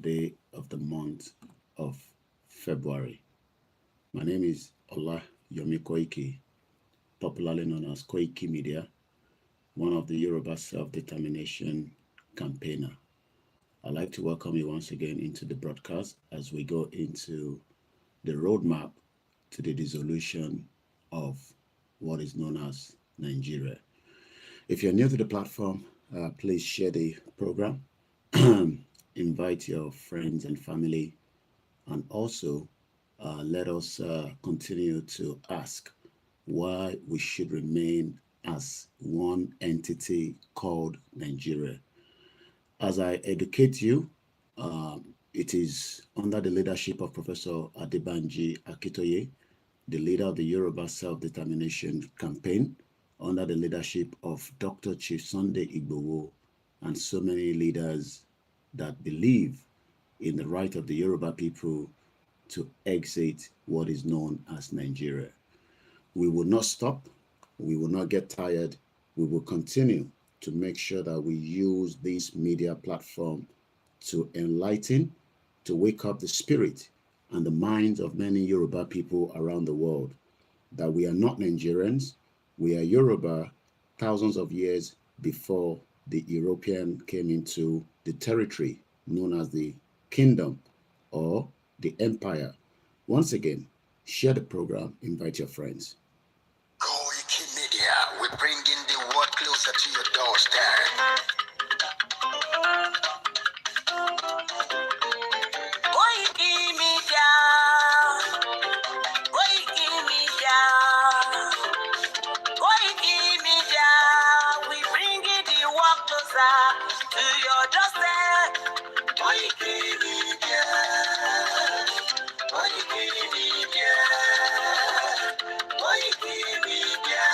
day of the month of February. My name is OLAYOMI KOIKI, popularly known as Koikimedia, one of the Yoruba self-determination campaigner. I'd like to welcome you once again into the broadcast as we go into the roadmap to the dissolution of what is known as Nigeria. If you're new to the platform, please share the program, invite your friends and family, and also let us continue to ask why we should remain as one entity called Nigeria. As I educate you, it is under the leadership of Professor Adebanji Akitoye, the leader of the Yoruba Self-Determination Campaign, under the leadership of Dr. Chief Sunday Igboho, and so many leaders that believe in the right of the Yoruba people to exit what is known as Nigeria. We will not stop. We will not get tired. We will continue to make sure that we use this media platform to enlighten, to wake up the spirit and the minds of many Yoruba people around the world, that we are not Nigerians, we are Yoruba thousands of years before the European came into the territory known as the kingdom or the empire. Once again, share the program, invite your friends. Koikimedia, we're bringing the world closer to your doorstep. Koikimedia, Koikimedia, Koikimedia, we bringing the world closer to your doorstep. Koikimedia, Koikimedia, Koikimedia,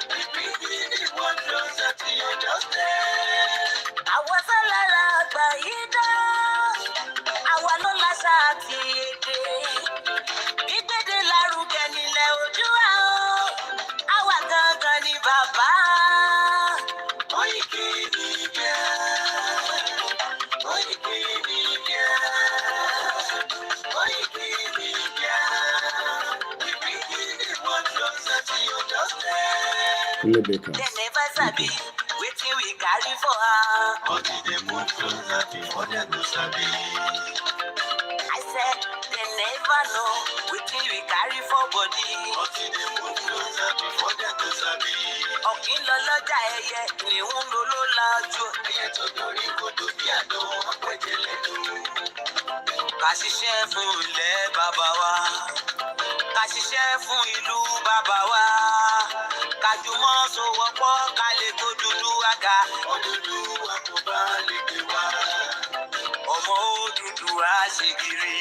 we bringing the world closer to your doorstep. I was a lot by àwa ló láṣà àti èdè gbígbédè lárugẹ nílẹ̀ Oòduà o àwa gangan ni bàbá. Koikimedia, Koikimedia, Koikimedia, we bringing the world closer to your doorstep. They never sabi wetin we carry for her. But they move closer before they go sabi. I said they never know wetin we carry for body. But they move closer before they go sabi. Ọ̀kín lọ lọ́jà ẹyẹ ni ń lo ló lájú. Ẹyẹ tó dorí kodò bí àdó ọ̀pẹ̀jẹ̀ lẹ́nu. Ká ṣiṣẹ́ fún ilẹ̀ bàbá wa. Ká ṣiṣẹ́ fún ìlú bàbá wa. Ká jùmọ̀ sowọ́pọ̀ ká lè tó dúdú àga. Odùduwà kò bá lè gbé wá. Ọmọ Odùduwà ṣe kiri.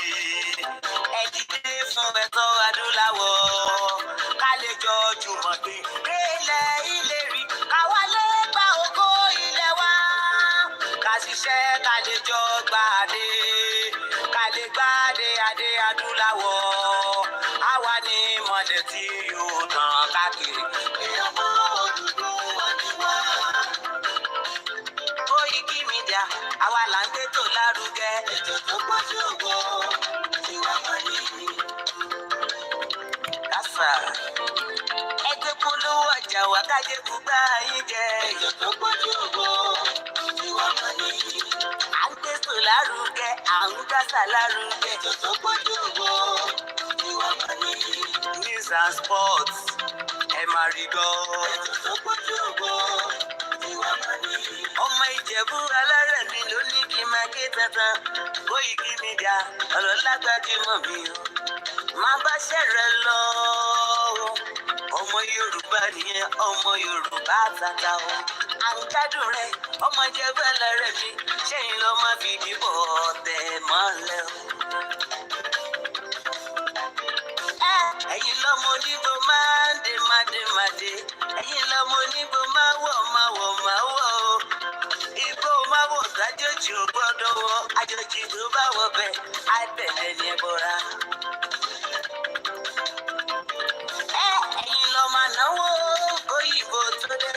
Ẹ dìde fún ẹ̀tọ́ adúláwọ̀. Ká lè jọ jùmọ̀ gbé délẹ̀ ìlérí. Ká wálé gba ògo ilẹ̀ wa. Ká ṣiṣẹ́ ká lè jọ gbàdé. Ká lè gbàdé adé adúláwọ̀. Àwa ni ìmọ̀lẹ̀ tí yóò tàn káàkiri. Ọmọ Odùduwà ni wá. Koikimedia, àwa là ń gbétò lárugẹ. Ètò tó pọ̀jù ògo tí wàá mọ̀ ní. Kásà, ẹgbẹ́ polówó ọjà wà kájé gbúgbà yín jẹ. Ètò tó pọ̀jù ògo tí wàá mọ̀ ní. À ń gbétò lárugẹ, à ń gbàsà lárugẹ. Ètò tó pọ̀jù ògo tí wàá mọ̀ ní. News and sports, ẹ máa rí gbọ́. Ètò tó pọ̀jù ògo tí wàá mọ̀ ní. Ọmọ Ìjẹ̀bú alárẹ̀ mi ló ní kí n máa ké tantan. Koikimedia, ọ̀rọ̀ lágbájúmọ̀ mi o. Máa bá ṣẹ̀rẹ̀ lọ. Ọmọ Yorùbá nìyẹn, ọmọ Yorùbá tata o. À ń gbádùn rẹ̀, ọmọ Ìjẹ̀bú alárẹ̀ mi. Ṣẹ́yìn lọ máa fi dìbò tẹ̀ mọ́lẹ̀ o. Ẹ̀yin lọ́mọ onígbò máa ń dé mádémádé. Ẹ̀yin lọ́mọ onígbò máa wọ̀ o. Igbó máa wọ̀ sájòjì ò gbọ́dọ̀ wọ̀. Àjòjì tó bá wọ̀ bẹ́ẹ̀ á tẹ̀lé ní ẹbọra. Ẹ̀yin lọ máa náwó kóyìnbó tó dé.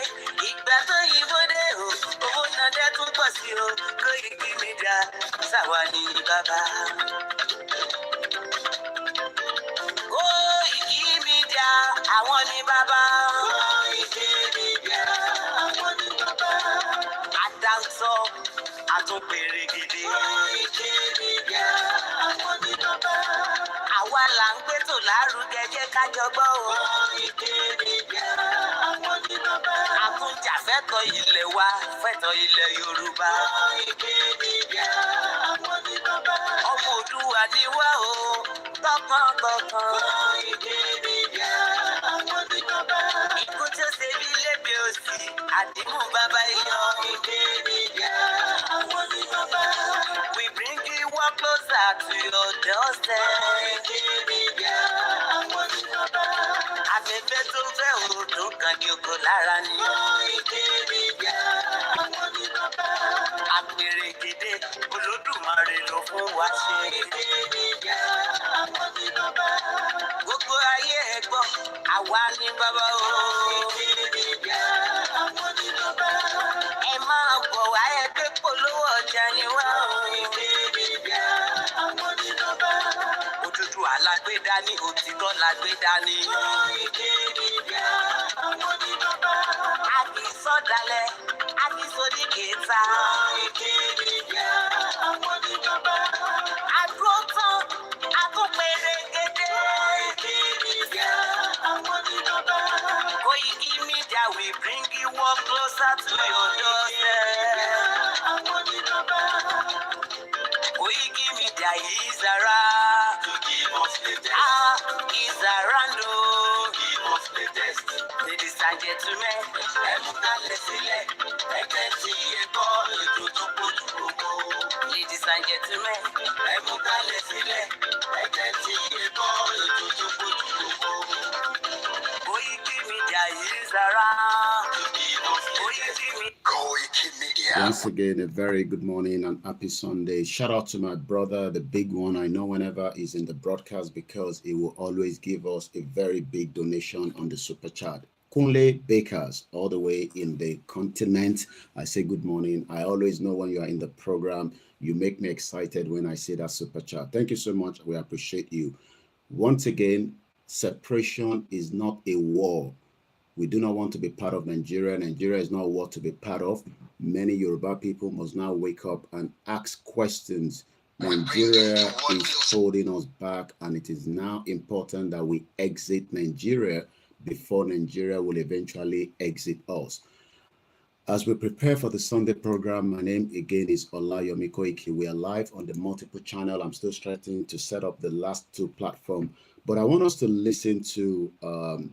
Ìgbà tó yìnbó dé o, owó náà dẹ́ tún pọ̀ sí o. Koikimedia, Sawani Baba. Koikimedia, àwọn ni bàbá. Koikimedia, àwọn ni bàbá. Àdáńtọ́, àtúnpèrè gidi. Koikimedia, àwọn ni bàbá. Àwa là ń gbétò lárugẹ, jẹ́ ká jọ gbọ́ o. Koikimedia, àwọn ni bàbá. Àtúnjàfẹ́tọ̀ ilẹ̀ wa, fẹ́tọ̀ ilẹ̀ Yorùbá. Koikimedia, àwọn ni bàbá. Ọmọ Oòduà ni wá o, tọkàntọkàn. Koikimedia, àwọn ni bàbá. Ikú tí ó ṣe bí lébi òsì, àdìmú bàbá iyọ̀. Koikimedia, àwọn ni bàbá. We bring you one closer to your doorstep. Koikimedia, àwọn ni bàbá. Afẹ́fẹ́ tó fẹ́ òòdùn kan ní oko lára ni. Koikimedia, àwọn ni bàbá. Àpèrè gèdè Olódùmarè ló fún wa ṣe. Koikimedia, àwọn ni bàbá. Gbogbo ayé ẹ gbọ́, àwa ni bàbá o. Koikimedia, àwọn ni bàbá. Ẹ máa bọ̀ wá ẹgbẹ́ polówó ọjà ni wá o. Koikimedia, àwọn ni bàbá. Òtútù alágbèdá ní òtítọ́ lágbèdá ní. Koikimedia, àwọn ni bàbá. A kì í sọ̀dálẹ̀, a kì í sọdí kẹta. Koikimedia, àwọn ni bàbá. Àdúró tán, àtúnpèrè gèdè. Koikimedia, àwọn ni bàbá. Koikimedia, we bring you one closer to your doorstep. Àwọn ni bàbá. Koikimedia is around to give us the test. Is around to give us the test. Ladies and gentlemen, ẹ mú kálẹ̀ sílẹ̀, ẹgbẹ́ tí ẹ kọ́ ètò tó kojú gbogbo. Ladies and gentlemen, ẹ mú kálẹ̀ sílẹ̀, ẹgbẹ́ tí ẹ kọ́ ètò tó kojú gbogbo. Koikimedia is around to give us the test. Koikimedia. Once again, a very good morning and happy Sunday. Shout out to my brother, the big one. I know whenever he's in the broadcast because he will always give us a very big donation on the super chat. Kunle Bakers, all the way in the continent. I say good morning. I always know when you are in the program, you make me excited when I see that super chat. Thank you so much. We appreciate you. Once again, separation is not a war. We do not want to be part of Nigeria. Nigeria is not what to be part of. Many Yoruba people must now wake up and ask questions. Nigeria is holding us back, and it is now important that we exit Nigeria before Nigeria will eventually exit us. As we prepare for the Sunday program, my name again is OLAYOMI KOIKI. We are live on the multiple channel. I'm still starting to set up the last two platforms. But I want us to listen to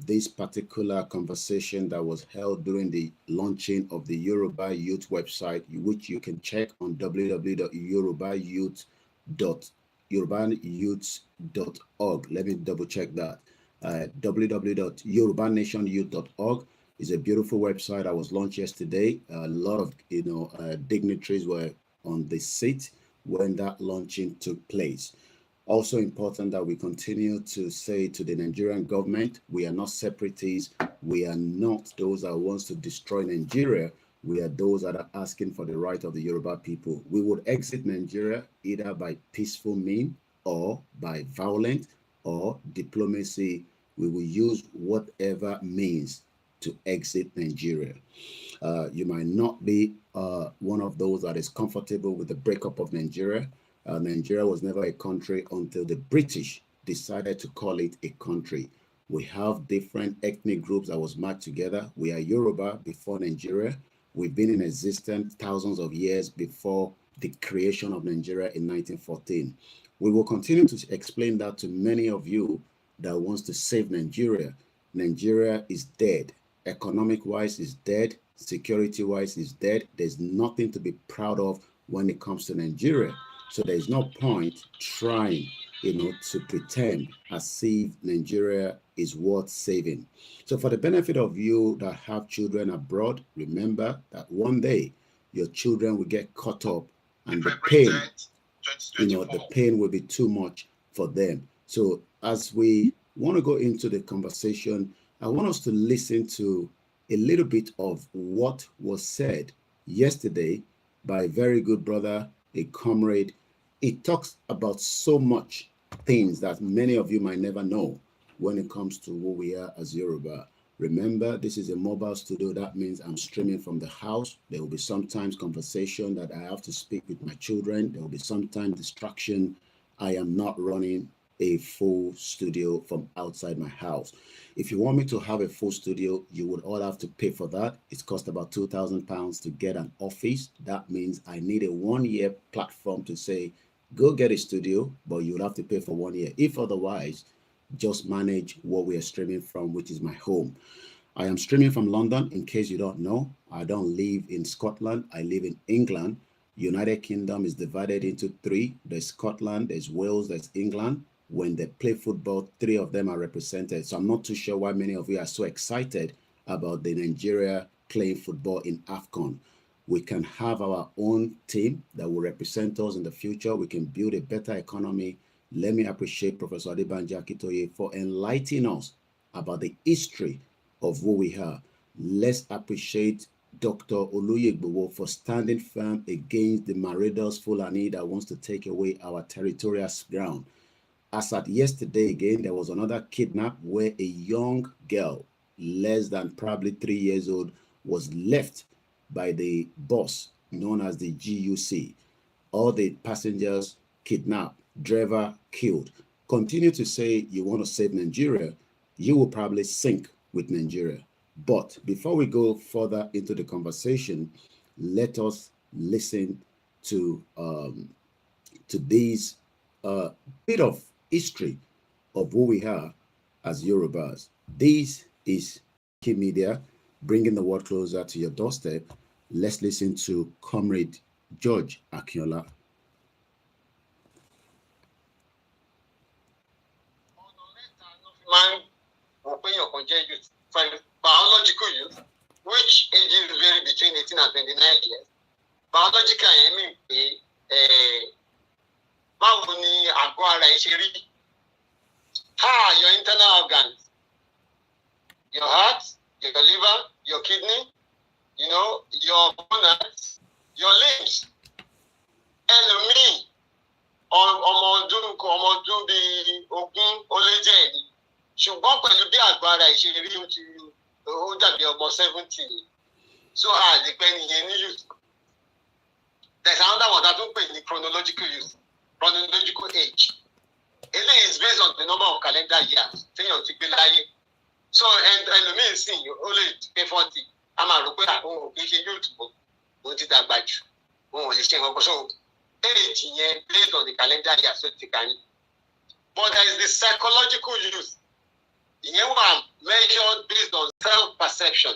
this particular conversation that was held during the launching of the Yoruba Youth website, which you can check on www.yorubayouth.org. Let me double check that. www.yorubanationyouth.org is a beautiful website that was launched yesterday. A lot of dignitaries were on the seat when that launching took place. Also important that we continue to say to the Nigerian government, we are not separatists. We are not those that wants to destroy Nigeria. We are those that are asking for the right of the Yoruba people. We would exit Nigeria either by peaceful means or by violent or diplomacy. We will use whatever means to exit Nigeria. You might not be one of those that is comfortable with the breakup of Nigeria. Nigeria was never a country until the British decided to call it a country. We have different ethnic groups that was matched together. We are Yoruba before Nigeria. We've been in existence thousands of years before the creation of Nigeria in 1914. We will continue to explain that to many of you that wants to save Nigeria. Nigeria is dead. Economic-wise is dead. Security-wise is dead. There's nothing to be proud of when it comes to Nigeria. So there's no point trying, to pretend as if Nigeria is worth saving. So for the benefit of you that have children abroad, remember that one day your children will get caught up and the pain, the pain will be too much for them. So as we want to go into the conversation, I want us to listen to a little bit of what was said yesterday by a very good brother, a comrade, it talks about so much things that many of you might never know when it comes to who we are as Yoruba. Remember, this is a mobile studio. That means I'm streaming from the house. There will be sometimes conversation that I have to speak with my children. There will be sometimes distraction. I am not running a full studio from outside my house. If you want me to have a full studio, you would all have to pay for that. It's cost about £2,000 to get an office. That means I need a 1-year platform to say, go get a studio, but you'll have to pay for 1 year. If otherwise, just manage what we are streaming from, which is my home. I am streaming from London. In case you don't know, I don't live in Scotland. I live in England. United Kingdom is divided into 3. There's Scotland, there's Wales, there's England. When they play football, 3 of them are represented. So I'm not too sure why many of you are so excited about the Nigeria playing football in AFCON. We can have our own team that will represent us in the future. We can build a better economy. Let me appreciate Professor Adebanji Akintoye for enlightening us about the history of who we are. Let's appreciate Dr. Oluyegbowo for standing firm against the marauders Fulani that wants to take away our territorial ground. As at yesterday again, there was another kidnap where a young girl, less than probably 3 years old, was left by the boss known as the GUC. All the passengers kidnapped, driver killed. Continue to say you want to save Nigeria, you will probably sink with Nigeria. But before we go further into the conversation, let us listen to this bit of history of who we are as Yorubas. This is Koikimedia, bringing the world closer to your doorstep. Let's listen to Comrade George Akinola. Man, biological youth, which ages vary between 18 and 29 years. Biological, I mean, how are your internal organs? Your heart, your liver, your kidney, you know, your bones, your limbs. Ẹlòmíì, ọmọ ọdún bíi ogún ó lé díẹ̀ ni. Ṣùgbọ́n pẹ̀lú bí àgọ́ ara ìṣe rí ó dàbí ọmọ 70. So àdìpẹ́ nìyẹn ní youth. There's another one that don't pay the chronological use, chronological age. It is based on the number of calendar years. So, and the main thing, you only pay 40. I'm a look at home, YouTube, who did that badge. Oh, the same so age based on the calendar year, so but there is the psychological use. In one measured based on self-perception.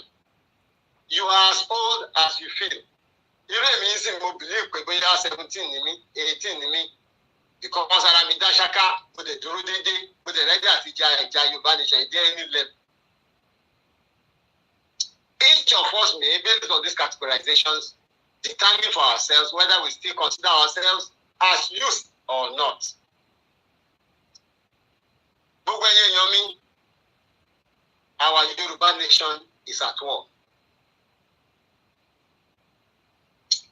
You are as old as you feel. You means in believe we are 17, 18, because I'm in Dashaka with the Durudede, with the regular Jayubanish and any level. Each of us may, based on these categorizations, determine for ourselves whether we still consider ourselves as youth or not. Our Yoruba nation is at war.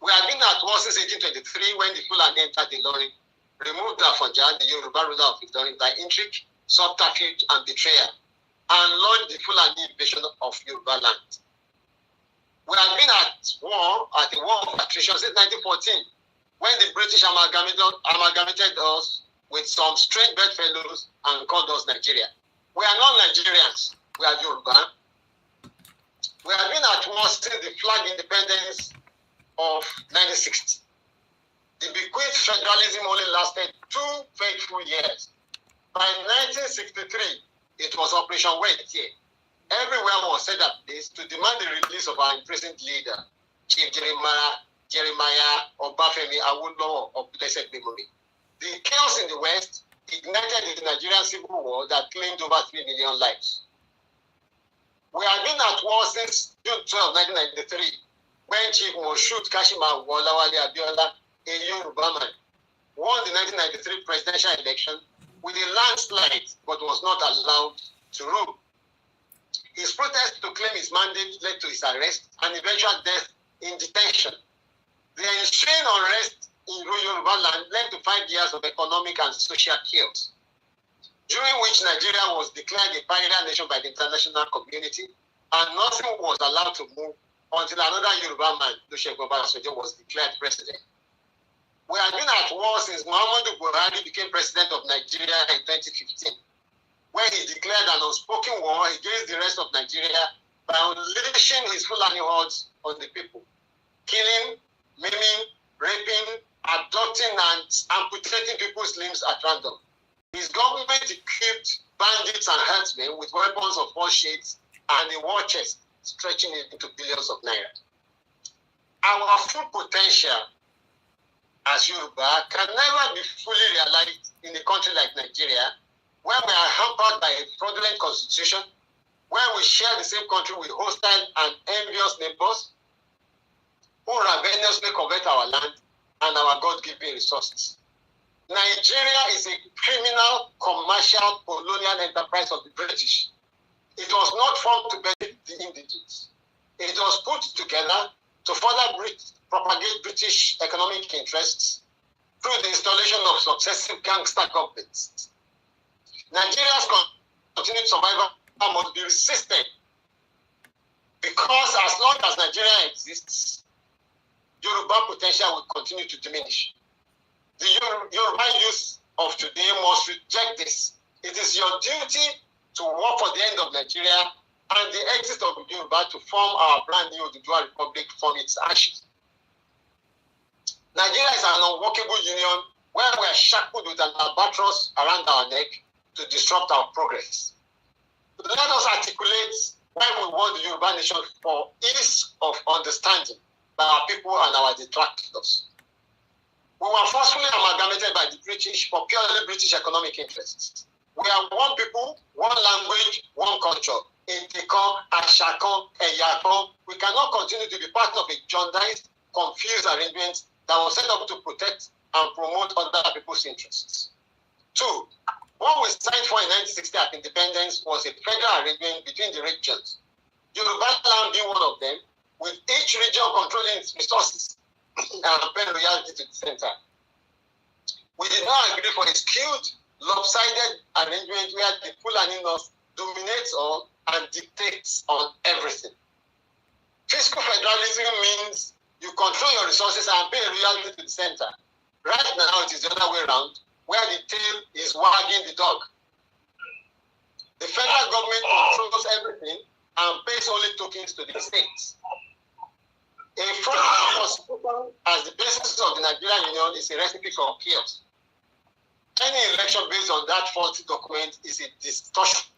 We have been at war since 1823 when the Fulani entered the Ilorin, removed Afonja, the Yoruba ruler of Ilorin, by intrigue, subterfuge, and betrayal, and launched the Fulani invasion of Yoruba land. We have been at the war of attrition since 1914, when the British amalgamated us with some strange bedfellows and called us Nigeria. We are not Nigerians, we are Yoruba. We have been at war since the flag independence of 1960. The bequeathed federalism only lasted 2 faithful years. By 1963, it was Operation Wet here. Everywhere was set up this to demand the release of our imprisoned leader, Chief Jeremiah Obafemi Awolowo of blessed memory. The chaos in the West ignited the Nigerian Civil War that claimed over 3 million lives. We have been at war since June 12, 1993, when Chief Moshood Kashima Wolawale Abiola, a Yoruba man, won the 1993 presidential election with a landslide but was not allowed to rule. His protest to claim his mandate led to his arrest and eventual death in detention. The ensuing unrest in Yoruba land led to 5 years of economic and social chaos, during which Nigeria was declared a pioneer nation by the international community, and nothing was allowed to move until another Yoruba man, Olusegun Obasanjo, was declared president. We have been at war since Muhammadu Buhari became president of Nigeria in 2015, when he declared an unspoken war against the rest of Nigeria by unleashing his Fulani hordes on the people, killing, maiming, raping, abducting, and amputating people's limbs at random. His government equipped bandits and herdsmen with weapons of all shades and a war chest stretching into billions of naira. Our full potential as Yoruba can never be fully realized in a country like Nigeria, where we are hampered by a fraudulent constitution, where we share the same country with hostile and envious neighbors who ravenously covet our land and our God-given resources. Nigeria is a criminal, commercial, colonial enterprise of the British. It was not formed to benefit the indigents. It was put together to further propagate British economic interests through the installation of successive gangster governments. Nigeria's continued survival must be resisted, because as long as Nigeria exists, Yoruba potential will continue to diminish. The Yoruba youth of today must reject this. It is your duty to work for the end of Nigeria and the exit of Yoruba to form our brand new Oduduwa Republic from its ashes. Nigeria is an unworkable union where we are shackled with an albatross around our neck to disrupt our progress. Let us articulate why we want the Yoruba nation for ease of understanding by our people and our detractors. We were forcefully amalgamated by the British for purely British economic interests. We are one people, one language, one culture. We cannot continue to be part of a jaundiced, confused arrangement that was set up to protect and promote other people's interests. 2. What we signed for in 1960 at independence was a federal arrangement between the regions, Yoruba land being one of them, with each region controlling its resources and paying royalty to the center. We did not agree for a skewed, lopsided arrangement where the Fulani North dominates all and dictates on everything. Fiscal federalism means you control your resources and pay royalty to the center. Right now, it is the other way around, where the tail is wagging the dog. The federal government controls everything and pays only tokens to the states. A fraudulent constitution as the basis of the Nigerian Union is a recipe for chaos. Any election based on that faulty document is a distortion.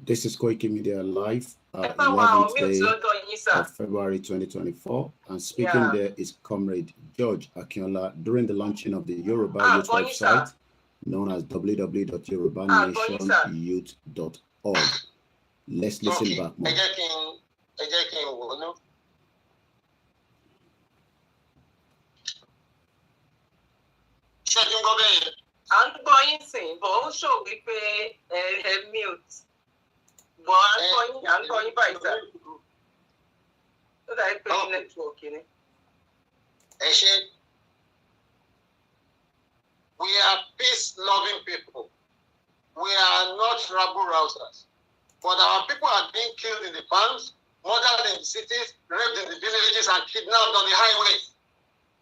This is Koikimedia Live, 11th day of February 2024. And speaking there is Comrade George Akinola during the launching of the Yoruba Youth website known as www.yorubanationyouth.org. Let's listen back more. I'm going to sing, but also we pay mute. But I'm going by that. So that I pay networking. We are peace-loving people. We are not rabble-rousers. But our people are being killed in the farms, murdered in the cities, raped in the villages, and kidnapped on the highways.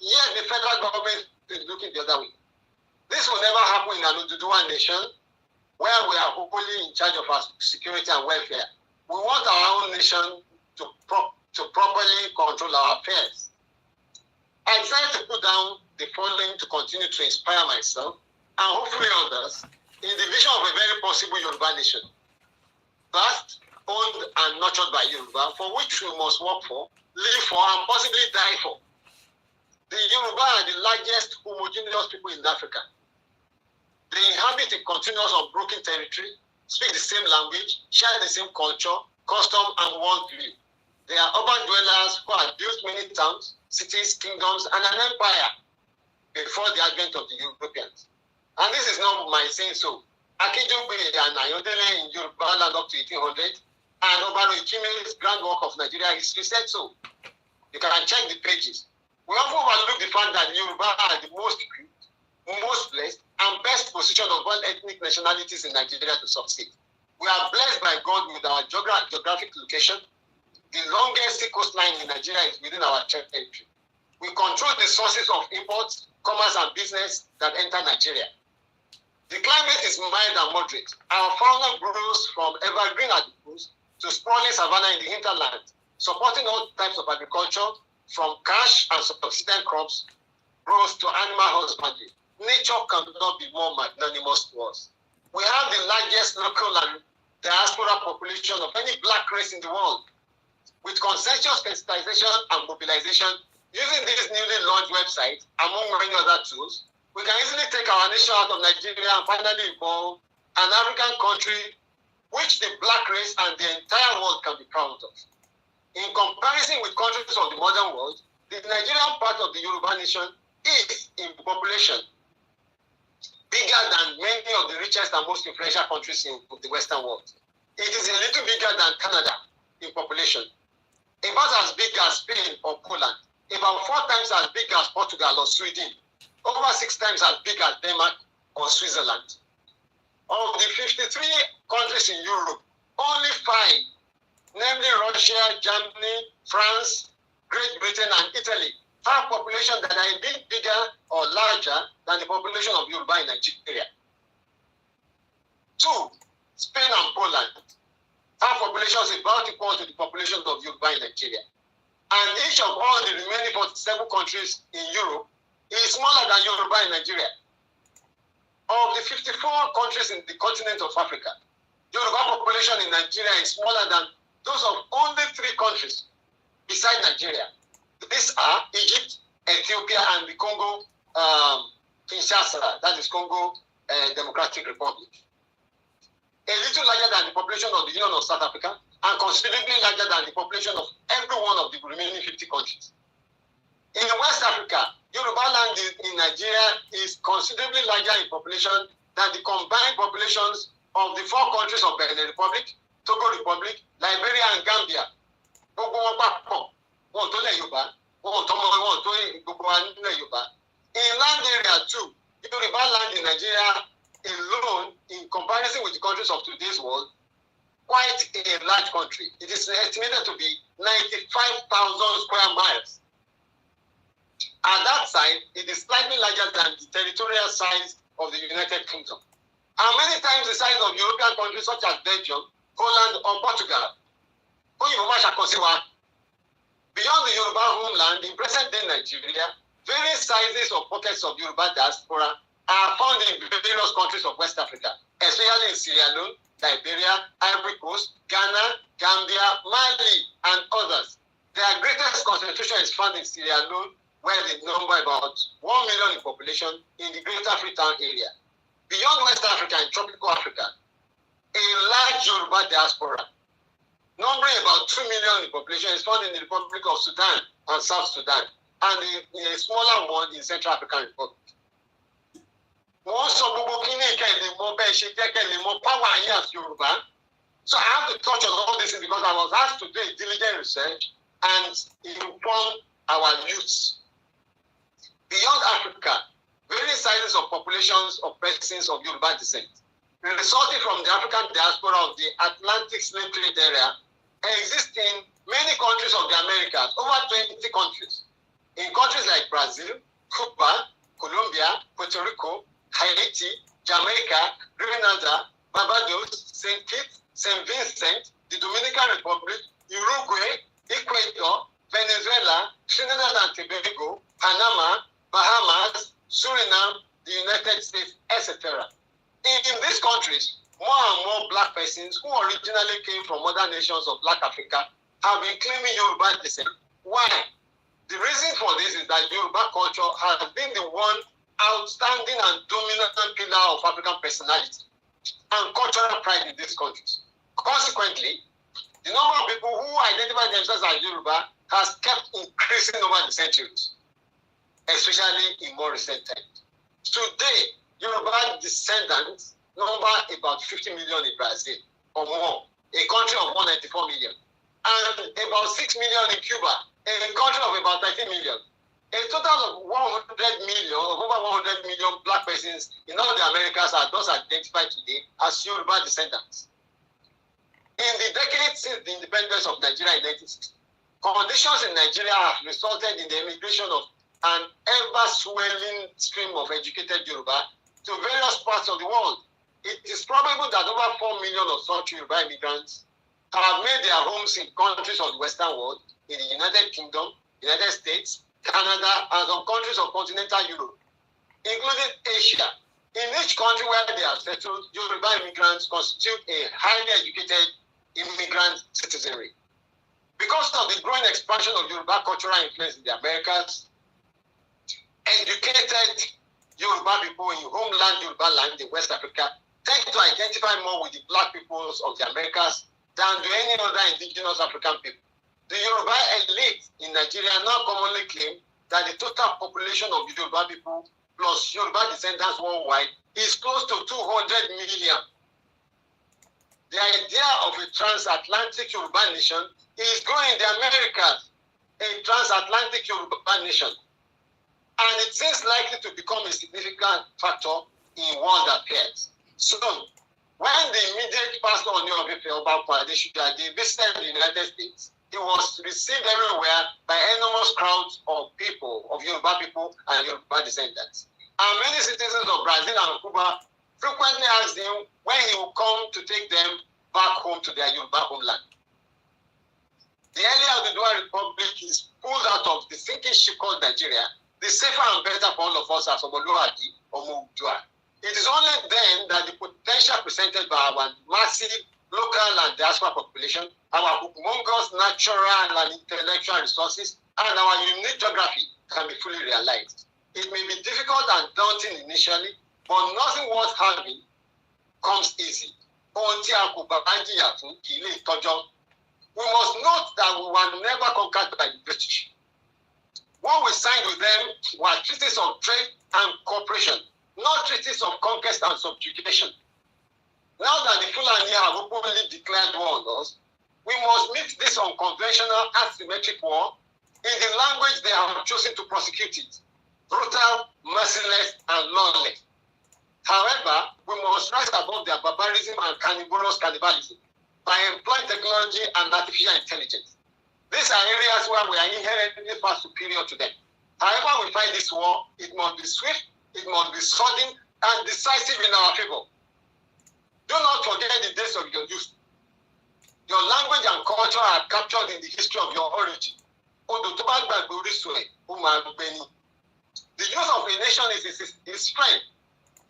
Yet the federal government is looking the other way. This will never happen in an Oduduwa nation where we are wholly in charge of our security and welfare. We want our own nation to properly control our affairs. I decided to put down the following to continue to inspire myself and hopefully others in the vision of a very possible Yoruba nation. Birthed, owned, and nurtured by Yoruba, for which we must work for, live for, and possibly die for. The Yoruba are the largest homogeneous people in Africa. They inhabit a continuous unbroken territory, speak the same language, share the same culture, custom, and worldview. They are urban dwellers who had built many towns, cities, kingdoms, and an empire before the advent of the Europeans. And this is not my saying so. Akijogbe and Ayodele in Yoruba land up to 1800, and Obaroikime's grand work of Nigeria history said so. You can check the pages. We often overlook the fact that Yoruba are the most equipped, most blessed, and best position of all ethnic nationalities in Nigeria to succeed. We are blessed by God with our geographic location. The longest sea coastline in Nigeria is within our territory. We control the sources of imports, commerce, and business that enter Nigeria. The climate is mild and moderate. Our fauna grows from evergreen adipose to sprawling savanna in the hinterland, supporting all types of agriculture, from cash and subsistence crops, growth to animal husbandry. Nature cannot be more magnanimous to us. We have the largest local and diaspora population of any black race in the world. With consensus sensitization and mobilization, using this newly launched website, among many other tools, we can easily take our nation out of Nigeria and finally involve an African country which the black race and the entire world can be proud of. In comparison with countries of the modern world, the Nigerian part of the Yoruba nation is, in population, bigger than many of the richest and most influential countries in the Western world. It is a little bigger than Canada in population, about as big as Spain or Poland, about 4 times as big as Portugal or Sweden, over 6 times as big as Denmark or Switzerland. Of the 53 countries in Europe, only 5, namely Russia, Germany, France, Great Britain, and Italy, have population that are a bit bigger or larger than the population of Yoruba in Nigeria. 2, Spain and Poland have populations about equal to the population of Yoruba in Nigeria. And each of all the remaining 47 countries in Europe is smaller than Yoruba in Nigeria. Of the 54 countries in the continent of Africa, Yoruba population in Nigeria is smaller than those of only 3 countries beside Nigeria. These are Egypt, Ethiopia, and the Congo, Kinshasa, that is Congo Democratic Republic. A little larger than the population of the Union of South Africa, and considerably larger than the population of every one of the remaining 50 countries. In West Africa, Yoruba land in Nigeria is considerably larger in population than the combined populations of the 4 countries of Benin Republic, Togo Republic, Liberia, and Gambia. In land area too, Yoruba land in Nigeria alone, in comparison with the countries of today's world, quite a large country. It is estimated to be 95,000 square miles. At that side, it is slightly larger than the territorial size of the United Kingdom, and many times the size of European countries such as Belgium, Holland, or Portugal. Beyond the Yoruba homeland, in present-day Nigeria, various sizes of pockets of Yoruba diaspora are found in various countries of West Africa, especially in Sierra Leone, Liberia, Ivory Coast, Ghana, Gambia, Mali, and others. Their greatest concentration is found in Sierra Leone, where they number about 1 million in population in the Greater Freetown area. Beyond West Africa and tropical Africa, a large Yoruba diaspora, numbering about 2 million in population, is found in the Republic of Sudan and South Sudan, and a smaller one in Central African Republic. So I have to touch on all this because I was asked to do a diligent research and inform our youths. Beyond Africa, various sizes of populations of persons of Yoruba descent, resulting from the African diaspora of the Atlantic slave trade area, exist in many countries of the Americas, over 20 countries. In countries like Brazil, Cuba, Colombia, Puerto Rico, Haiti, Jamaica, Grenada, Barbados, St. Kitts, St. Vincent, the Dominican Republic, Uruguay, Ecuador, Venezuela, Trinidad and Tobago, Panama, Bahamas, Suriname, the United States, etc. In these countries, more and more black persons who originally came from other nations of Black Africa have been claiming Yoruba descent. Why? The reason for this is that Yoruba culture has been the one outstanding and dominant pillar of African personality and cultural pride in these countries. Consequently, The number of people who identify themselves as Yoruba has kept increasing over the centuries, especially in more recent times. Today, Yoruba descendants number about 50 million in Brazil or more, a country of 194 million, and about 6 million in Cuba, a country of about 13 million. A total of 100 million, over 100 million black persons in all the Americas are thus identified today as Yoruba descendants. In the decades since the independence of Nigeria in 1960, conditions in Nigeria have resulted in the immigration of an ever-swelling stream of educated Yoruba to various parts of the world. It is probable that over 4 million of such Yoruba immigrants have made their homes in countries of the Western world, in the United Kingdom, United States, Canada, and some countries of continental Europe, including Asia. In each country where they are settled, Yoruba immigrants constitute a highly educated immigrant citizenry. Because of the growing expansion of Yoruba cultural influence in the Americas, educated Yoruba people in homeland Yoruba land in West Africa tend to identify more with the black peoples of the Americas than do any other indigenous African people. The Yoruba elite in Nigeria now commonly claim that the total population of Yoruba people plus Yoruba descendants worldwide is close to 200 million. The idea of a transatlantic Yoruba nation is growing in the Americas, a transatlantic Yoruba nation. And it seems likely to become a significant factor in world affairs. Soon, when the immediate pastor of New York visited the United States, he was received everywhere by enormous crowds of people, of Yoruba people and Yoruba descendants. And many citizens of Brazil and Cuba frequently asked him when he would come to take them back home to their Yoruba homeland. The earlier the Dual Republic is pulled out of the sinking ship called Nigeria, the safer and better for all of us as Omoluwadi or Mudua. It is only then that the potential presented by our massive local and diaspora population, our humongous natural and intellectual resources, and our unique geography can be fully realized. It may be difficult and daunting initially, but nothing worth having comes easy. We must note that we were never conquered by the British. What we signed with them were treaties of trade and cooperation, not treaties of conquest and subjugation. Now that the Fulani have openly declared war on us, we must meet this unconventional asymmetric war in the language they have chosen to prosecute it: brutal, merciless, and lawless. However, we must rise above their barbarism and cannibalism by employing technology and artificial intelligence. These are areas where we are inherently far superior to them. However we fight this war, it must be swift, it must be sudden, and decisive in our favor. Do not forget the days of your youth. Your language and culture are captured in the history of your origin. The youth of a nation is his strength.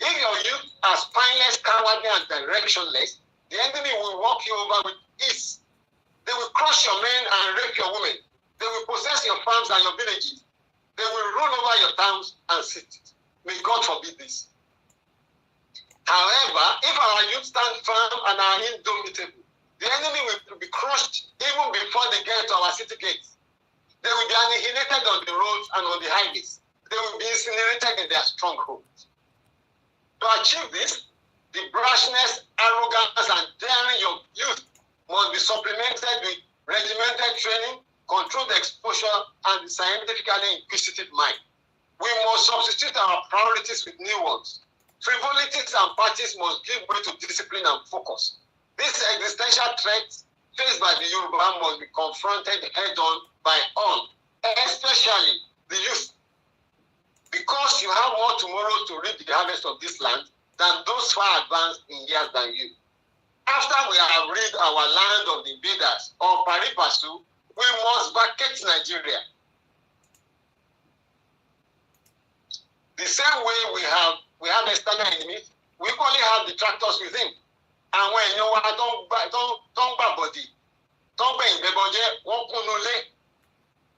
If your youth are spineless, cowardly, and directionless, the enemy will walk you over with ease. They will crush your men and rape your women. They will possess your farms and your villages. They will rule over your towns and cities. May God forbid this. However, if our youth stand firm and are indomitable, the enemy will be crushed even before they get to our city gates. They will be annihilated on the roads and on the highways. They will be incinerated in their strongholds. To achieve this, the brashness, arrogance, and daring of youth must be supplemented with regimented training, controlled exposure, and scientifically inquisitive mind. We must substitute our priorities with new ones. Frivolities and parties must give way to discipline and focus. These existential threats faced by the Yoruba must be confronted head-on by all, especially the youth. Because you have more tomorrow to reap the harvest of this land than those far advanced in years than you. After we have rid our land of the invaders or pari passu, we must vacate Nigeria. The same way we have external enemies, we equally have detractors within. And when you know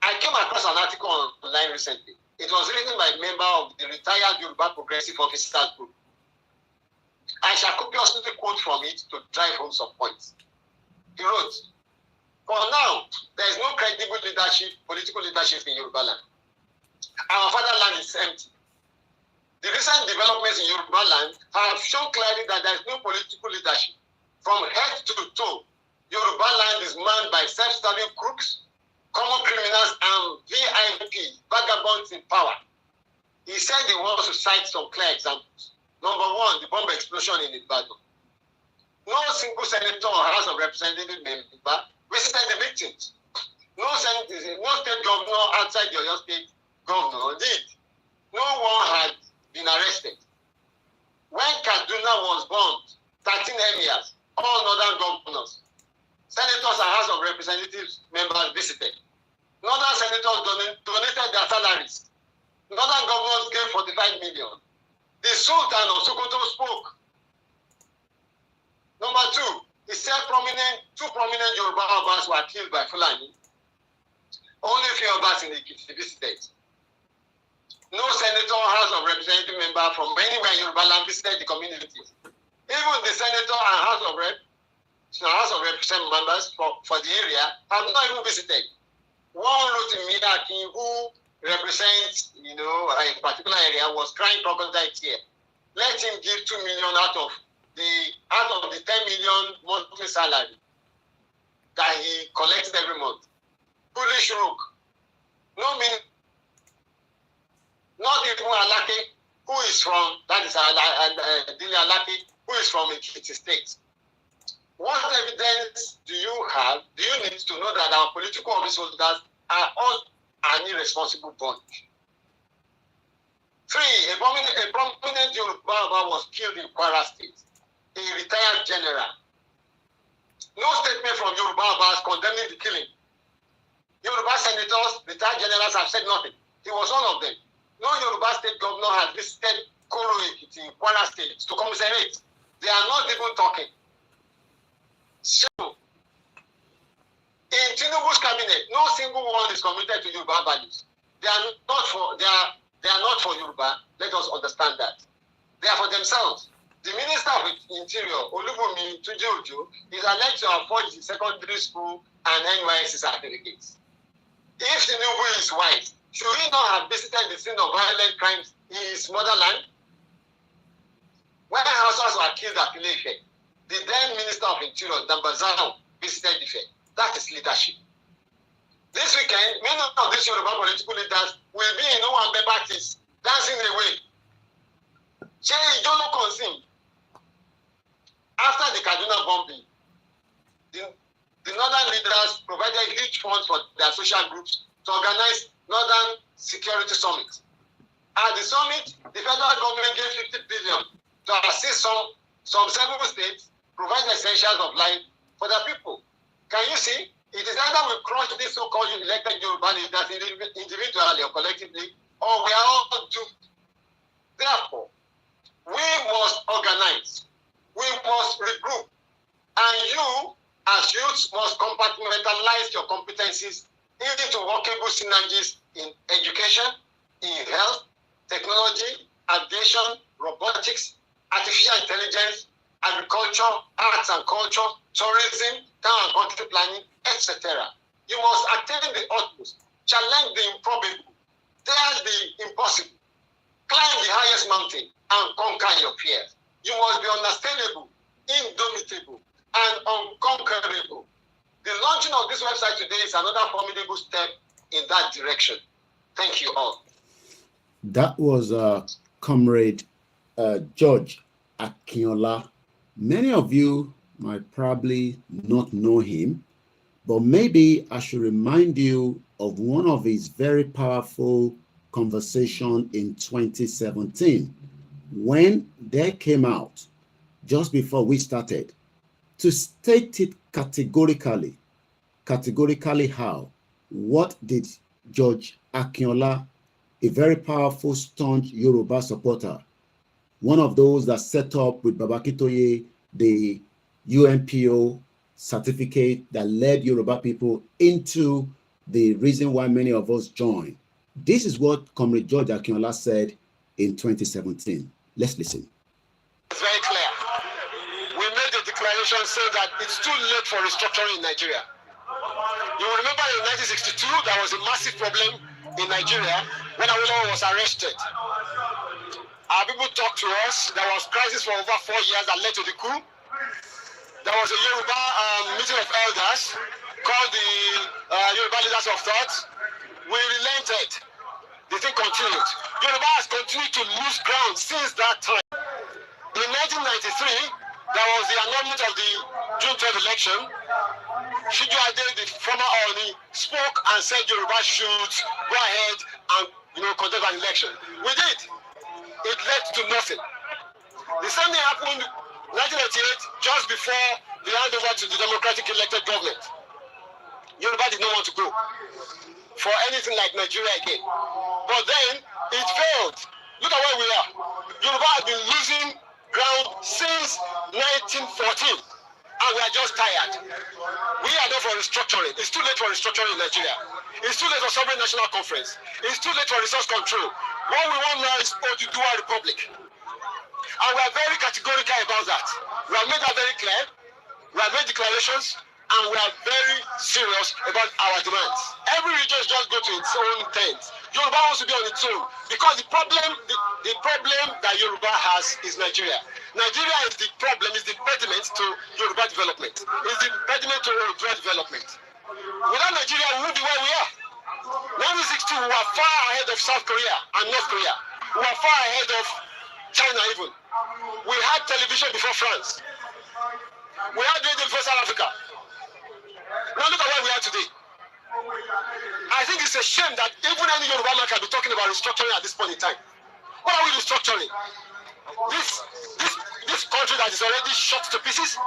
I came across an article online recently. It was written by a member of the retired Yoruba Progressive Officers Group. I shall copiously quote from it to drive home some points. He wrote, For now, there is no credible leadership, political leadership in Yoruba land. Our fatherland is empty. The recent developments in Yoruba land have shown clearly that there is no political leadership. From head to toe, Yoruba land is manned by self-serving crooks, common criminals, and VIP, vagabonds in power. He said he wants to cite some clear examples. Number one, the bomb explosion in Ibadan. No single senator or House of Representatives member visited the victims. No state governor outside the Oyo State governor did. No one had been arrested. When Kaduna was bombed, 13 emirs, all northern governors, senators and House of Representatives members visited. Northern senators donated their salaries. Northern governors gave 45 million. The Sultan of Sokoto spoke. Number two, he said two prominent Yoruba Obas were killed by Fulani. Only few Obas in the visited. No senator or House of Representative member from anywhere in Yoruba land visited the community. Even the senator and House of Representative members for the area have not even visited. One Rotimi Akin, who represents, a particular area, was crying crocodile tears. Let him give 2 million out of the 10 million monthly salary that he collects every month. Foolish rook. No meaning. Not even Alake, who is from, that is Dili Alake, who is from Ekiti State. What evidence do you need to know that our political office holders are all an irresponsible bunch? 3, a prominent Yoruba was killed in Kwara State, a retired general. No statement from Yoruba condemning the killing. Yoruba senators, retired generals have said nothing. He was one of them. No Yoruba state governor has visited Koro Ekiti in Kwara State to commiserate. They are not even talking. So, in Tinubu's cabinet, no single one is committed to Yoruba values. They are not for Yoruba. Let us understand that. They are for themselves. The Minister of Interior, Olubunmi Tunji-Ojo, is alleged to have forged the secondary school and NYSC certificates. If Tinubu is wise, should he not have visited the scene of violent crimes in his motherland? When houses were killed at Ile-Ife, the then Minister of Interior, Dambazao, visited Ife. That is leadership. This weekend, many of these Yoruba political leaders will be in Owambe parties, dancing away. After the Kaduna bombing, the northern leaders provided huge funds for their social groups to organize Northern Security Summit. At the summit, the federal government gave 50 billion to assist some 7 states provide essentials of life for their people. Can you see? It is either we crush these so-called elected Yoruba leaders individually or collectively, or we are all doomed. Therefore, we must organize. We must regroup. And you, as youths, must compartmentalize your competencies into workable synergies in education, in health, technology, aviation, robotics, artificial intelligence, agriculture, arts and culture, tourism, town and country planning, etc. You must attain the utmost, challenge the improbable, dare the impossible, climb the highest mountain, and conquer your fears. You must be unassailable, indomitable, and unconquerable. The launching of this website today is another formidable step in that direction. Thank you all. That was Comrade George Akinola. Many of you might probably not know him, but maybe I should remind you of one of his very powerful conversations in 2017, when they came out just before we started to state it categorically how. What did George Akinola, a very powerful, staunch Yoruba supporter, one of those that set up with Babakitoye the UNPO certificate that led Yoruba people into the reason why many of us joined. This is what Comrade George Akinola said in 2017. Let's listen. It's very clear. We made a declaration saying that it's too late for restructuring in Nigeria. You will remember in 1962, there was a massive problem in Nigeria when Awolowo was arrested. Our people talked to us. There was crisis for over 4 years that led to the coup. There was a Yoruba meeting of elders called the Yoruba Leaders of Thought. We relented. The thing continued. Yoruba has continued to lose ground since that time. In 1993, there was the annulment of the June 12 election. Shiju Ade, the former Oni, spoke and said Yoruba should go ahead and conduct an election. We did. It led to nothing. The same thing happened in 1998, just before the handover to the democratic elected government. Yoruba did not want to go for anything like Nigeria again. But then it failed. Look at where we are. Yoruba has been losing ground since 1914, and we are just tired. We are there for restructuring. It's too late for restructuring in Nigeria. It's too late for sovereign national conference. It's too late for resource control. What we want now is Oduduwa Republic. And we are very categorical about that. We have made that very clear. We have made declarations, and we are very serious about our demands. Every region just go to its own tent. Yoruba wants to be on its own because the problem that Yoruba has is Nigeria. Nigeria is the problem, is the impediment to Yoruba development. Is the impediment to Yoruba development. Without Nigeria, we would be where we are. 1960, we were far ahead of South Korea and North Korea. We were far ahead of China even. We had television before France. We had radio before South Africa. Now look at where we are today. I think it's a shame that even any Yoruba man can be talking about restructuring at this point in time. What are we restructuring? This country that is already shot to pieces?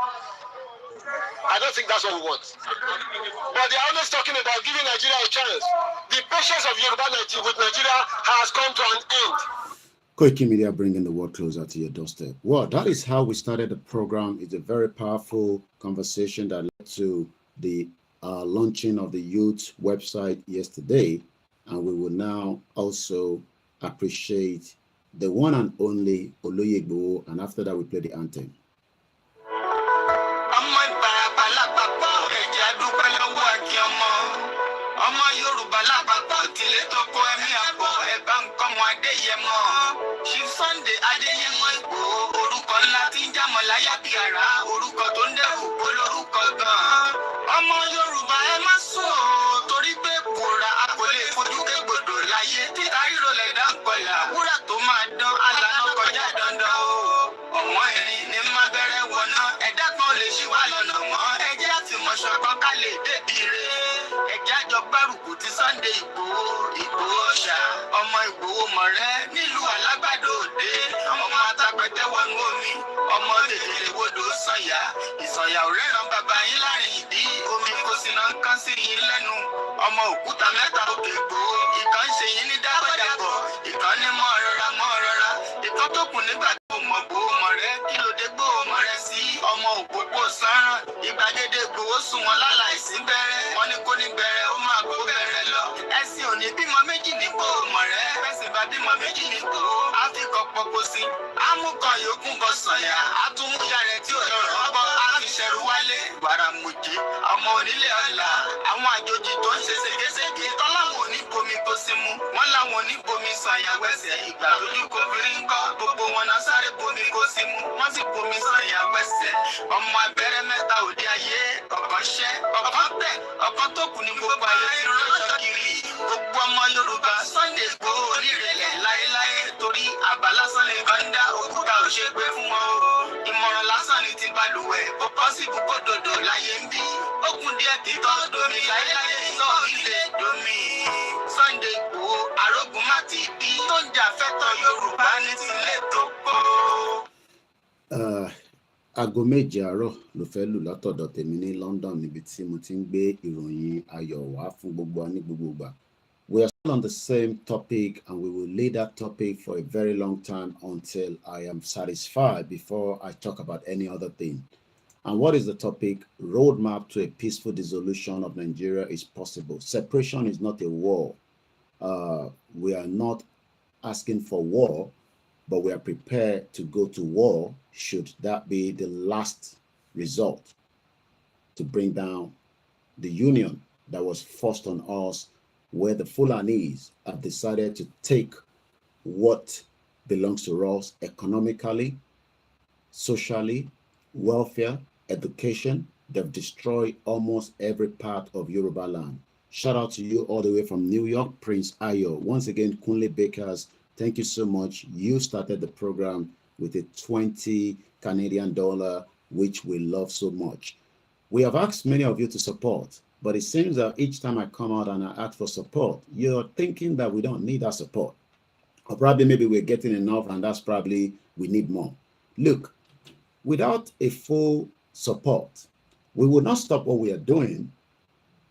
I don't think that's what we want. But they are always talking about giving Nigeria a chance. The patience of Yoruba with Nigeria has come to an end. Koikimedia, bringing the world closer to your doorstep. Well, that is how we started the program. It's a very powerful conversation that led to the launching of the youth website yesterday. And we will now also appreciate the one and only Oloyegbo. And after that, we play the anthem. Sunday Adéyẹmọ Ìgbòho orúkọ ńlá tí ń jámọ́ láyà bí ara orúkọ tó ń dẹ́rù olórúkọ gan-an. Ọmọ Yorùbá ẹ má sùn o torí pé kòrà a kò lè fojú kégbodò láyé títa ríro lẹ̀dá ń kọlà wúrà tó máa dán alànà kọjá dandan o. Ọ̀wọ́n ẹ̀rín ní má bẹ̀rẹ̀ wọ̀nà ẹ̀dá kan lè ṣì wá lọ́nà mọ́ ẹjẹ́ àtìmọ̀ṣọ́ kan ká lè débi re. Ẹ̀jẹ̀ àjọ gbárùkù ti Sunday Ìgbòho Ìgbòho ṣá ọmọ Ìgbòho mọ̀rẹ́ nílùú Alágbàdo òde ọmọ atapẹ̀tẹ̀ wọnú omi ọmọ tètè wodò sànyà ìsànyà ò rẹ́ràn bàbá yín láàrin ìdí omi kò sì náà ń kán sí yín lẹ́nu ọmọ òkúta mẹ́ta òkè Ìgbòho ìkan ń ṣe yín ní dábọ̀dàbọ̀ ìkan ní mọ́ rọra ìkan tó kù nígbà tó mọ̀ Ìgbòho mọ̀rẹ́ kí ló dé Ìgbòho mọ̀rẹ́ sí ọmọ òpópó sánrán ìgbàgede Ìgbòho sùn wọn láláìsí bẹ̀rẹ̀ wọn ní kó ní bẹ̀rẹ̀ ó máa kó bẹ̀rẹ̀ lọ ẹ̀sìn òní bímọ méjì ní Ìgbòho mọ̀rẹ́ ẹ̀sìn bá bímọ méjì ní Ìgbòho áfíkọ̀ pọ̀pọ̀ sí amúkan yòókù bọ̀ sànyà àtúmúyà rẹ̀ tí ò lọ́rọ̀ ọgbọ́ àfiṣẹ́rù wálé gbàràmùjì ọmọ onílé ọ̀la àwọn àjòjì tó ń ṣe ségesège tọ́láwọn òní bomi tó sí mu wọ́n láwọn òní bomi sànyà wẹ̀sẹ̀ ìgbà lójú kò fi rí ń kọ́ gbogbo wọn náà sáré bomi kó sí mu wọ́n sì bomi sànyà wẹ̀sẹ̀ ọmọ abẹ́rẹ́ mẹ́ta òde ayé ọ̀kan ṣẹ́ ọ̀kan tẹ̀ ọ̀kan tó kù ní gbogbo ayé tí rọ́ṣọ́ kiri gbogbo ọmọ Yorùbá Sunday Ìgbòho onírẹ̀lẹ̀ láéláé torí àbá lásán lè kàn dá òkúta ò ṣe gbé fún wọn o ìmọ̀ràn lásán ni ti balùwẹ̀ ó pọ́sibú kó dòdò láyé ń bí ó kún díẹ̀ kí tọ́ domi láéláé ìtọ́ ilé domi Sunday Ìgbòho arógun má ti bí tó ń jà fẹ́tọ̀ Yorùbá ní tilé tó kó. Aago méje àárọ̀ ló fẹ́ lù látọ̀dọ̀ tèmi ní London níbi tí mo ti ń gbé ìròyìn ayọ̀ wá fún gbogbo wa ní gbogbo ìgbà. We are still on the same topic and we will lay that topic for a very long time until I am satisfied before I talk about any other thing. And what is the topic? Roadmap to a peaceful dissolution of Nigeria is possible. Separation is not a war. We are not asking for war, but we are prepared to go to war should that be the last result to bring down the union that was forced on us, where the Fulanis have decided to take what belongs to us economically, socially, welfare, education. They've destroyed almost every part of Yoruba land. Shout out to you all the way from New York, Prince Ayo. Once again, Kunle Bakers, thank you so much. You started the program with a 20 Canadian dollar, which we love so much. We have asked many of you to support, but it seems that each time I come out and I ask for support, you're thinking that we don't need that support. Or probably maybe we're getting enough and that's probably we need more. Look, without a full support, we will not stop what we are doing,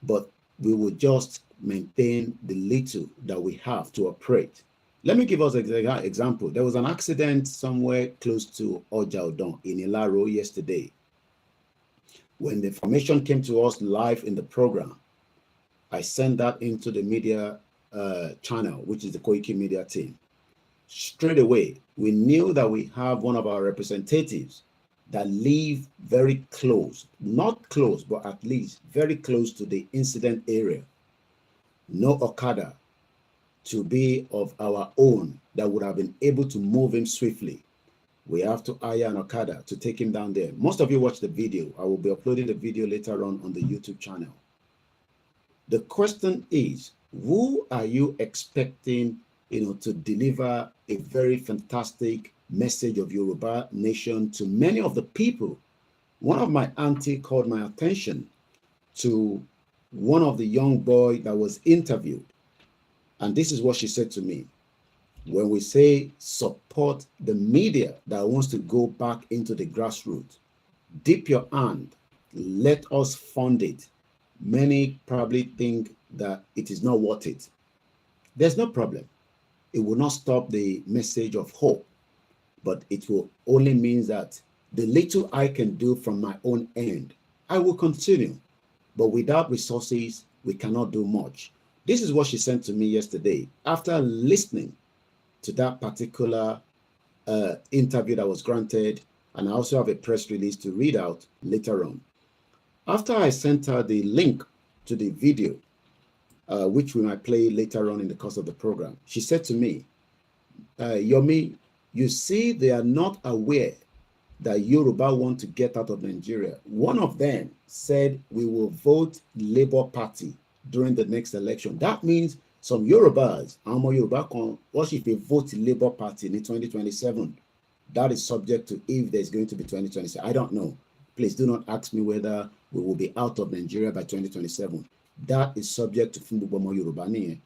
but we will just maintain the little that we have to operate. Let me give us an example. There was an accident somewhere close to Ojaudon in Ilaro yesterday. When the information came to us live in the program, I sent that into the media channel, which is the Koikimedia team. Straight away, we knew that we have one of our representatives that live very close, not close, but at least very close to the incident area. No Okada to be of our own that would have been able to move him swiftly. We have to hire an Okada to take him down there. Most of you watched the video. I will be uploading the video later on the YouTube channel. The question is, who are you expecting, to deliver a very fantastic message of Yoruba nation to many of the people? One of my auntie called my attention to one of the young boy that was interviewed. And this is what she said to me. When we say support the media that wants to go back into the grassroots, dip your hand, let us fund it. Many probably think that it is not worth it. There's no problem. It will not stop the message of hope, but it will only mean that the little I can do from my own end, I will continue. But without resources, we cannot do much. This is what she sent to me yesterday after listening to that particular interview that was granted, and I also have a press release to read out later on. After I sent her the link to the video, which we might play later on in the course of the program, she said to me, Yomi, you see, they are not aware that Yoruba want to get out of Nigeria. One of them said we will vote Labour Party during the next election. That means some Yorubas, what if they vote Labour Party in 2027? That is subject to if there's going to be 2027. I don't know. Please do not ask me whether we will be out of Nigeria by 2027. That is subject to Fumbubomo Yorubani.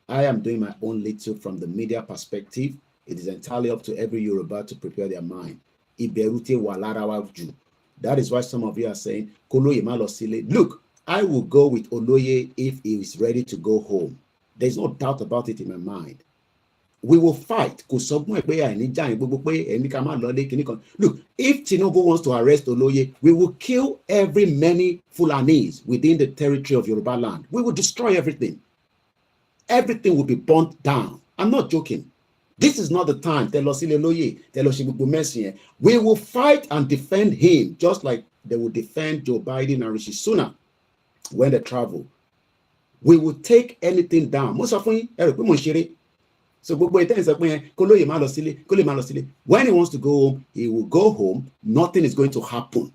I am doing my own little from the media perspective. It is entirely up to every Yoruba to prepare their mind. That is why some of you are saying, look, I will go with Oloye if he is ready to go home. There's no doubt about it in my mind. We will fight. Look, if Tinubu wants to arrest Oloye, we will kill every many Fulanis within the territory of Yoruba land. We will destroy everything. Everything will be burnt down. I'm not joking. This is not the time. We will fight and defend him, just like they will defend Joe Biden and Rishi Sunak when they travel. We will take anything down. So when he wants to go home, he will go home. Nothing is going to happen.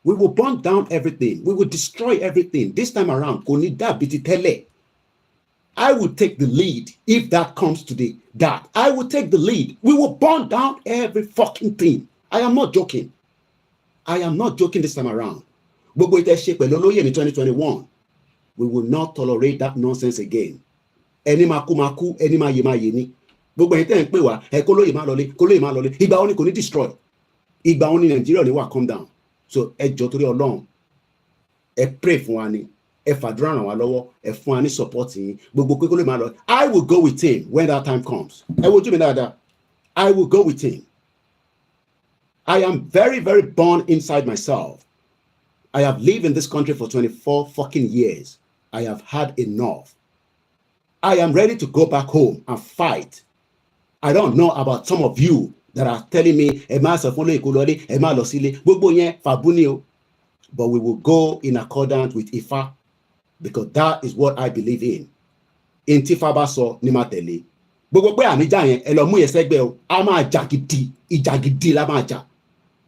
We will burn down everything. We will destroy everything. This time around, I will take the lead if that comes to that. I will take the lead. We will burn down every fucking thing. I am not joking. I am not joking this time around. In 2021, we will not tolerate that nonsense again. Any maku, any mayema. Destroy. Nigeria will come down. So, pray for any. I will go with him when that time comes. I will go with him. I am very, very born inside myself. I have lived in this country for 24 fucking years. I have had enough. I am ready to go back home and fight. I don't know about some of you that are telling me, but we will go in accordance with Ifa. because that is what I believe in. In tí Ifá bá sọ ni máa tẹ̀lé. Gbogbo pé àníjà yẹn ẹ lọ mú yẹn sẹ́gbẹ́ o, a máa jà gidi, ìjà gidi la máa jà.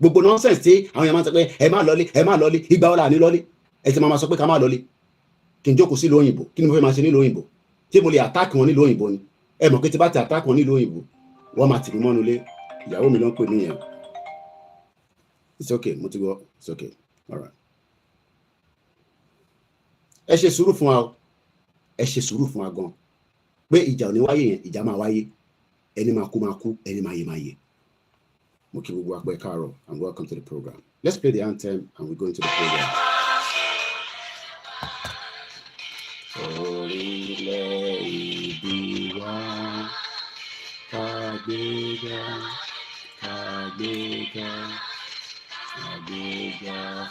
Gbogbo nonsense tí àwọn yẹn máa ń sọ pé ẹ má lọlé, ìgbà wo la ní lọlé? Ẹ ti máa sọ pé ká má lọlé. Kí n jókòó sí ìlú òyìnbó, kí ni mo fẹ́ máa ṣe nílùú òyìnbó? Ṣé mo lè attack wọn nílùú òyìnbó ni? Ẹ mọ̀ pé tí bá ti attack wọn nílùú òyìnbó, wọ́n máa tì mí mọ́nu lé. Ìyàwó mi ló ń pè mí yẹn. It's okay, mo ti gbọ́, it's okay, all right. Ẹ ṣe sùúrù fún wa o, ẹ ṣe sùúrù fún wa gan. Pé ìjà ò ní wáyé yẹn, ìjà máa wáyé. Ẹni máa kú, ẹni máa yé. Mo kí gbogbo apẹ́ káàárọ̀ and welcome to the program. Let's play the anthem and we go into the program. Orílẹ̀-èdè wa, kàgbéga,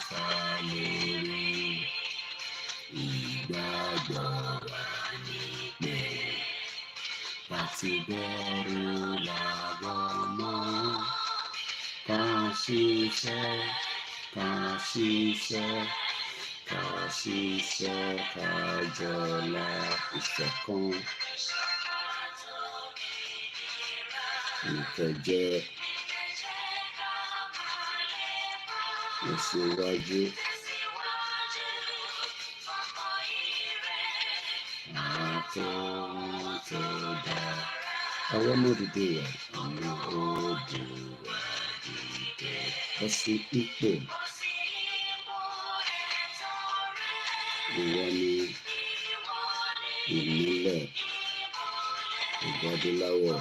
fàlórí. Ìgbàgbọ́ wa ni pé láti bẹ̀rù làbọ̀ mọ́. Ká ṣiṣẹ́, ká jọlá ìṣọ̀kan. Ìkẹjẹ ìṣíwájú. Àwọn ọmọ òdìdí rẹ̀, àwọn òbí rẹ̀ dìde bọ́ sí ipò. Ìwọ ni ìmúlẹ̀ ìgbàdúláwọ̀.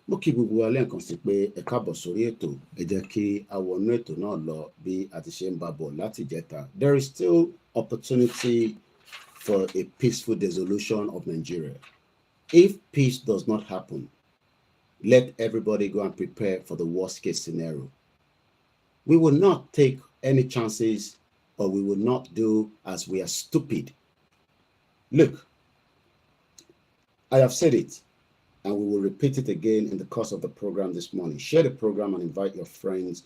Mo kí gbogbo wa lẹ́ẹ̀kan sí pé ẹ káàbọ̀ sórí ètò. Ẹ jẹ́ kí a wọnú ètò náà lọ bí a ti ṣe ń bá bọ̀ láti ìjẹta. There is still opportunity for a peaceful dissolution of Nigeria. If peace does not happen, let everybody go and prepare for the worst case scenario. We will not take any chances, or we will not do as we are stupid. Look, I have said it, and we will repeat it again in the course of the program this morning. Share the program and invite your friends,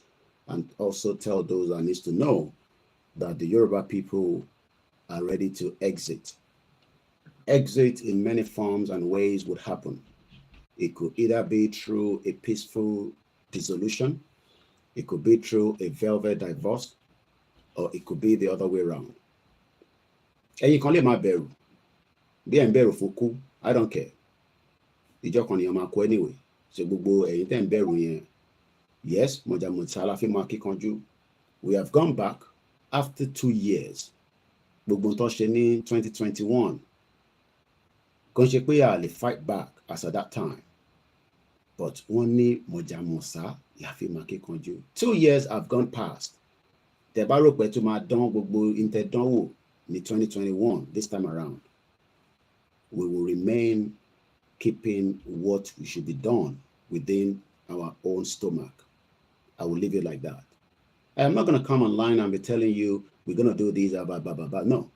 and also tell those that need to know that the Yoruba people are ready to exit. Exit in many forms and ways would happen. It could either be through a peaceful dissolution, it could be through a velvet divorce, or it could be the other way around. And you can leave my bẹ̀rù. Bí ẹ̀ ń bẹ̀rù fún kú, I don't care. Ìjọ kan nìyẹn máa kú anyway. So gbogbo ẹ̀yin tẹ́ ń bẹ̀rù yẹn, yes, mọ̀jàmọ̀tà la fi máa kíkanjú. We have gone back after 2 years. Gbogbo tó ṣe ní 2021. Kò ń ṣe pé a lè fight back as at that time. But wọ́n ní mọ̀jàmọ̀sá la fi máa kíkanjú. 2 years have gone past. Tẹ́ bá rò pé tó máa dán gbogbo ìtẹ̀dánwò ní 2021 this time around. We will remain keeping what we should be done within our own stomach. I will leave it like that. I am not going to come online and be telling you we're going to do this, no.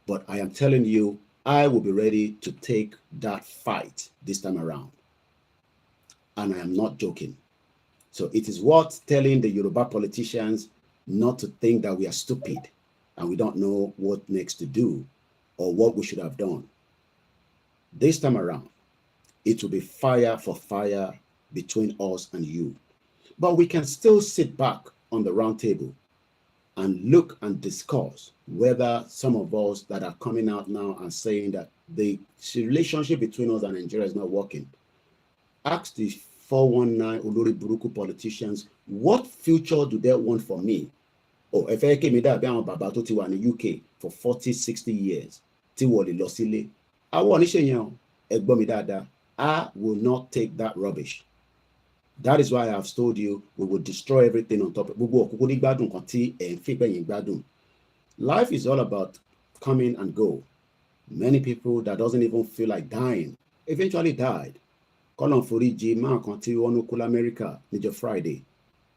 But I am telling you, I will be ready to take that fight this time around. And I am not joking. So it is worth telling the Yoruba politicians not to think that we are stupid and we don't know what next to do or what we should have done. This time around, it will be fire for fire between us and you. But we can still sit back on the round table and look and discuss whether some of us that are coming out now and saying that the relationship between us and Nigeria is not working. Ask the 419 Olori Buruku politicians, what future do they want for me? Oh, if I came here, Baba to in the UK for 40, 60 years. Tiwoli Losile. I want to I will not take that rubbish. That is why I have told you we will destroy everything on top of life is all about coming and go. Many people that doesn't even feel like dying eventually died. Colon Foriji man continue on Okula America Niger Friday.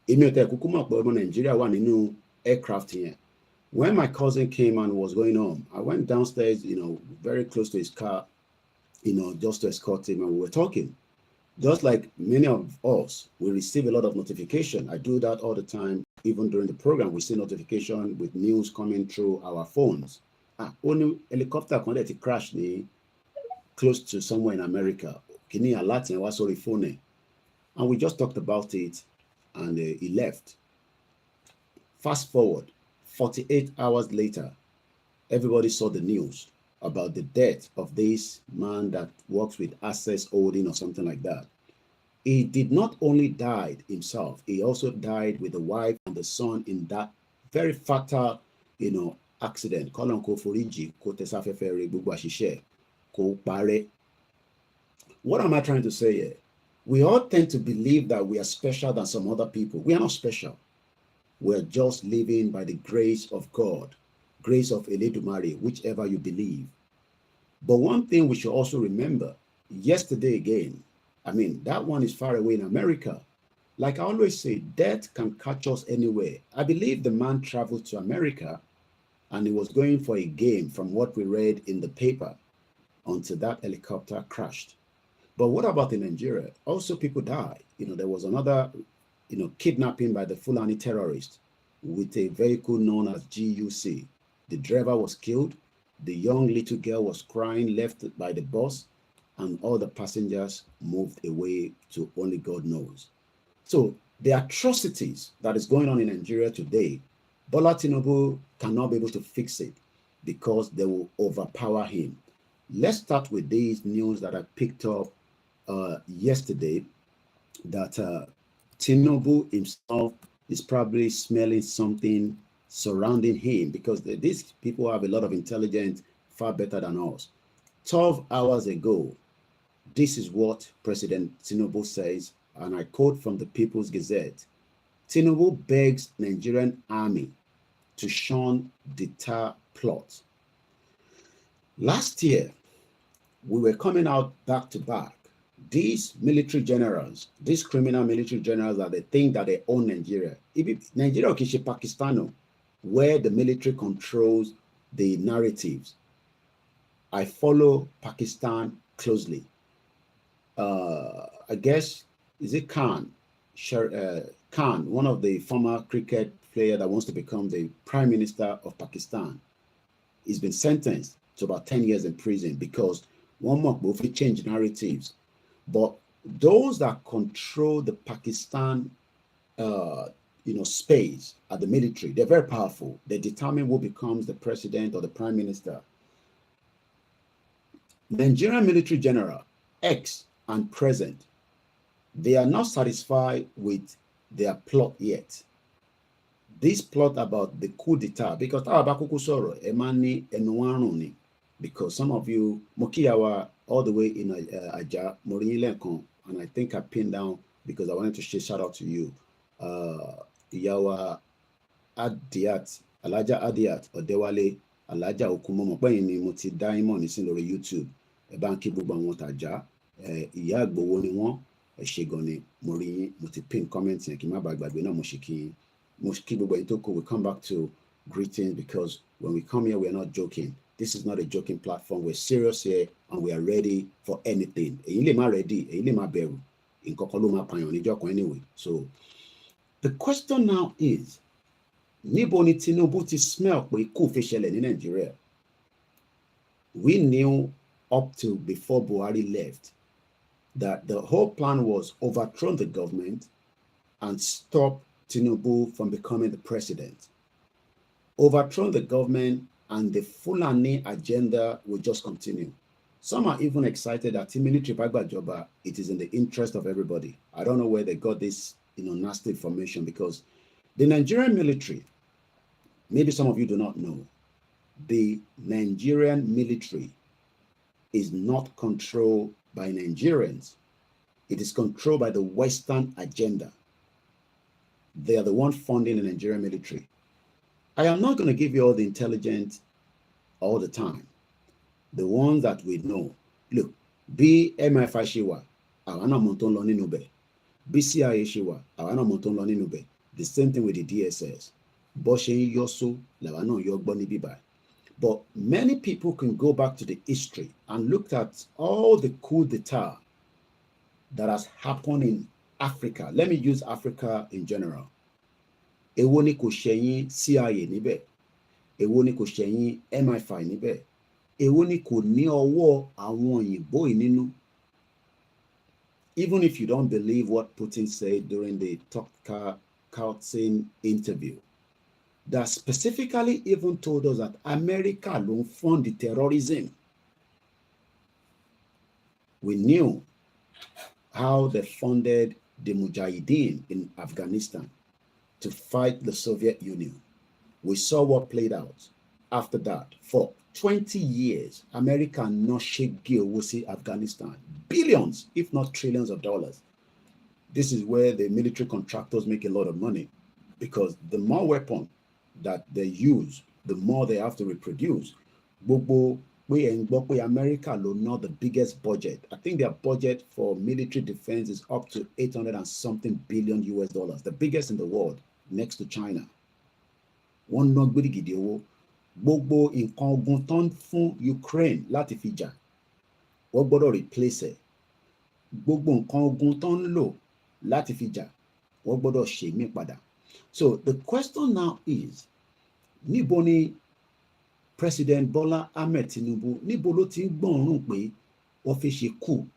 Nigeria one new aircraft here. When my cousin came and was going home, I went downstairs, very close to his car, just to escort him, and we were talking. Just like many of us, we receive a lot of notification. I do that all the time. Even during the program, we see notification with news coming through our phones. Only helicopter connected crashed close to somewhere in America. Kini alert and was sorry phone. And we just talked about it, and he left. Fast forward, 48 hours later, everybody saw the news about the death of this man that works with Access Holding or something like that. He did not only die himself, he also died with the wife and the son in that very fatal, accident. What am I trying to say here? We all tend to believe that we are special than some other people. We are not special. We are just living by the grace of God, grace of Eledumare, whichever you believe. But one thing we should also remember, yesterday again, that one is far away in America. Like I always say, death can catch us anywhere. I believe the man traveled to America and he was going for a game from what we read in the paper until that helicopter crashed. But what about in Nigeria? Also, people died. There was another, kidnapping by the Fulani terrorists with a vehicle known as GUC. The driver was killed. The young little girl was crying, left by the bus, and all the passengers moved away to only God knows. So the atrocities that is going on in Nigeria today, Bola Tinubu cannot be able to fix it because they will overpower him. Let's start with these news that I picked up yesterday, that Tinubu himself is probably smelling something surrounding him, because these people have a lot of intelligence, far better than us. 12 hours ago, this is what President Tinubu says, and I quote from the People's Gazette. Tinubu begs Nigerian army to shun the deter plot. Last year, we were coming out back to back. These military generals, these criminal military generals, that they think that they own Nigeria. Nigeria or Pakistan, where the military controls the narratives. I follow Pakistan closely. I guess, is it Khan? Khan, one of the former cricket player that wants to become the Prime Minister of Pakistan, he's been sentenced to about 10 years in prison because one more will change narratives. But those that control the Pakistan, space at the military, they're very powerful. They determine who becomes the president or the prime minister. Nigerian military general, ex and present, they are not satisfied with their plot yet. This plot about the coup d'etat, because some of you, Mokiyawa, all the way in Aja, Morinyilenkon, and I think I pinned down because I wanted to say shout out to you. Yawa Adiat, Alaja Adiat, Odewale, Alaja Okumomo, ni Moti Diamond is in YouTube. Banki Buba Montaja, Yagbo Woni, Shigoni, Morini, Moti pin comments, and Kimaba Bagwena Moshiki. Moshiki Buba Itoko will come back to greetings, because when we come here, we are not joking. This is not a joking platform. We're serious here and we are ready for anything. Anyway, so the question now is, Niboni Tinubu ti smell in Nigeria. We knew up to before Buhari left that the whole plan was overthrow the government and stop Tinubu from becoming the president. Overthrow the government and the Fulani agenda will just continue. Some are even excited that military Bagbajoba, it is in the interest of everybody. I don't know where they got this, nasty information, because the Nigerian military, maybe some of you do not know, the Nigerian military is not controlled by Nigerians. It is controlled by the Western agenda. They are the one funding the Nigerian military. I am not going to give you all the intelligence all the time. The ones that we know. Look, MI5 Shiwa, Awana Monton Loninube. BCIA Shiwa, Awana Monton Loninube. The same thing with the DSS. bó ṣe ń yọ só làwa náà yọ gbọ́ níbí báyìí. But many people can go back to the history and look at all the coup d'etat that has happened in Africa. Let me use Africa in general. Èwo ni kò ṣẹ̀yìn CIA níbẹ̀? Èwo ni kò ṣẹ̀yìn MI5 níbẹ̀? Èwo ni kò ní ọwọ́ àwọn òyìnbó yìí nínú? Even if you don't believe what Putin said during the Tucker Carlson interview, that specifically even told us that America ló ń fund the terrorism. We knew how they funded the Mujahideen in Afghanistan to fight the Soviet Union. We saw what played out after that. For 20 years, America no shege owó sí Afghanistan. Billions, if not trillions of dollars. This is where the military contractors make a lot of money, because the more weapon that they use, the more they have to reproduce. Gbogbo pé ẹ̀ ń gbọ́ pé America ló ná the biggest budget. I think their budget for military defense is up to 800 and something billion US dollars, the biggest in the world, next to China. Wọ́n ná gidigidi owó. Gbogbo nǹkan ogun tó ń fún Ukraine láti fi jà, wọ́n gbọ́dọ̀ replace ẹ̀. Gbogbo nǹkan ogun tó ń lò láti fi jà, wọ́n gbọ́dọ̀ ṣe mí padà. So the question now is, níbo ni President Bola Ahmed Tinubu, níbo ló ti ń gbọ̀nrún pé wọ́n fi ṣe coup?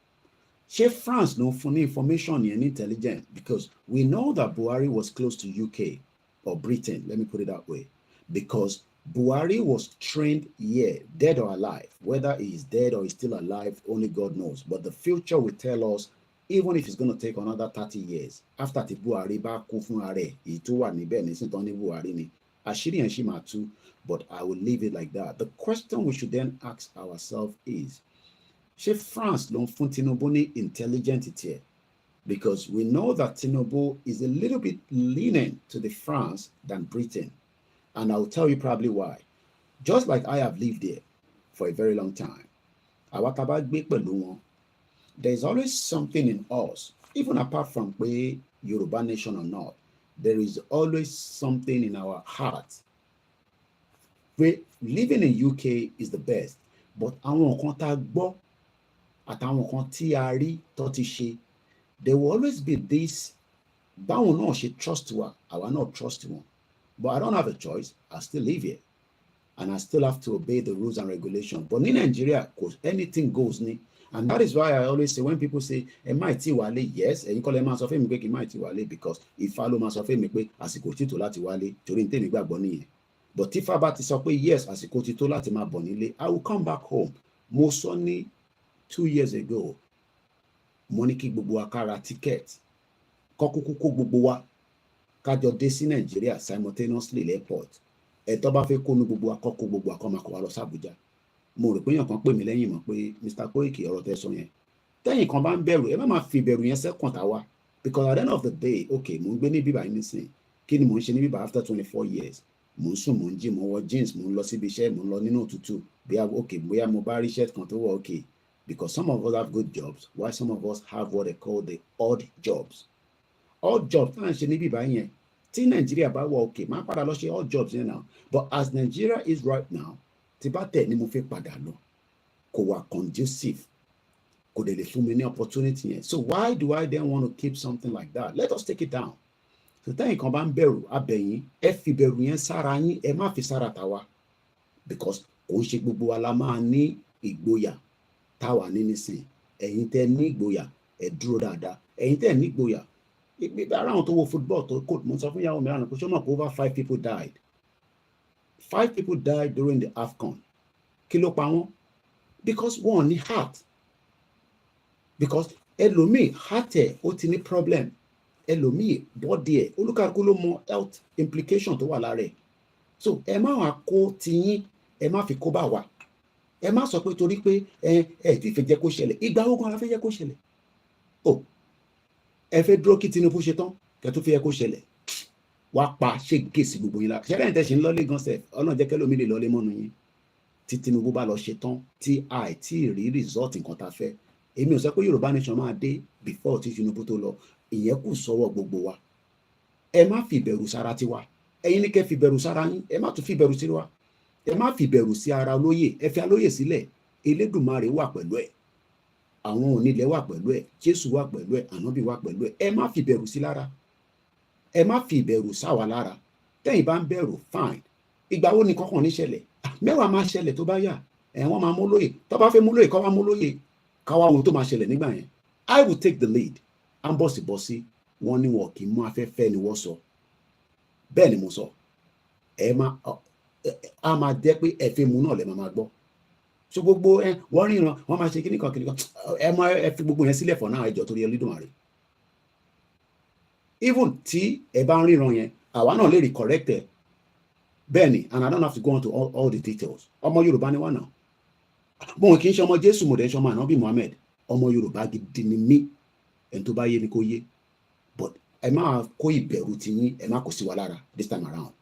Ṣé France ló fún ní information yẹn ní intelligence? Because we know that Buhari was close to UK or Britain, let me put it that way, because Buhari was trained here, dead or alive. Whether he is dead or he's still alive, only God knows. But the future will tell us, even if it's going to take another 30 years, after the Buhari bá kú fún ààrẹ, èyí tó wà níbẹ̀ nísìnyí tó ní Buhari ni, àṣírí yẹn ṣì máa tú, but I will leave it like that. The question we should then ask ourselves is, ṣé France ló ń fún Tinubu ní intelligent tiẹ̀? Because we know that Tinubu is a little bit lenient to the France than Britain. And I'll tell you probably why. Just like I have lived there for a very long time, àwa tá bá gbé pẹ̀lú wọn, there is always something in us, even apart from pé Yoruba nation or not, there is always something in our hearts. Living in UK is the best, but àwọn nǹkan tá gbọ́ àtàwọn nǹkan tí a rí tó ti ṣe, there will always be this, báwọn náà ṣe trust wa, àwa náà trust wọn. But I don't have a choice. I still live here. And I still have to obey the rules and regulations. But in Nigeria, anything goes. And that is why I always say, when people say, MIT wale, yes, and you call them as of him, MIT wale, because if follow mas of him, àsìkò ti tó láti wale, torí ntẹ́mi gbàgbọ́ nìyẹn. But if I ti sọ pé yes, àsìkò ti tó láti máa bọ̀ nílé, I will come back home. Mo sọ ní 2 years ago, mo ní kí gbogbo wa ká ra ticket, kọ́kúkú kó gbogbo wa kájọ dé sí Nàìjíríà simultaneously airport. Tó bá fẹ́ kó nu gbogbo akọ́kọ́ gbogbo akọ́makọ̀ wa lọ sí Àbújá. Mo rò pé èèyàn kan pè mí lẹ́yìn mọ̀ pé Mr. Koiki ọ̀rọ̀ tẹ́ sọ yẹn. Tẹ́yìn kan bá ń bẹ̀rù, ẹ má máa fi ìbẹ̀rù yẹn sẹ́kàn tá wa. Because at the end of the day, okay, mo ń gbé ní bíbá yìí nísìn. Kí ni mo ń ṣe ní bíbá after 24 years? Mo ń sùn, mo ń jí, mo wọ jeans, mo ń lọ síbi iṣẹ́, mo ń lọ nínú òtútù. Bóyá mo bá rí shirt kan tó wọ okay. Because some of us have good jobs, while some of us have what they call the odd jobs. Odd jobs tá à ń ṣe ní bíbá yẹn. Tí Nigeria bá wọ okay, máa padà lọ ṣe all jobs yẹn now. But as Nigeria is right now, tí bá tẹ̀ ni mo fẹ́ padà lọ, kò wà conducive, kò dẹ̀ lè fún mi ní opportunity yẹn. So why do I then want to keep something like that? Let us take it down. So tẹ́yìn kan bá ń bẹ̀rù abẹ̀yìn, ẹ fi bẹ̀rù yẹn sára yín, ẹ má fi sára tàwa. Because kò ń ṣe gbogbo wa la máa ní ìgboyà táwa ní nísìn. Ẹ̀yin tẹ́ ní ìgboyà, ẹ dúró dáadáa. Ẹ̀yin tẹ́ ní ìgboyà, around to football to coach, mo sọ fún ìyàwó mi lánàá pé ṣé o mọ̀ pé over 5 people died. 5 people died during the AFCON. Kí ló pa wọ́n? Because wọ́n ní heart. Because ẹlòmíì heart ẹ̀ ó ti ní problem. Ẹlòmíì body ẹ̀ olúkàlùkù ló mọ health implication tó wà lára ẹ̀. So ẹ má wá kó tiyín, ẹ má fi kó bá wa. Ẹ má sọ pé torí pé ẹ ti fẹ́ jẹ́ kó ṣẹlẹ̀. Ìgbà wo gan la fẹ́ jẹ́ kó ṣẹlẹ̀? Oh, ẹ fẹ́ dúró kí Tinubu ṣe tán kẹ́ tó fi yẹ kó ṣẹlẹ̀, wá pa ṣe gèsì gbogbo yín la ṣẹlẹ̀ ní tẹ̀sí ń lọ́lé gan sef ọlọ́run jẹ́ kẹ́lómi lè lọ́lé mọ́nu yín tí Tinubu bá lọ ṣe tán tí àìtí rí result nǹkan tá a fẹ́. Èmi ò sọ pé Yorùbá nation máa dé before tí Tinubu tó lọ, ìyẹn kù sọ́wọ́ gbogbo wa. Ẹ má fi ìbẹ̀rù sára tiwa, ẹ̀yin ní kẹ́ fi bẹ̀rù sára yín, ẹ má tún fi bẹ̀rù sí wa, ẹ má fi bẹ̀rù sí ara olóyè, ẹ fi alóyè sílẹ̀, Elédùmarè wà pẹ̀lú ẹ̀, àwọn onílẹ̀ wà pẹ̀lú ẹ̀, Jésù wà pẹ̀lú ẹ̀, ànábì wà pẹ̀lú ẹ̀, ẹ má fi bẹ̀rù sí lára, ẹ má fi bẹ̀rù sáwa lára. Tẹ́yin bá ń bẹ̀rù fine, ìgbà wo ni kọ́kàn ní ṣẹlẹ̀, mẹ́wàá máa ṣẹlẹ̀ tó bá yà, wọ́n máa mú lóye, tó bá fẹ́ mú lóye kọ́ wá mú lóye, káwá ohun tó máa ṣẹlẹ̀ nígbà yẹn. I will take the lead. À ń bọ̀sibọ̀sí wọ́n ní wọn kì í mú afẹ́fẹ́ ni wọ́n sọ, bẹ́ẹ̀ ni mo sọ, a máa jẹ́ pé ẹ̀fẹ́ mu náà lẹ́ máa gbọ́. So gbogbo wọ́n ríran wọ́n máa ṣe kíníkan ẹ fi gbogbo yẹn sílẹ̀ for now, ẹjọ́ torí Olódùmarè. Even tí ẹ bá ń ríran yẹn, àwa náà lè rí correct ẹ, bẹ́ẹ̀ ni, and I don't have to go into all the details. Ọmọ Yorùbá ni wọ́n náà, mo kì í ṣe ọmọ Jésù, mo dẹ̀ ṣe ọmọ Ànábì Muhammad, ọmọ Yorùbá gidi ni mí, ẹni tó bá yé ni kó yé, but ẹ máa kó ìbẹ̀rù ti yín, ẹ má kó sí wa lára this time around.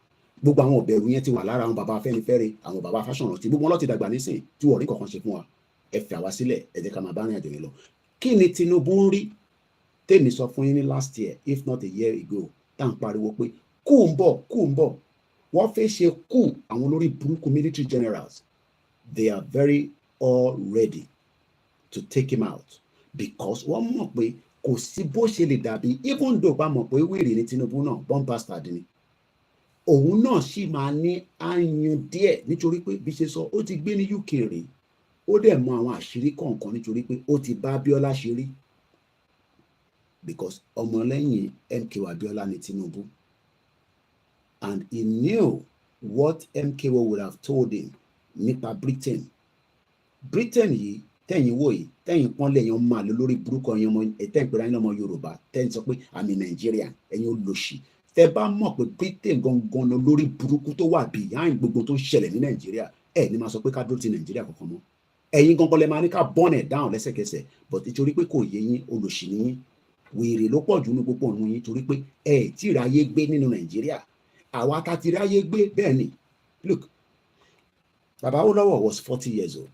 Gbogbo àwọn ìbẹ̀rù yẹn ti wà lára àwọn bàbá Afẹ́nifẹ́re, àwọn bàbá Fáṣọ̀rántì, gbogbo wọn ló ti dàgbà nísìn tí wọ́n rí kankan ṣe fún wa. Ẹ fẹ́ àwa sílẹ̀, ẹ jẹ́ ká máa bá rìn àjò yẹn lọ. Kí ni Tinubu ń rí tèmi sọ fún yín ní last year if not a year ago, tá à ń pariwo pé kú ń bọ̀, wọ́n fẹ́ ṣe kú àwọn olórí burúkú military generals. They are very all ready to take him out because wọ́n mọ̀ pé kò sí bó ṣe lè dàbí, even though bá mọ̀ pé wèrè ní Tinubu náà, bomb bastard ni, òun náà sì máa ní àyàn díẹ̀ nítorí pé bí ṣe sọ ó ti gbé ní UK rí, ó dẹ̀ mọ àwọn àṣírí kọ̀ọ̀kan nítorí pé ó ti bá Abíọ́lá ṣe rí, because ọmọlẹ́yìn MKO Abíọ́lá ní Tinubu, and he knew what MKO would have told him nípa Britain yìí tẹ̀yìn wò yìí, tẹ̀yìn pọ́nlẹ̀ yẹn máa lọ lórí burúkú ẹ̀yìn ọmọ ẹ̀tẹ́ ìpẹ́rẹ́ ẹ̀yìn ọmọ Yorùbá, tẹ̀yìn sọ pé àmì Nàìjíríà, ẹ̀yìn olóṣì, tẹ́ bá mọ̀ pé Britain gangan lọ lórí burúkú tó wà behind gbogbo tó ń ṣẹlẹ̀ ní Nàìjíríà, ẹ̀ ní máa sọ pé ká dúró ti Nàìjíríà kankan mọ́, ẹ̀yin gangan lẹ máa ní ká burn it down lẹ́sẹ̀kẹsẹ̀, but nítorí pé kò yé yín, olóṣì ni yín, wèrè ló pọ̀ jù ní gbogbo ọ̀nù yín, torí pé ẹ̀ tí ìráyé gbé nínú Nàìjíríà, àwa ta ti ráyé gbé. Bẹ́ẹ̀ ni, look, bàbá Awólọ́wọ̀ was 40 years old.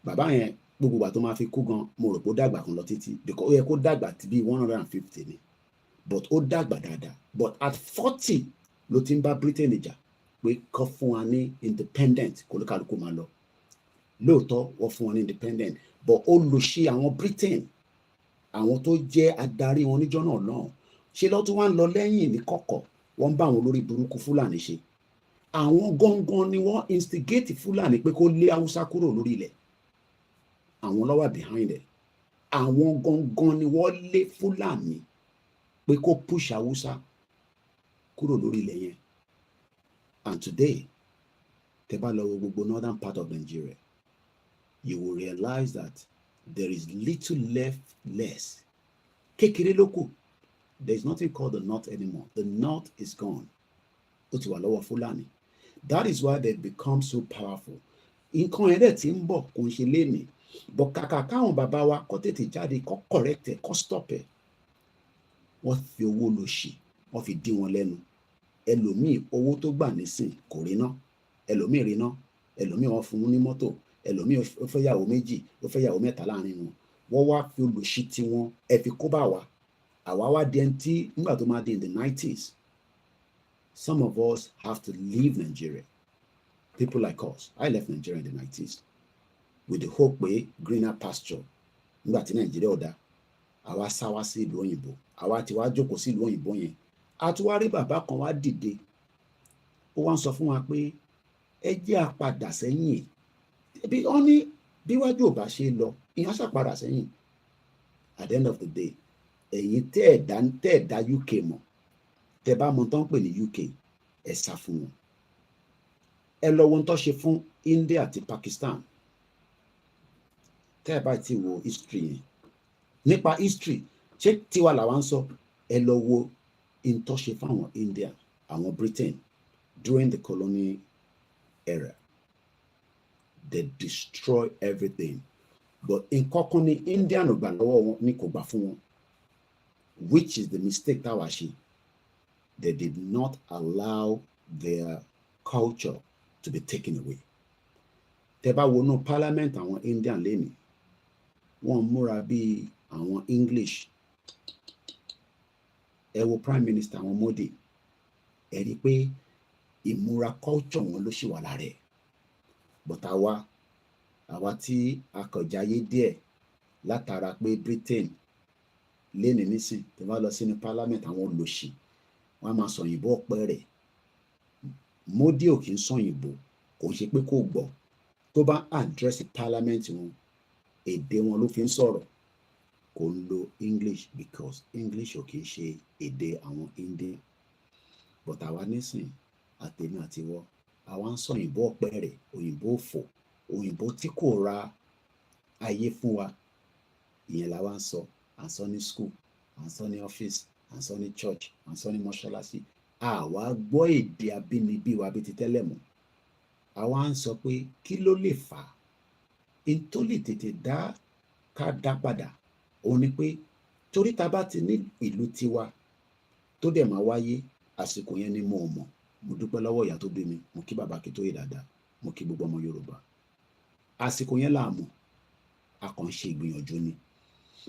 Bàbá yẹn gbogbo ìgbà tó máa fi kú gan, mo rò pé ó dàgbà kan lọ títí, because ó yẹ kó dàgbà ti bí 150 ni, but ó dàgbà dáadáa, but at 40 ló ti ń bá Britain jà pé kó fún wa ní independent, kó lókàlùkù máa lọ. Lóòótọ́ wọ́n fún wọn ní independent, but ó lò ṣe àwọn Britain, àwọn tó jẹ́ adarí wọn níjọ́ náà náà, ṣe lọ́ tún wá ń lọ lẹ́yìn ní kọ̀kọ̀, wọ́n bá àwọn olórí burúkú Fúlàní ṣe. Àwọn gangan ni wọ́n instigate Fúlàní pé kó lé Haúsá kúrò lórí ilẹ̀, àwọn ló wà behind it. Àwọn gangan ni wọ́n lé Fúlàní pé kó push Haúsá kúrò lórí ilẹ̀ yẹn. And today, tẹ́ bá lọ wo gbogbo northern part of Nigeria, you will realize that there is little less. Kékeré ló kù. There is nothing called the north anymore. The north is gone. Ó ti wà lọ́wọ́ Fúlàní. That is why they become so powerful. Nǹkan ẹ̀rẹ́ tí ń bọ̀ kò ń ṣe léni, but kàkà káwọn bàbá wa kó tètè jáde, kó correct ẹ̀, kó stop ẹ̀, wọ́n fi owó lòṣì, wọ́n fi dí wọn lẹ́nu. Ẹlòmíì owó tó gbà nísìn kò rí ná, ẹlòmíì rí ná, ẹlòmíì wọ́n fún un ní mọ́tò, ẹlòmíì ó fẹ́ yàwó méjì, ó fẹ́ yàwó mẹ́ta láàrin wọn, wọ́n wá fi olòṣì tí wọn ẹ fi kó bá wa. Àwa wá di ẹni tí nígbà tó máa di in the 90s, some of us have to leave Nigeria. People like us, I left Nigeria in the 90s with the hope pé greener pasture. Nígbà tí Nigeria ọ̀dà, àwa sá wá sí ìlú òyìnbó, àwa ti wá jókòó sí ìlú òyìnbó yẹn. A tún wá rí bàbá kan wá dìde, ó wá ń sọ fún wa pé ẹ jẹ́ a padà sẹ́yìn. Bí wọ́n ní bí wájú ò bá ṣe lọ, ìyẹn ṣàpadà sẹ́yìn. At the end of the day, ẹ̀yin tẹ́ ẹ̀ dá UK mọ̀, tẹ́ bá mọ̀ tán pè ní UK, ẹ sá fún wọn. Ẹ lọ wo tó ṣe fún India àti Pakistan. Tẹ́ ẹ bá ti wo history yẹn, nípa history ṣé tiwa làwa ń sọ, ẹ lọ wo in tó ṣe fáwọn India, àwọn Britain during the colonial era. They destroy everything, but nǹkan kan ní India ò gbà lọ́wọ́ wọn ní kò gbà fún wọn, which is the mistake táwa ṣe. They did not allow their culture to be taken away. Tẹ́ bá wo no parliament àwọn Indian lẹ́ni, wọ́n múra bí àwọn English. Ẹ wo prime minister àwọn Modi, ẹ rí pé ìmúra culture wọn ló ṣì wà lára ẹ̀. But àwa tí a kọjá ayé díẹ̀ látara pé Britain léni nísìn tó bá lọ sínú parliament àwọn olòṣì wọn á máa sọ òyìnbó ọ̀pẹ rẹ̀. Modi ò kì í sọ òyìnbó, kò ń ṣe pé kò gbọ́, tó bá address parliament wọn èdè wọn ló fi ń sọ̀rọ̀, kò ń lo English because English ò kì í ṣe èdè àwọn Indian. But àwa nísìn àtẹ̀mí àtiwọ́ àwa ń sọ òyìnbó ọ̀pẹ rẹ̀, òyìnbó òfò, òyìnbó tí kò ra ayé fún wa, ìyẹn la wá ń sọ. À ń sọ ní school, à ń sọ ní office, à ń sọ ní church, à ń sọ ní mọ́ṣáláṣí. Àwa gbọ́ èdè abínibí wa bí ti tẹ́lẹ̀ mọ́. Àwa ń sọ pé kí ló lè fà á? In tó lè tètè ká dá padà òun ni pé torí ta bá ti ní ìlú tiwa tó dẹ̀ máa wáyé àsìkò yẹn ni mo mọ̀. Mo dúpẹ́ lọ́wọ́ ìyá tó bí mi, mo kí bàbá kí tó yé dáadáa, mo kí gbogbo ọmọ Yorùbá. Àsìkò yẹn là mọ̀, a kàn ṣe ìgbìyànjú ni.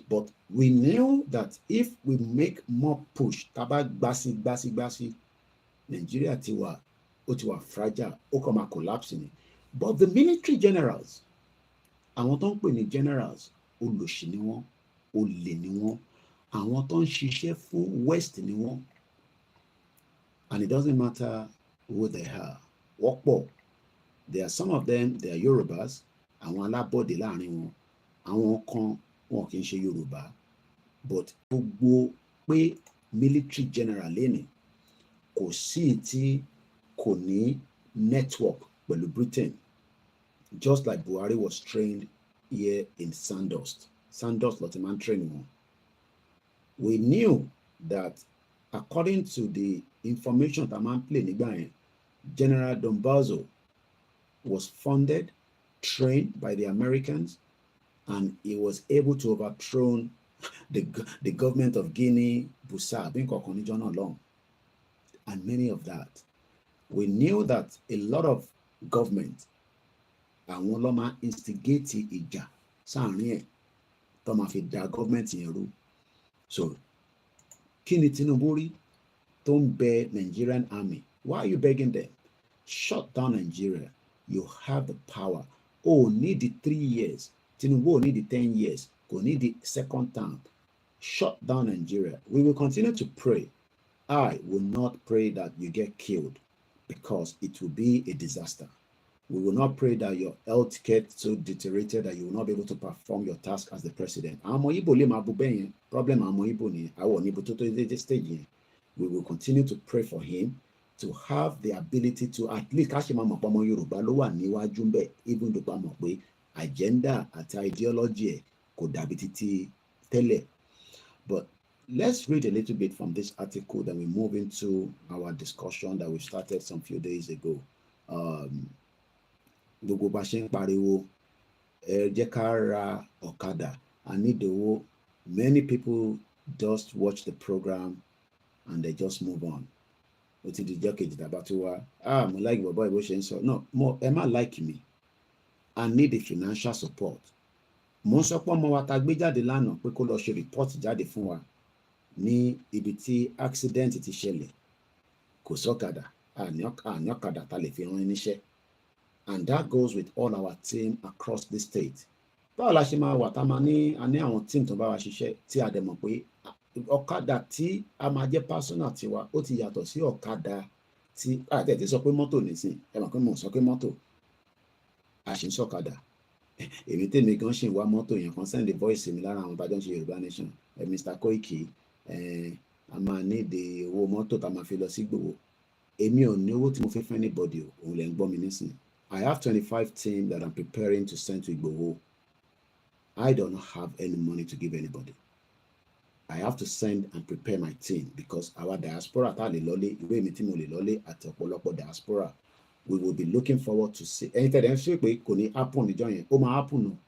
But we knew that if we make more push, tá bá gbásí, Nigeria ó ti wà fragile, ó kàn máa collapse ni. But the military generals, àwọn tó ń pè ní generals, olòṣì ni wọ́n, olè ni wọ́n, àwọn tó ń ṣiṣẹ́ fún West ni wọ́n. And it doesn't matter who they are. Wọ́pọ̀. There are some of them, they are Yorubas, àwọn alábọ̀dé láàrin wọn. Àwọn kan wọn kì í ṣe Yorùbá. But gbogbo pé military general lẹ́ni kò sí tí kò ní network pẹ̀lú Britain. Just like Buhari was trained here in Sandust. Sandust ló ti máa ń train wọn. We knew that according to the information that man play nígbà yẹn, General Dombazo was funded, trained by the Americans, and he was able to overthrow the government of Guinea-Bissau, and many of that. We knew that a lot of government àwọn ló máa instigate ìjà sáàrin ẹ̀ tó máa fi da government yẹn rú. So kí ni Tinubu rí tó ń bẹ Nigerian army? Why are you begging them? Shut down Nigeria. You have the power. Oh, need the 3 years. Tinubu need the 10 years. Go need the second term. Shut down Nigeria. We will continue to pray. I will not pray that you get killed because it will be a disaster. We will not pray that your health gets so deteriorated that you will not be able to perform your task as the president. Problem stage. We will continue to pray for him to have the ability to at least even though agenda at ideology could tele. But let's read a little bit from this article that we move into our discussion that we started some few days ago. Gbogbo bá ṣe ń pariwo jẹ́ ká ra ọ̀kadà, I need the wo. Many people just watch the program and they just move on. Ó ti di jọ́ kejì tàbá tó wá mo like bàbá ìbò ṣe ń sọ. No, ẹ má like me. I need the financial support. Mo ń sọ pé ọmọ wa ta gbé jáde lánàá pé kó lọ ṣe report jáde fún wa ní ibi tí accident ti ṣẹlẹ̀. Kò sọ́kadà, àní ọ̀kadà ta lè fi rán níṣẹ́. And that goes with all our team across the state. Báwo la ṣe máa wà tá a máa ní àwọn team tó bá wa ṣiṣẹ́ tí a dẹ̀ mọ̀ pé ọ̀kadà tí a máa jẹ́ personal tiwa ó ti yàtọ̀ sí ọ̀kadà tí àtẹ̀tẹ̀ sọ pé mọ́tò nìsín. Ẹ mọ̀ pé mo sọ pé mọ́tò a ṣì ń sọ̀kadà. Èmi tèmi gan ṣì ń wá mọ́tò yẹn kan send the voice mi lára àwọn bá jọ ń ṣe Yorùbá nation. Mr. Koiki a máa ní the owó mọ́tò tá a máa fi lọ sí Ìgbòho. Èmi ò ní owó tí mo fẹ́ fún anybody o, òun lè ń gbọ́ mi nísìn. I have 25 teams that I'm preparing to send to Igboho. I don't have any money to give anybody. I have to send and prepare my team because our diaspora, diaspora, we will be looking forward to see. Anything happen happen.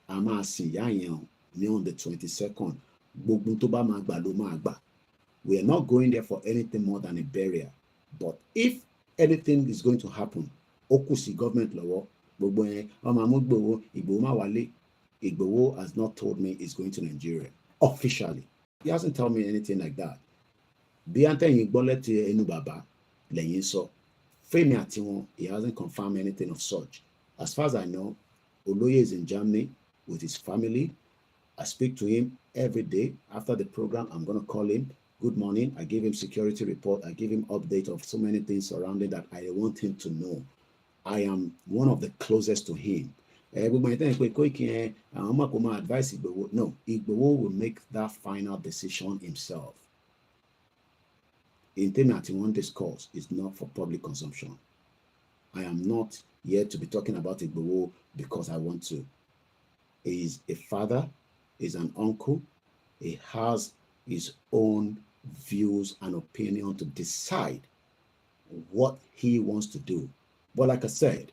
I'm asking on the 22nd. We are not going there for anything more than a burial. But if anything is going to happen, Okusi government law, Igboho has not told me he's going to Nigeria officially. He hasn't told me anything like that. Bí àtẹ̀yìn gbọ́ lẹ́tí ẹnu bàbá lẹ́yìn sọ. Fẹ́mi àti wọn, he hasn't confirmed anything of such. As far as I know, Oloye is in Germany with his family. I speak to him every day. After the program, I'm going to call him. Good morning. I give him security report. I give him update of so many things surrounding that I want him to know. I am one of the closest to him. Everybody think Koiki, I'm not going to advise Igboho. No, Igboho will make that final decision himself. Internet in one discourse is not for public consumption. I am not here to be talking about Igboho because I want to. He is a father, he is an uncle, he has his own views and opinion to decide what he wants to do. But like I said,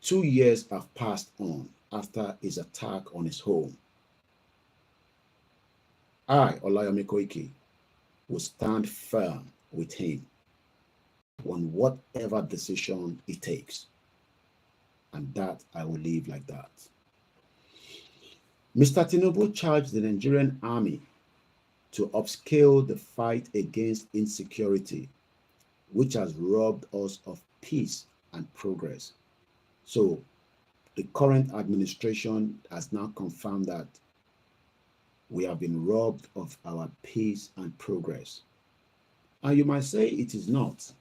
2 years have passed on after his attack on his home. I, OLAYOMI KOIKI, will stand firm with him on whatever decision he takes. And that I will leave like that. Mr. Tinubu charged the Nigerian army to upscale the fight against insecurity, which has robbed us of peace and progress. So the current administration has now confirmed that we have been robbed of our peace and progress. And you might say it is not.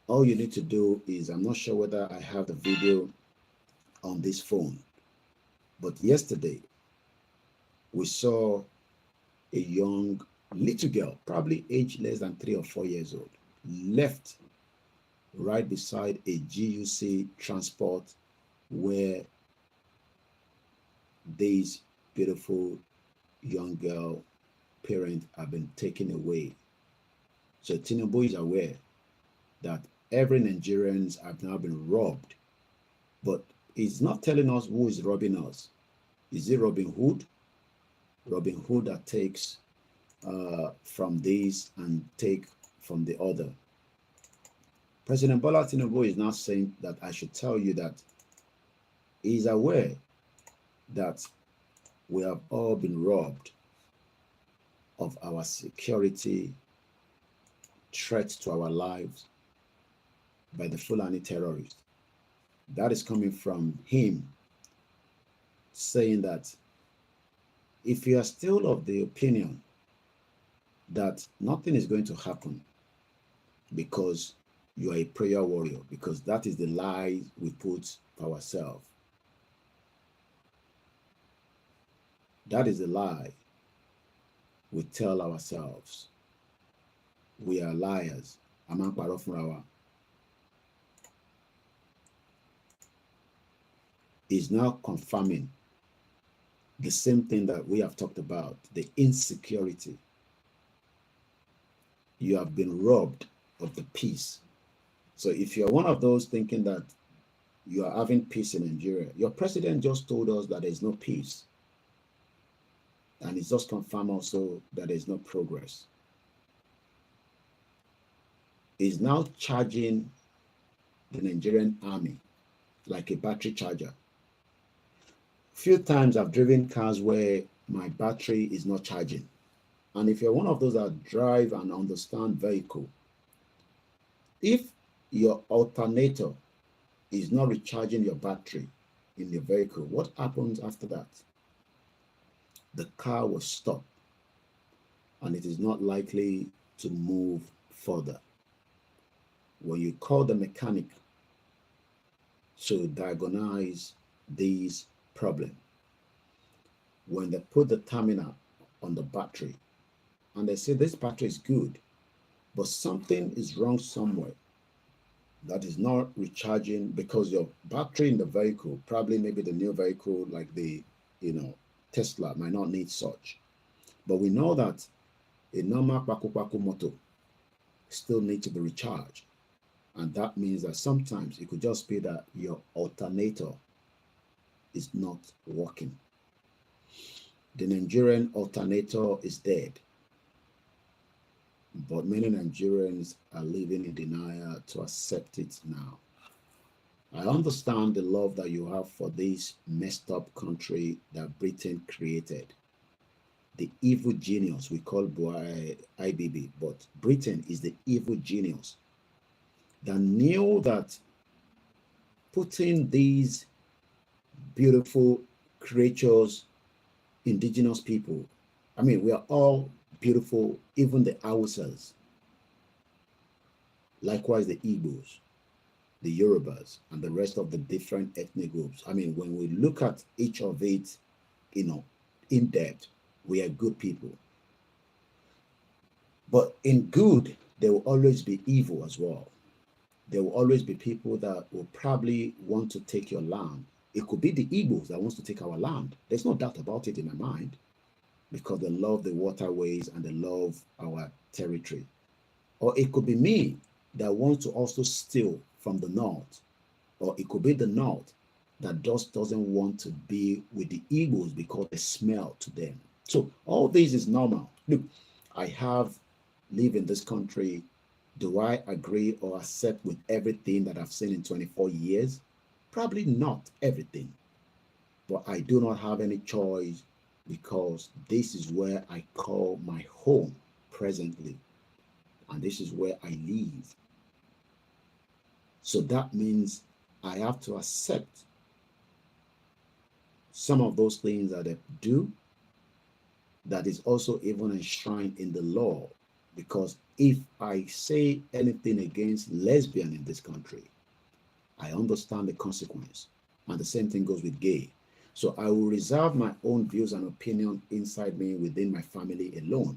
All you need to do is, I'm not sure whether I have the video on this phone, but yesterday we saw a young little girl, probably aged less than 3 or 4 years old, left right beside a GUC transport where these beautiful young girl parents have been taken away. So Tinubu is aware that every Nigerians have now been robbed, but he's not telling us who is robbing us. Is it Robin Hood? Robin Hood that takes from this and take from the other. President Bola Tinubu is now saying that I should tell you that he is aware that we have all been robbed of our security, threat to our lives by the Fulani terrorists. That is coming from him saying that if you are still of the opinion that nothing is going to happen because you are a prayer warrior, because that is the lie we put for ourselves. That is the lie we tell ourselves. We are liars. Is now confirming the same thing that we have talked about, the insecurity. You have been robbed of the peace. So if you're one of those thinking that you are having peace in Nigeria, your president just told us that there's no peace. And it's just confirmed also that there's no progress. He's now charging the Nigerian army like a battery charger. Few times I've driven cars where my battery is not charging. And if you're one of those that drive and understand vehicle, if your alternator is not recharging your battery in the vehicle, what happens after that? The car will stop and it is not likely to move further. When you call the mechanic to diagnose these problems, when they put the terminal on the battery and they say this battery is good, but something is wrong somewhere that is not recharging because your battery in the vehicle, probably maybe the new vehicle like the, Tesla might not need such. But we know that a normal Paku motor still needs to be recharged. And that means that sometimes it could just be that your alternator is not working. The Nigerian alternator is dead. But many Nigerians are living in denial to accept it now. I understand the love that you have for this messed up country that Britain created. the evil genius we call IBB, but Britain is the evil genius that knew that putting these beautiful creatures, indigenous people, I mean, we are all beautiful, even the Hausas, likewise the Igbos, the Yorubas, and the rest of the different ethnic groups. I mean, when we look at each of it, in depth, we are good people. But in good, there will always be evil as well. There will always be people that will probably want to take your land. It could be the Igbos that wants to take our land. There's no doubt about it in my mind, because they love the waterways and they love our territory. Or it could be me that wants to also steal from the north. Or it could be the north that just doesn't want to be with the Igbos because they smell to them. So all this is normal. Look, I have lived in this country. Do I agree or accept with everything that I've seen in 24 years? Probably not everything. But I do not have any choice, because this is where I call my home presently. And this is where I live. So that means I have to accept some of those things that they do, that is also even enshrined in the law. Because if I say anything against lesbian in this country, I understand the consequence. And the same thing goes with gay. So I will reserve my own views and opinion inside me, within my family alone.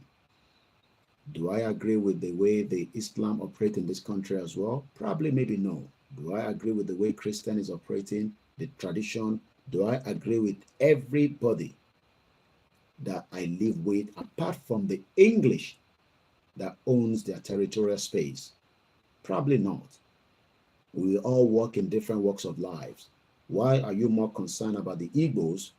Do I agree with the way the Islam operate in this country as well? Probably, maybe no. Do I agree with the way Christian is operating, the tradition? Do I agree with everybody that I live with, apart from the English that owns their territorial space? Probably not. We all work in different walks of lives. Why are you more concerned about the Igbos?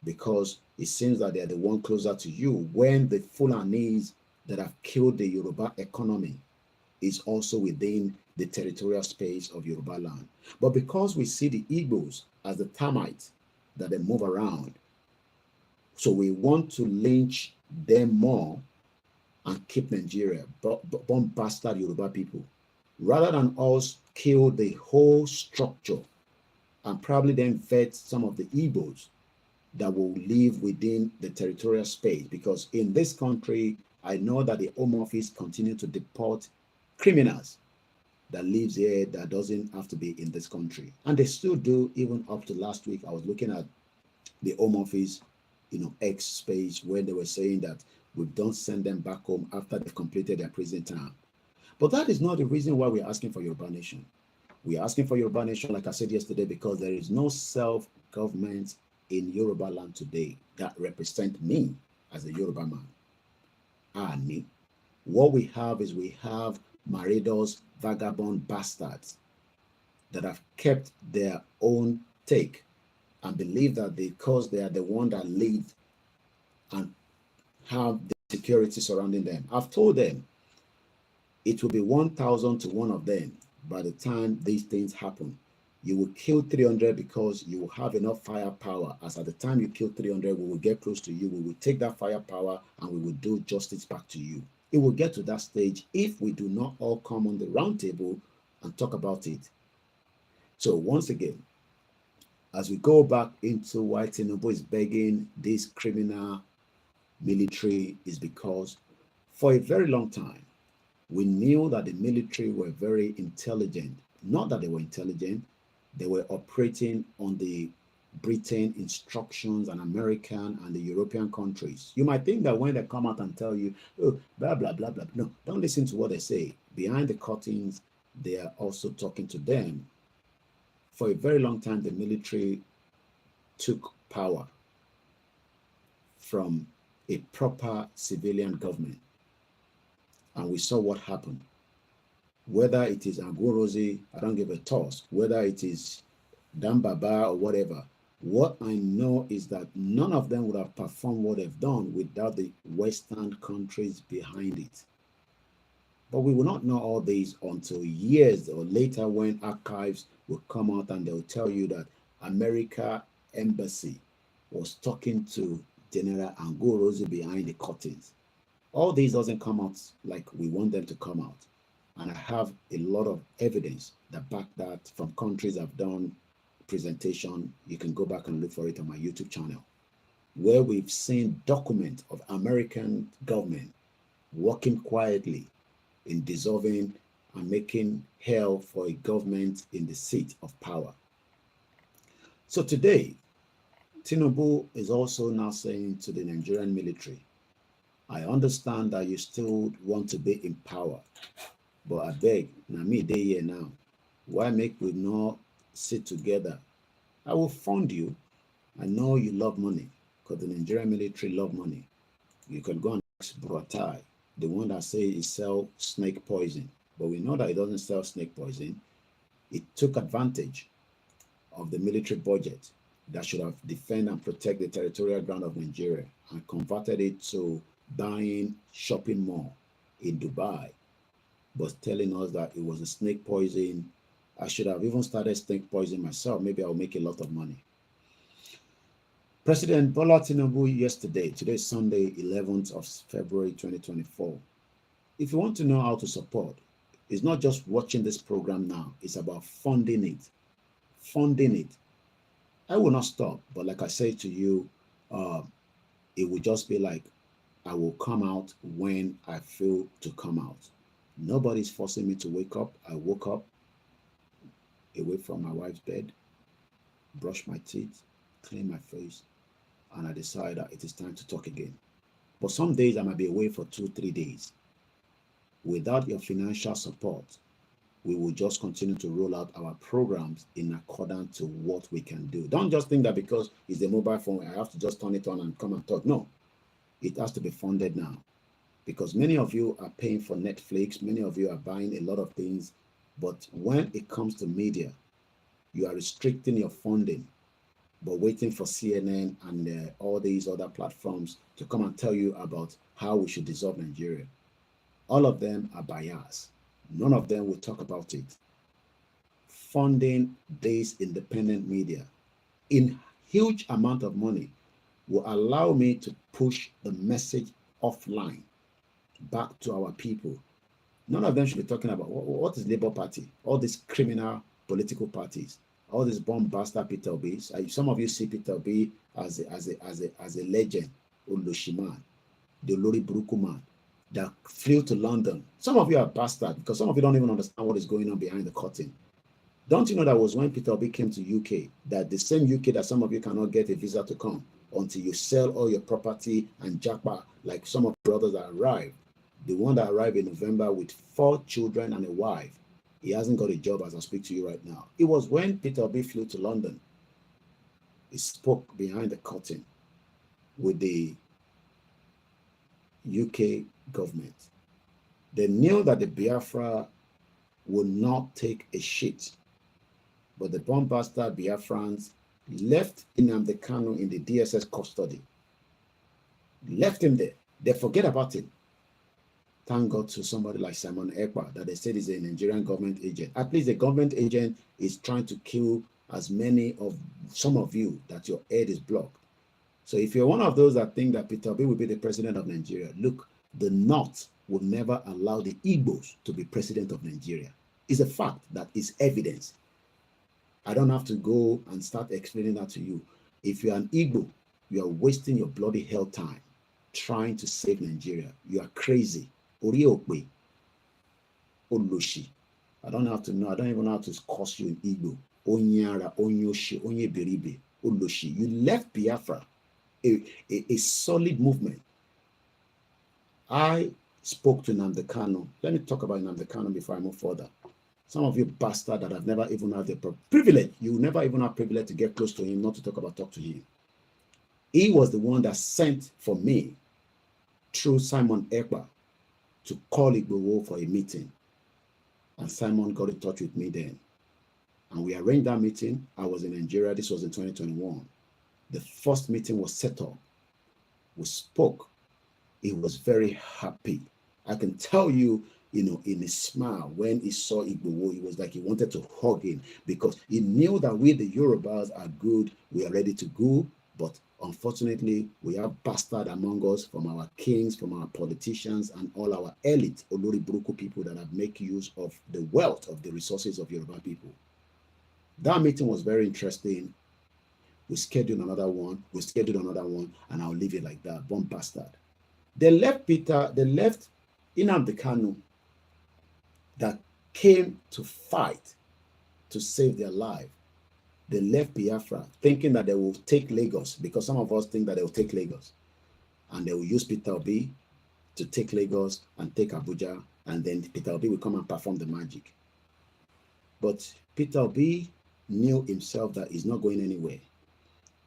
Because it seems that they're the one closer to you, when the Fulanis that have killed the Yoruba economy is also within the territorial space of Yoruba land. But because we see the Igbos as the termites that they move around, so we want to lynch them more and keep Nigeria, bomb bastard Yoruba people, rather than us kill the whole structure and probably then vet some of the Igbos that will live within the territorial space. Because in this country, I know that the Home Office continue to deport criminals that lives here that doesn't have to be in this country. And they still do, even up to last week. I was looking at the Home Office, X space, where they were saying that we don't send them back home after they've completed their prison time. But that is not the reason why we're asking for Yoruba Nation. We're asking for Yoruba Nation, like I said yesterday, because there is no self-government in Yoruba land today that represent me as a Yoruba man. And what we have is, we have marauders, vagabond bastards that have kept their own take and believe that because they are the one that lead and have the security surrounding them. I've told them it will be 1,000 to one of them. By the time these things happen, you will kill 300 because you will have enough firepower. As at the time you kill 300, we will get close to you. We will take that firepower and we will do justice back to you. It will get to that stage if we do not all come on the round table and talk about it. So once again, as we go back into why Tinubu is begging this criminal military, is because for a very long time, we knew that the military were very intelligent. Not that they were intelligent, they were operating on the Britain instructions and American and the European countries. You might think that when they come out and tell you, oh, blah, blah, blah, blah. No, don't listen to what they say. Behind the curtains, they are also talking to them. For a very long time, the military took power from a proper civilian government. And we saw what happened. Whether it is Agorozi, I don't give a toss. Whether it is Dambaba or whatever. What I know is that none of them would have performed what they've done without the Western countries behind it. But we will not know all this until years or later, when archives will come out and they'll tell you that America embassy was talking to general and go rosy behind the curtains. All these doesn't come out like we want them to come out. And I have a lot of evidence that back that from countries I've done presentation. You can go back and look for it on my YouTube channel, where we've seen documents of American government working quietly in dissolving and making hell for a government in the seat of power. So today, Tinubu is also now saying to the Nigerian military, I understand that you still want to be in power, but I beg, na me dey here now. Why make we not sit together? I will fund you. I know you love money, because the Nigerian military love money. You can go and ask Buratai, the one that says he sells snake poison. But we know that he doesn't sell snake poison. It took advantage of the military budget that should have defend and protect the territorial ground of Nigeria and converted it to buying shopping mall in Dubai, but telling us that it was a snake poison. I should have even started snake poison myself. Maybe I'll make a lot of money. President Bola Tinubu yesterday, today is Sunday, 11th of February 2024. If you want to know how to support, it's not just watching this program now, it's about funding it. Funding it. I will not stop, but like I say to you, it will just be like I will come out when I feel to come out. Nobody's forcing me to wake up. I woke up away from my wife's bed, brush my teeth, clean my face, and I decide that it is time to talk again. But some days I might be away for 2-3 days. Without your financial support, we will just continue to roll out our programs in accordance to what we can do. Don't just think that because it's a mobile phone, I have to just turn it on and come and talk. No, it has to be funded now. Because many of you are paying for Netflix, many of you are buying a lot of things, but when it comes to media, you are restricting your funding, but waiting for CNN and all these other platforms to come and tell you about how we should dissolve Nigeria. All of them are biased. None of them will talk about it. Funding these independent media in huge amount of money will allow me to push the message offline back to our people. None of them should be talking about what is Labour Party, all these criminal political parties, all these bomb bastard Peter Obi. Some of you see Peter Obi as a legend, Oloshiman, the Lori Buruku man that flew to London. Some of you are bastards because some of you don't even understand what is going on behind the curtain. Don't you know that was when Peter Obi came to UK, that the same UK that some of you cannot get a visa to come until you sell all your property and japa, like some of the brothers that arrived. The one that arrived in November with 4 children and a wife, he hasn't got a job as I speak to you right now. It was when Peter Obi flew to London. He spoke behind the curtain with the UK government. They knew that the Biafra would not take a shit, but the bomb bastard Biafrans left Nnamdi Kanu in the DSS custody. Left him there. They forget about it. Thank God to somebody like Simon Ekpa that they said is a Nigerian government agent. At least the government agent is trying to kill as many of some of you that your head is blocked. So if you're one of those that think that Peter Obi will be the president of Nigeria, look, the North will never allow the Igbos to be president of Nigeria. It's a fact that is evidence. I don't have to go and start explaining that to you. If you're an Igbo, you are wasting your bloody hell time trying to save Nigeria. You are crazy. Oriokwe. Oloshi. I don't have to know. I don't even know how to curse you in Igbo. Onyara, Onyoshi, Onyeberibe, Oloshi. You left Biafra, a solid movement. I spoke to Nnamdi Kanu. Let me talk about Nnamdi Kanu before I move further. Some of you bastards that have never even had the privilege, you never even have privilege to get close to him, not to talk to him. He was the one that sent for me through Simon Ekpa to call Igboho for a meeting. And Simon got in touch with me then. And we arranged that meeting. I was in Nigeria. This was in 2021. The first meeting was set up. We spoke. He was very happy. I can tell you, in his smile, when he saw Igboho, it was like he wanted to hug him because he knew that we, the Yorubas, are good. We are ready to go. But Unfortunately, we have bastards among us, from our kings, from our politicians, and all our elite, Olori Buruku people that have made use of the wealth of the resources of Yoruba people. That meeting was very interesting. We scheduled another one, and I'll leave it like that. One bastard. They left Nnamdi Kanu that came to fight to save their life. They left Biafra thinking that they will take Lagos, because some of us think that they will take Lagos. And they will use Peter Obi to take Lagos and take Abuja, and then Peter Obi will come and perform the magic. But Peter Obi knew himself that he's not going anywhere.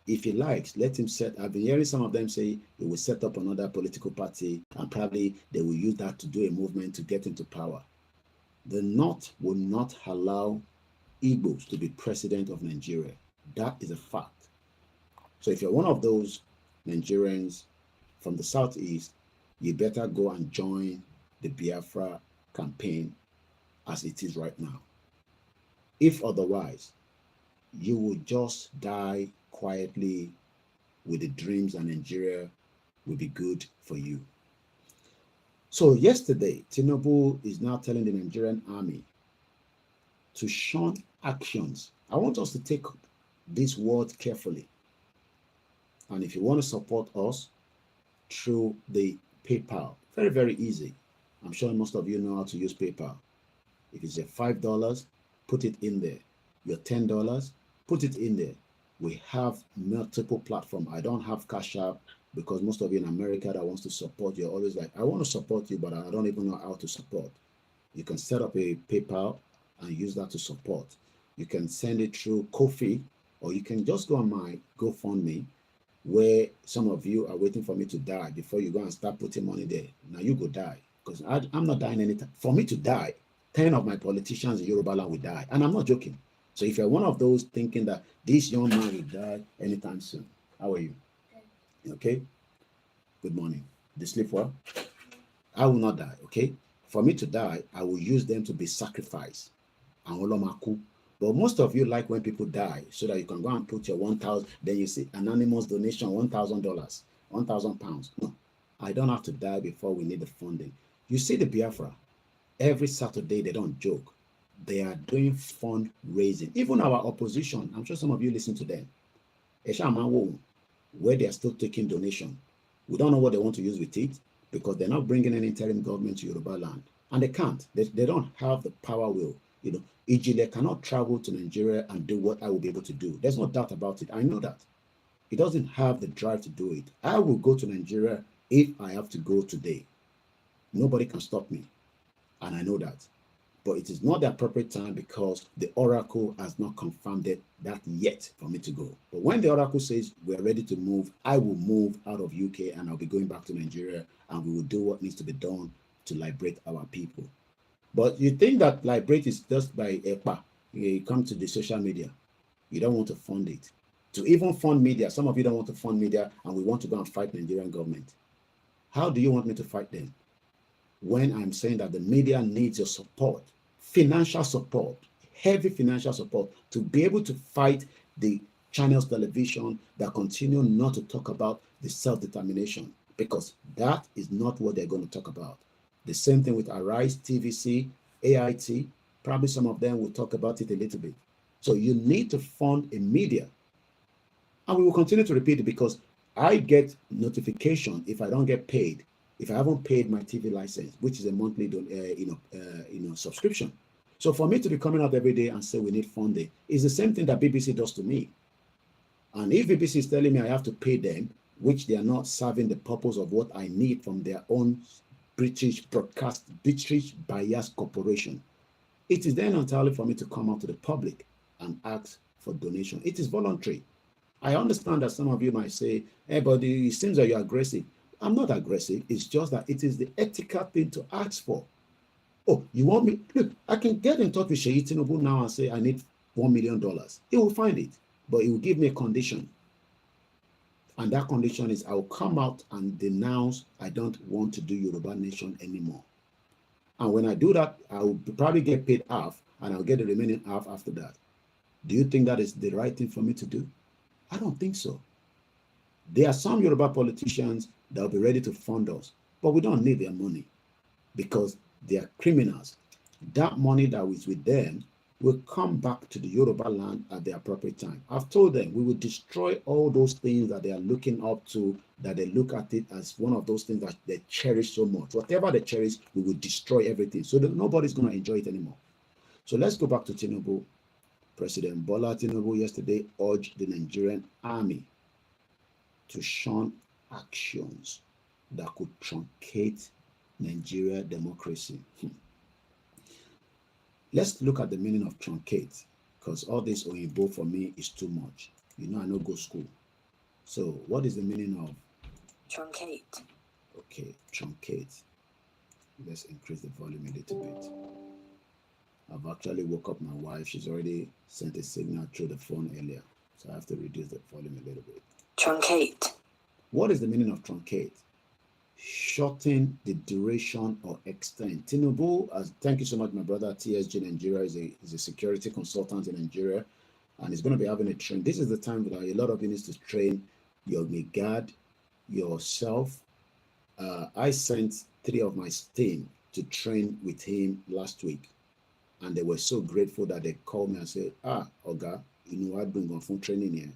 If he likes, let him set. I've been hearing some of them say he will set up another political party, and probably they will use that to do a movement to get into power. The North will not allow Igbos to be president of Nigeria. That is a fact. So if you're one of those Nigerians from the Southeast, you better go and join the Biafra campaign as it is right now. If otherwise, you will just die quietly with the dreams that Nigeria will be good for you. So yesterday, Tinubu is now telling the Nigerian army to shun actions. I want us to take this word carefully. And if you want to support us through the PayPal, very, very easy. I'm sure most of you know how to use PayPal. If it's your $5, put it in there. Your $10, put it in there. We have multiple platforms. I don't have Cash App, because most of you in America that wants to support, you're always like, I want to support you, but I don't even know how to support. You can set up a PayPal and use that to support. You can send it through Ko-fi, or you can just go on my GoFundMe, where some of you are waiting for me to die before you go and start putting money there. Now you go die, because I'm not dying anytime. For me to die, 10 of my politicians in Yoruba land will die, and I'm not joking. So if you're one of those thinking that this young man will die anytime soon, how are you? Okay? Good morning. Do you sleep well? I will not die, okay? For me to die, I will use them to be sacrificed. But most of you like when people die, so that you can go and put your 1,000, then you see anonymous donation, $1,000, 1,000 pounds. No, I don't have to die before we need the funding. You see the Biafra, every Saturday they don't joke. They are doing fundraising. Even our opposition, I'm sure some of you listen to them, where they are still taking donation. We don't know what they want to use with it, because they're not bringing an interim government to Yoruba land. And they can't. They don't have the power will. You know, Ijile cannot travel to Nigeria and do what I will be able to do. There's no doubt about it. I know that. He doesn't have the drive to do it. I will go to Nigeria if I have to go today. Nobody can stop me. And I know that. But it is not the appropriate time, because the oracle has not confirmed that yet for me to go. But when the oracle says we're ready to move, I will move out of UK and I'll be going back to Nigeria, and we will do what needs to be done to liberate our people. But you think that liberate is just by EPA. You come to the social media. You don't want to fund it. To even fund media, some of you don't want to fund media, and we want to go and fight the Nigerian government. How do you want me to fight them? When I'm saying that the media needs your support, financial support, heavy financial support, to be able to fight the channels television that continue not to talk about the self-determination, because that is not what they're going to talk about. The same thing with Arise, TVC, AIT. Probably some of them will talk about it a little bit. So you need to fund a media. And we will continue to repeat it, because I get notification if I don't get paid, if I haven't paid my TV license, which is a monthly subscription. So for me to be coming out every day and say we need funding is the same thing that BBC does to me. And if BBC is telling me I have to pay them, which they are not serving the purpose of what I need from their own British bias corporation, it is then entirely for me to come out to the public and ask for donation. It is voluntary. I understand that some of you might say, hey, but it seems that you're aggressive. I'm not aggressive. It's just that it is the ethical thing to ask for. Oh, you want me? Look, I can get in touch with Seyi Tinubu now and say I need $1 million. He will find it, but he will give me a condition. And that condition is I will come out and denounce I don't want to do Yoruba Nation anymore. And when I do that, I will probably get paid half, and I'll get the remaining half after that. Do you think that is the right thing for me to do? I don't think so. There are some Yoruba politicians that will be ready to fund us, but we don't need their money because they are criminals. That money that is with them will come back to the Yoruba land at the appropriate time. I've told them we will destroy all those things that they are looking up to, that they look at it as one of those things that they cherish so much. Whatever they cherish, we will destroy everything so that nobody's going to enjoy it anymore. So let's go back to Tinubu. President Bola Tinubu yesterday urged the Nigerian army to shun actions that could truncate Nigeria democracy. Let's look at the meaning of truncate, because all this Oyinbo for me is too much. You know, I don't go school. So what is the meaning of truncate? Okay, truncate. Let's increase the volume a little bit. I've actually woke up my wife. She's already sent a signal through the phone earlier. So I have to reduce the volume a little bit. Truncate. What is the meaning of truncate? Shorten the duration or extent. Tinubu, thank you so much, my brother. TSG Nigeria is a security consultant in Nigeria, and he's going to be having a train. This is the time that a lot of you need to train your guard, yourself. I sent 3 of my team to train with him last week, and they were so grateful that they called me and said, Oga, you know what, bring on phone training here.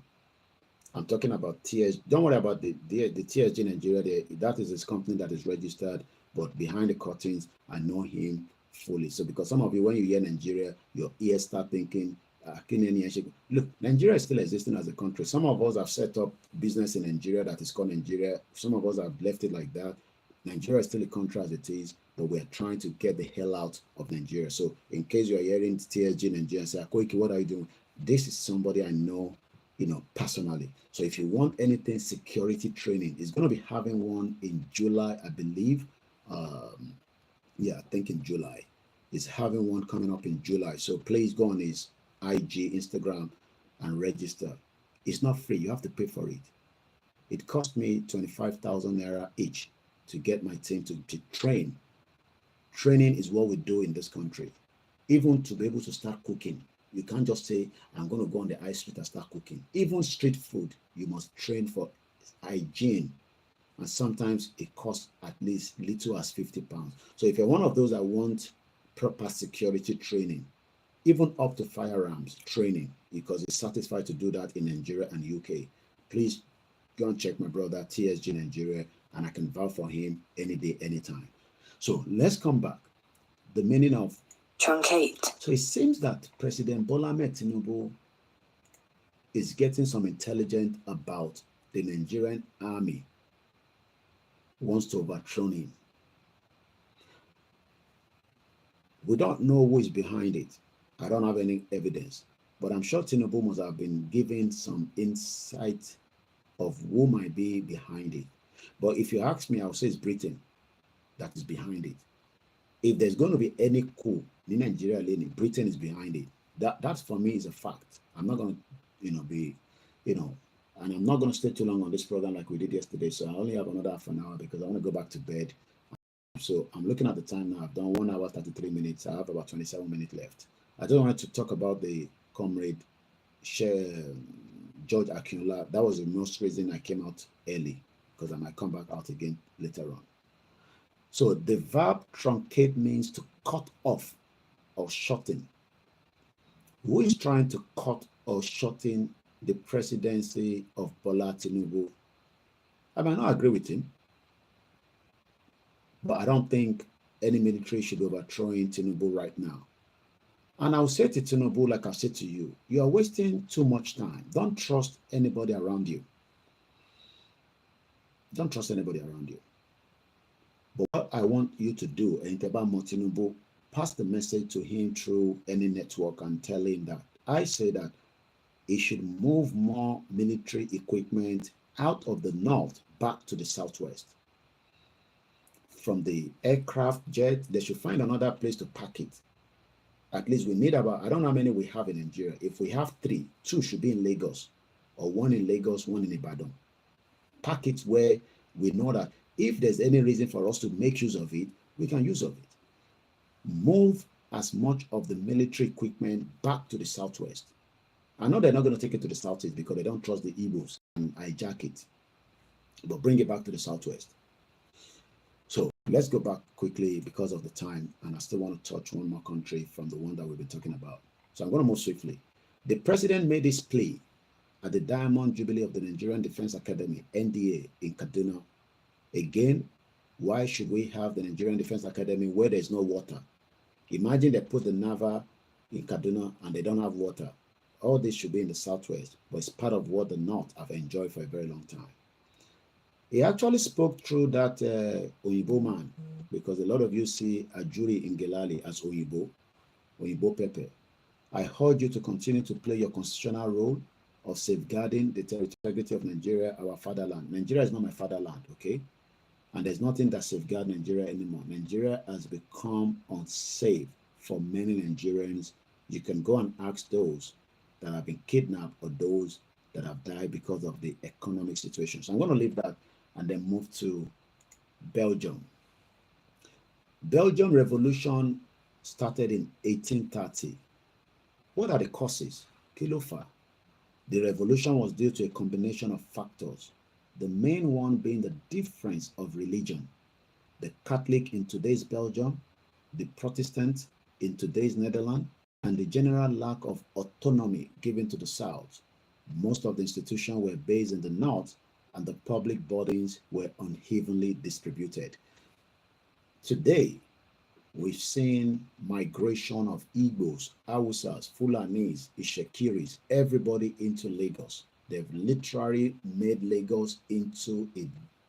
I'm talking about TSG. Don't worry about the TSG Nigeria. That is his company that is registered, but behind the curtains, I know him fully. So because some of you, when you hear Nigeria, your ears start thinking, look, Nigeria is still existing as a country. Some of us have set up business in Nigeria that is called Nigeria. Some of us have left it like that. Nigeria is still a country as it is, but we're trying to get the hell out of Nigeria. So in case you're hearing TSG Nigeria and say, Koiki, what are you doing? This is somebody I know, personally. So if you want anything security training, it's going to be having one in July, I believe. Yeah, I think in July. It's having one coming up in July. So please go on his IG, Instagram, and register. It's not free. You have to pay for it. It cost me 25,000 naira each to get my team to train. Training is what we do in this country. Even to be able to start cooking. You can't just say, I'm going to go on the high street and start cooking. Even street food, you must train for hygiene. And sometimes it costs at least little as 50 pounds. So if you're one of those that want proper security training, even up to firearms training, because it's satisfied to do that in Nigeria and UK, please go and check my brother, TSG Nigeria, and I can vouch for him any day, anytime. So let's come back. The meaning of truncate. So it seems that President Bola Tinubu is getting some intelligence about the Nigerian army, wants to overthrow him. We don't know who is behind it. I don't have any evidence, but I'm sure Tinubu must have been given some insight of who might be behind it. But if you ask me, I'll say it's Britain that is behind it. If there's going to be any coup in Nigeria, Britain is behind it. That for me is a fact. I'm not going to, be, and I'm not going to stay too long on this program like we did yesterday. So I only have another half an hour because I want to go back to bed. So I'm looking at the time now. I've done 1 hour, 33 minutes. I have about 27 minutes left. I just wanted to talk about the comrade George Akinla. That was the most reason I came out early, because I might come back out again later on. So the verb truncate means to cut off or shorten. Who is trying to cut or shorten the presidency of Bola Tinubu? I might not agree with him, but I don't think any military should be overthrowing Tinubu right now. And I'll say to Tinubu, like I said to you, you are wasting too much time. Don't trust anybody around you. Don't trust anybody around you. But what I want you to do, Enteba Tinubu, pass the message to him through any network and tell him that I say that he should move more military equipment out of the north back to the southwest. From the aircraft jet, they should find another place to pack it. At least we need about, I don't know how many we have in Nigeria. If we have 3, 2 should be in Lagos, or 1 in Lagos, 1 in Ibadan. Pack it where we know that if there's any reason for us to make use of it, we can use of it. Move as much of the military equipment back to the southwest. I know they're not going to take it to the southeast because they don't trust the Igbos and hijack it. but bring it back to the southwest. So let's go back quickly because of the time, and I still want to touch one more country from the one that we've been talking about. So I'm going to move swiftly. The president made this plea at the Diamond Jubilee of the Nigerian Defense Academy, NDA, in Kaduna. Again, why should we have the Nigerian Defense Academy where there's no water? Imagine they put the Nava in Kaduna and they don't have water. All this should be in the southwest, but it's part of what the north have enjoyed for a very long time. He actually spoke through that Oyibo man, because a lot of you see Ajuri Ngelale as Oyibo Pepe. I urge you to continue to play your constitutional role of safeguarding the territorial integrity of Nigeria, our fatherland. Nigeria is not my fatherland, okay? And there's nothing that safeguards Nigeria anymore. Nigeria has become unsafe for many Nigerians. You can go and ask those that have been kidnapped or those that have died because of the economic situation. So I'm going to leave that and then move to Belgium. Belgium Revolution started in 1830. What are the causes? Kilofa. The revolution was due to a combination of factors, the main one being the difference of religion. The Catholic in today's Belgium, the Protestant in today's Netherlands, and the general lack of autonomy given to the South. Most of the institutions were based in the North, and the public bodies were unevenly distributed. Today, we've seen migration of Igbos, Hausas, Fulanis, Ishekiris, everybody into Lagos. They've literally made Lagos into a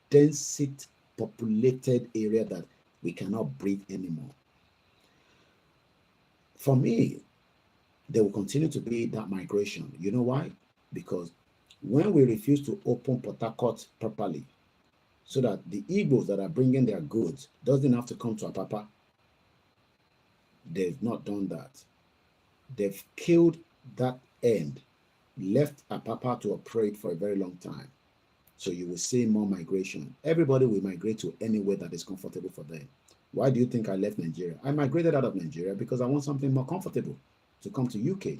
densely populated area that we cannot breathe anymore. For me, there will continue to be that migration. You know why? Because when we refuse to open Port Harcourt properly, so that the Igbos that are bringing their goods doesn't have to come to Apapa, they've not done that. They've killed that end, left Apapa to operate for a very long time. So you will see more migration. Everybody will migrate to anywhere that is comfortable for them. Why do you think I left Nigeria? I migrated out of Nigeria because I want something more comfortable to come to UK.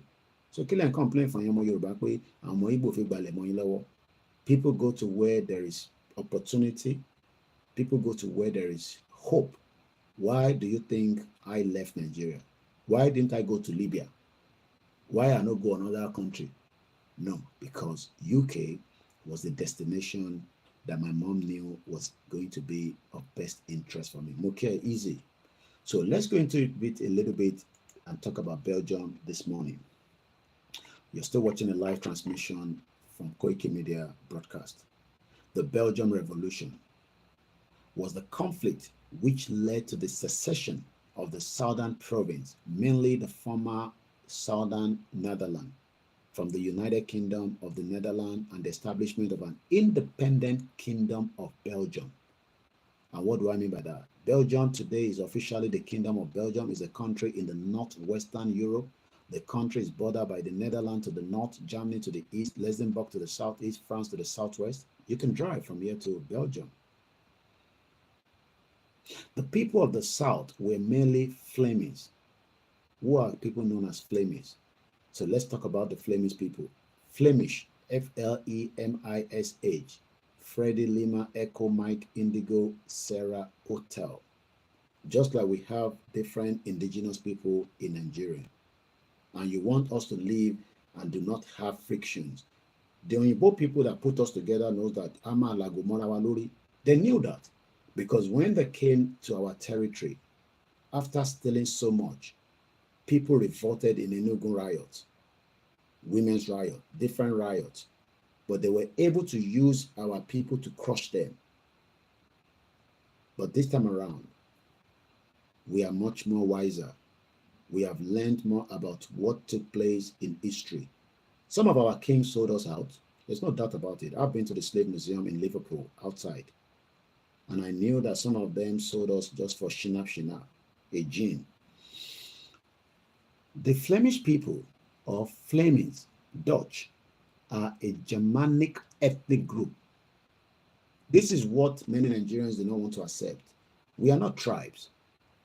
So kill and complain from Yoruba. People go to where there is opportunity. People go to where there is hope. Why do you think I left Nigeria? Why didn't I go to Libya? Why I not go another country? No, because UK was the destination that my mom knew was going to be of best interest for me. Okay, easy. So let's go into it a little bit and talk about Belgium this morning. You're still watching a live transmission from Koikimedia broadcast. The Belgium Revolution was the conflict which led to the secession of the southern province, mainly the former southern Netherlands, from the United Kingdom of the Netherlands and the establishment of an independent kingdom of Belgium. And what do I mean by that? Belgium today is officially the Kingdom of Belgium, is a country in the northwestern Europe. The country is bordered by the Netherlands to the north, Germany to the east, Luxembourg to the southeast, France to the southwest. You can drive from here to Belgium. The people of the south were mainly Flemings. Who are people known as Flemish? So let's talk about the Flemish people. Flemish, F-L-E-M-I-S-H. Freddie, Lima, Echo, Mike, Indigo, Sarah, Hotel. Just like we have different indigenous people in Nigeria. And you want us to live and do not have frictions. The Oyibo people that put us together knows that Ama Lagomora Waluri. They knew that. Because when they came to our territory, after stealing so much, people revolted in Enugu riots, women's riot, different riots, but they were able to use our people to crush them. But this time around, we are much more wiser. We have learned more about what took place in history. Some of our kings sold us out. There's no doubt about it. I've been to the Slave Museum in Liverpool, outside. And I knew that some of them sold us just for shinap, a gin. The Flemish people, or Flemings, Dutch, are a Germanic ethnic group. This is what many Nigerians do not want to accept. We are not tribes.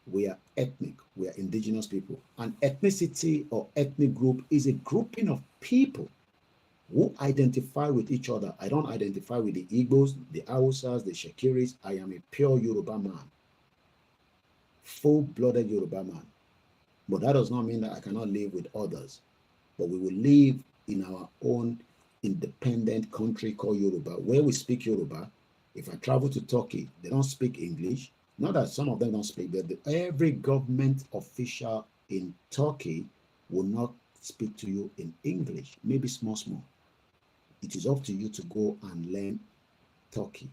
We are ethnic. We are indigenous people. An ethnicity or ethnic group is a grouping of people who identify with each other. I don't identify with the Igbos, the Hausas, the Shekiris. I am a pure Yoruba man, full-blooded Yoruba man. But that does not mean that I cannot live with others. But we will live in our own independent country called Yoruba, where we speak Yoruba. If I travel to Turkey, they don't speak English. Not that some of them don't speak, but every government official in Turkey will not speak to you in English, maybe small. It is up to you to go and learn Turkey.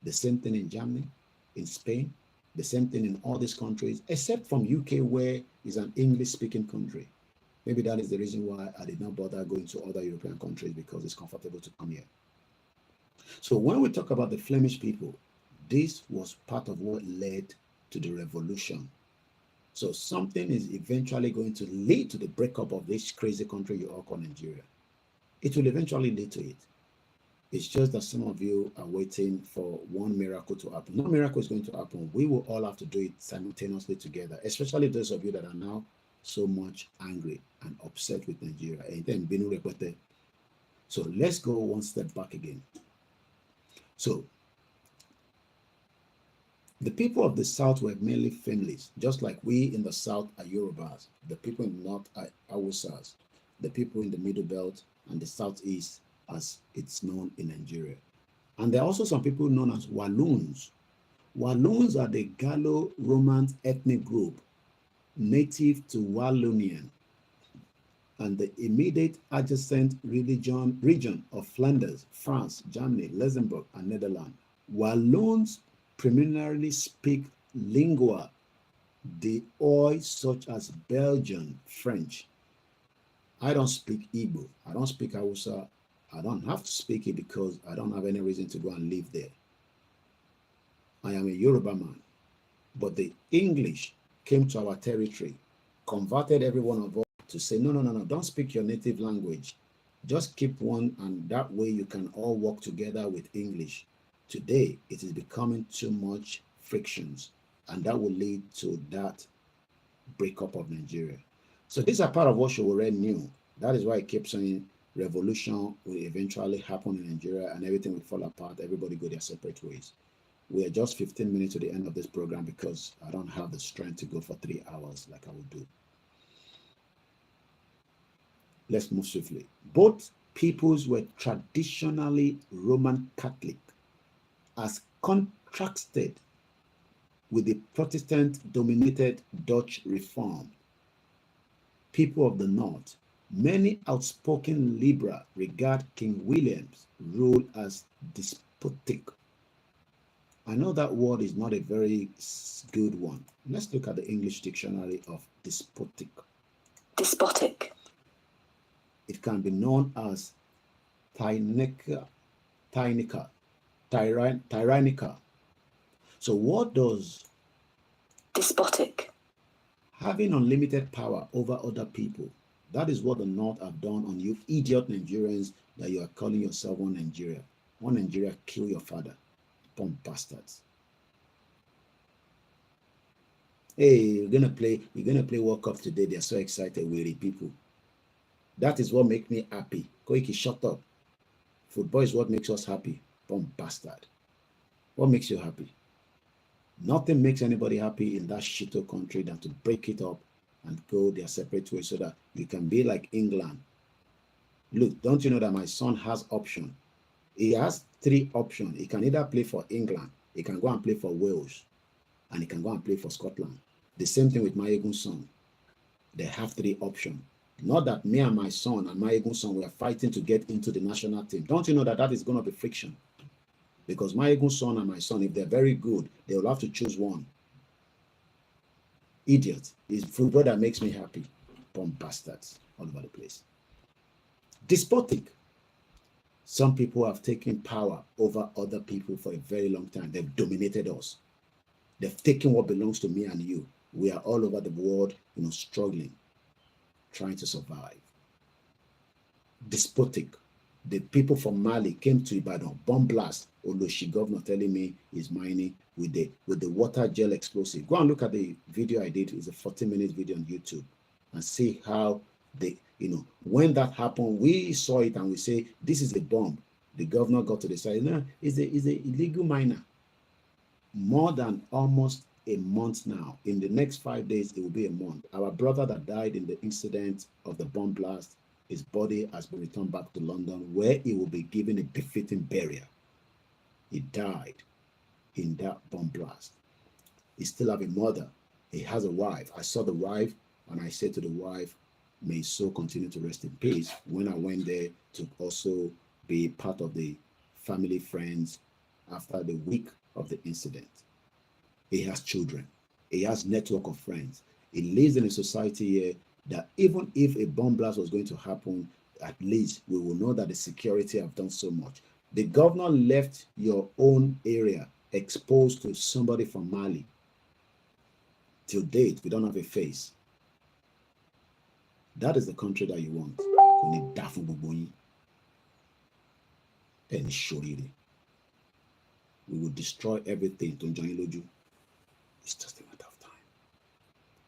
The same thing in Germany, in Spain, the same thing in all these countries, except from UK, where it's an English-speaking country. Maybe that is the reason why I did not bother going to other European countries, because it's comfortable to come here. So when we talk about the Flemish people, this was part of what led to the revolution. So something is eventually going to lead to the breakup of this crazy country you all call Nigeria. It will eventually lead to it. It's just that some of you are waiting for one miracle to happen. No miracle is going to happen. We will all have to do it simultaneously together, especially those of you that are now so much angry and upset with Nigeria. So let's go one step back again. So the people of the South were mainly families, just like we in the South are Yorubas. The people in the North are Hausas. The people in the Middle Belt and the Southeast, as it's known in Nigeria. And there are also some people known as Walloons. Walloons are the Gallo-Roman ethnic group native to Wallonian and the immediate adjacent region of Flanders, France, Germany, Luxembourg, and Netherlands. Walloons primarily speak lingua d'oï such as Belgian, French. I don't speak Igbo. I don't speak Hausa. I don't have to speak it because I don't have any reason to go and live there. I am a Yoruba man. But the English came to our territory, converted every one of us to say, no, don't speak your native language. Just keep one, and that way you can all work together with English. Today, it is becoming too much frictions, and that will lead to that breakup of Nigeria. So these are part of what Showore knew. That is why I kept saying revolution will eventually happen in Nigeria and everything will fall apart. Everybody go their separate ways. We are just 15 minutes to the end of this program because I don't have the strength to go for 3 hours like I would do. Let's move swiftly. Both peoples were traditionally Roman Catholic, as contrasted with the Protestant-dominated Dutch Reform. People of the North, many outspoken liberals regard King William's rule as despotic. I know that word is not a very good one. Let's look at the English dictionary of despotic. Despotic. It can be known as tyrannical. So what does despotic? Having unlimited power over other people. That is what the North have done on you idiot Nigerians that you are calling yourself one Nigeria. One Nigeria, kill your father. Pump bastards. Hey, we're gonna play World Cup today. They're so excited, weary people. That is what makes me happy. Koiki, shut up. Football is what makes us happy. Pump bastard. What makes you happy? Nothing makes anybody happy in that shito country than to break it up and go their separate ways so that you can be like England. Look, don't you know that my son has option? He has 3 options. He can either play for England, he can go and play for Wales, and he can go and play for Scotland. The same thing with my Egun's son. They have 3 options. Not that me and my son and my Egun's son were fighting to get into the national team. Don't you know that that is going to be friction? Because my Egun's son and my son, if they're very good, they will have to choose one. Idiot. It's football that makes me happy. Pump bastards all over the place. Despotic. Some people have taken power over other people for a very long time. They've dominated us. They've taken what belongs to me and you. We are all over the world, struggling, trying to survive. Despotic. The people from Mali came to Ibadan, bomb blast. Oloshi governor telling me he's mining with the water gel explosive. Go and look at the video I did. It's a 40-minute video on YouTube and see how when that happened, we saw it and we say, this is a bomb. The governor got to decide, no, it's a illegal miner. More than almost a month now. In the next 5 days, it will be a month. Our brother that died in the incident of the bomb blast, his body has been returned back to London, where he will be given a befitting burial. He died in that bomb blast. He still have a mother. He has a wife. I saw the wife, and I said to the wife, may his soul continue to rest in peace. When I went there to also be part of the family friends after the week of the incident. He has children. He has network of friends. He lives in a society here that even if a bomb blast was going to happen, at least we will know that the security have done so much. The governor left your own area exposed to somebody from Mali. Till date, we don't have a face. That is the country that you want. We will destroy everything to Loju. It's just a matter of time.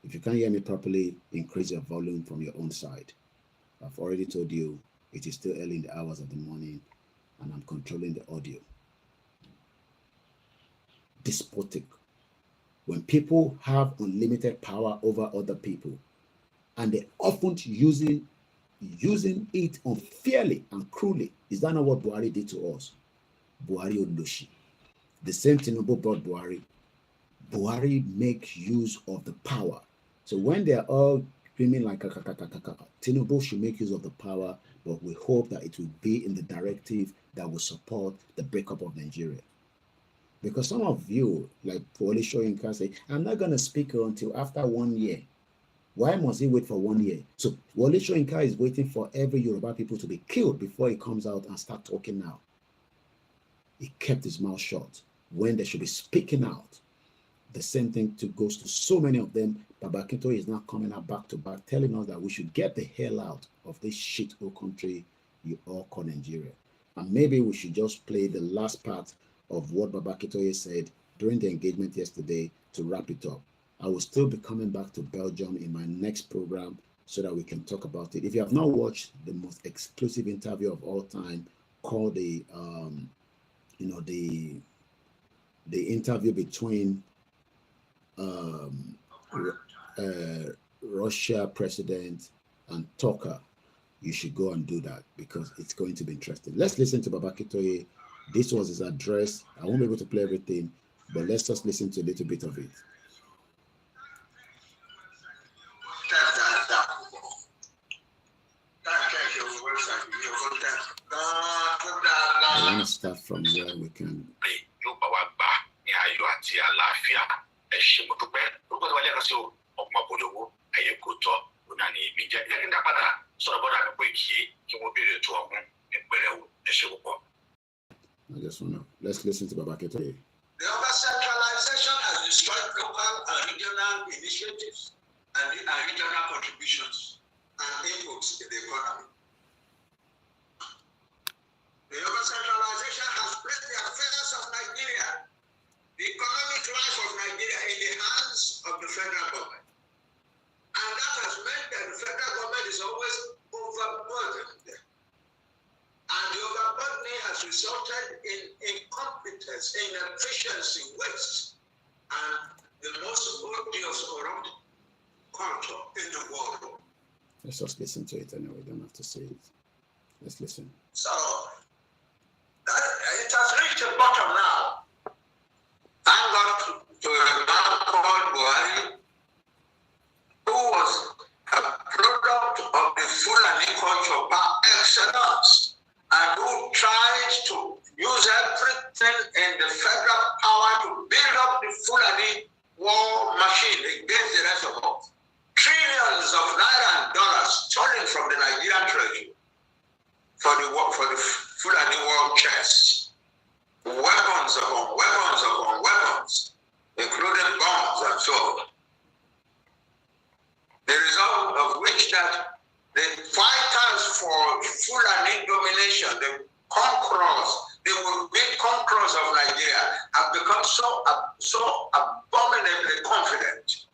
If you can't hear me properly, increase your volume from your own side. I've already told you it is still early in the hours of the morning and I'm controlling the audio. Despotic. When people have unlimited power over other people and they often using it unfairly and cruelly. Is that not what Buhari did to us? Buhari Odoshi. The same Tinubu brought Buhari. Buhari make use of the power. So when they are all screaming like Tinubu should make use of the power, but we hope that it will be in the directive that will support the breakup of Nigeria. Because some of you, like Wole Soyinka, say, I'm not going to speak until after 1 year. Why must he wait for 1 year? So Wole Soyinka is waiting for every Yoruba people to be killed before he comes out and start talking now. He kept his mouth shut when they should be speaking out. The same thing goes to so many of them. Baba Akintoye is now coming out back to back, telling us that we should get the hell out of this shithole country you all call Nigeria. And maybe we should just play the last part of what Baba Akintoye said during the engagement yesterday to wrap it up. I will still be coming back to Belgium in my next program so that we can talk about it. If you have not watched the most exclusive interview of all time called the interview between Russia president and Tucker, you should go and do that because it's going to be interesting. Let's listen to Baba Akintoye. This was his address. I won't be able to play everything, but let's just listen to a little bit of it. I want to start from where we can. I just want to, let's listen to Baba Akintoye. The over-centralization has destroyed local and regional initiatives and regional contributions and inputs in the economy. The over-centralization has placed the affairs of Nigeria, the economic life of Nigeria, in the hands of the federal government. And that has meant that the federal government is always overburdened. And the overburdening has resulted in incompetence, inefficiency, waste, and the most odious corrupt culture in the world. Let's just listen to it anyway, we don't have to say it. Let's listen. So, it has reached a bottom now. Thank God to a man called Buhari, who was a product of the Fulani culture par excellence, and who tried to use everything in the federal power to build up the Fulani war machine against the rest of us. Trillions of naira and dollars stolen from the Nigerian treasury for the Fulani war chest. Weapons upon weapons upon weapons, including bombs and so on. The result of which that the fighters for Fulani domination, the conquerors, the big conquerors of Nigeria, have become so abominably confident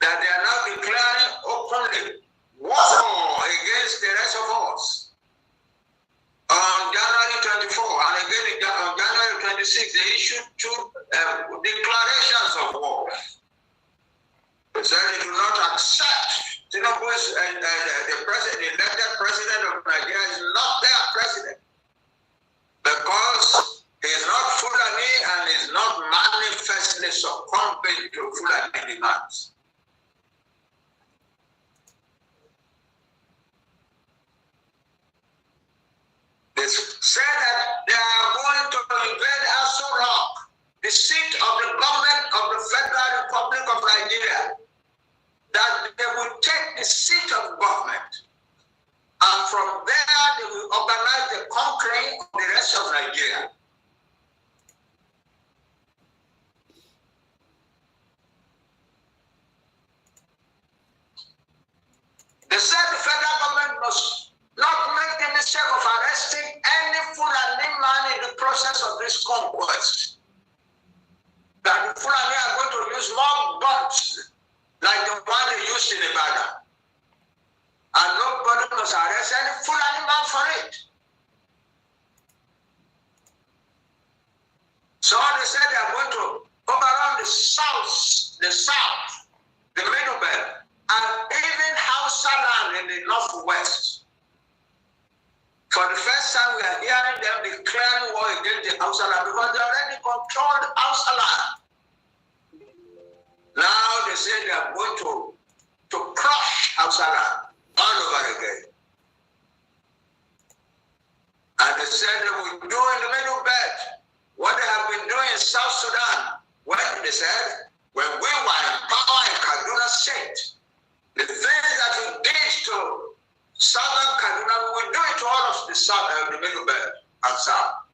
that they are now declaring openly war said that they are going to invade Aso Rock, the seat of the government of the Federal Republic of Nigeria, that they will take the seat of government, and from there they will organize the conquering of the rest of Nigeria. They said the federal government must not make the mistake of arresting any Fulani man in the process of this conquest. That the Fulani are going to use more guns like the one they used in Ibadan. And nobody must arrest any Fulani man for it. So they said they are going to overrun the south, the middle belt, and even Hausa land in the northwest. For the first time, we are hearing them declaring war against the Hausa land because they already controlled Hausa land. Now they say they are going to crush Hausa land all over again. And they said they will do in the middle belt what they have been doing in South Sudan. When they said, when we were in power in Kaduna State, the things that we did to Southern Kaduna, we will do it to all of the South, the middle belt and South.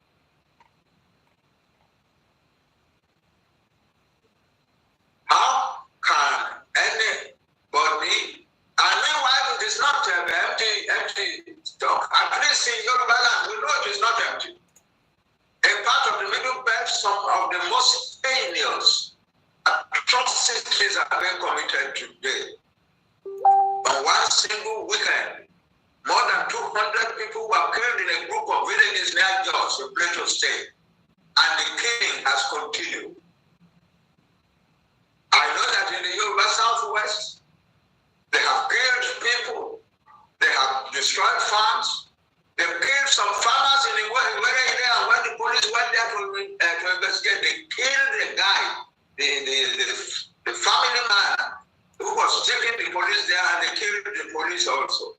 How can anybody, and meanwhile it is not empty talk. At least in Yoruba land, we know it is not empty. In part of the middle belt, some of the most heinous atrocities are being committed today. On one single weekend, more than 200 people were killed in a group of villages near Jos in Plateau State, and the killing has continued. I know that in the Yoruba Southwest, they have killed people, they have destroyed farms, they killed some farmers in the area, and when the police went there to investigate, they killed the guy, the family man who was taking the police there, and they killed the police also.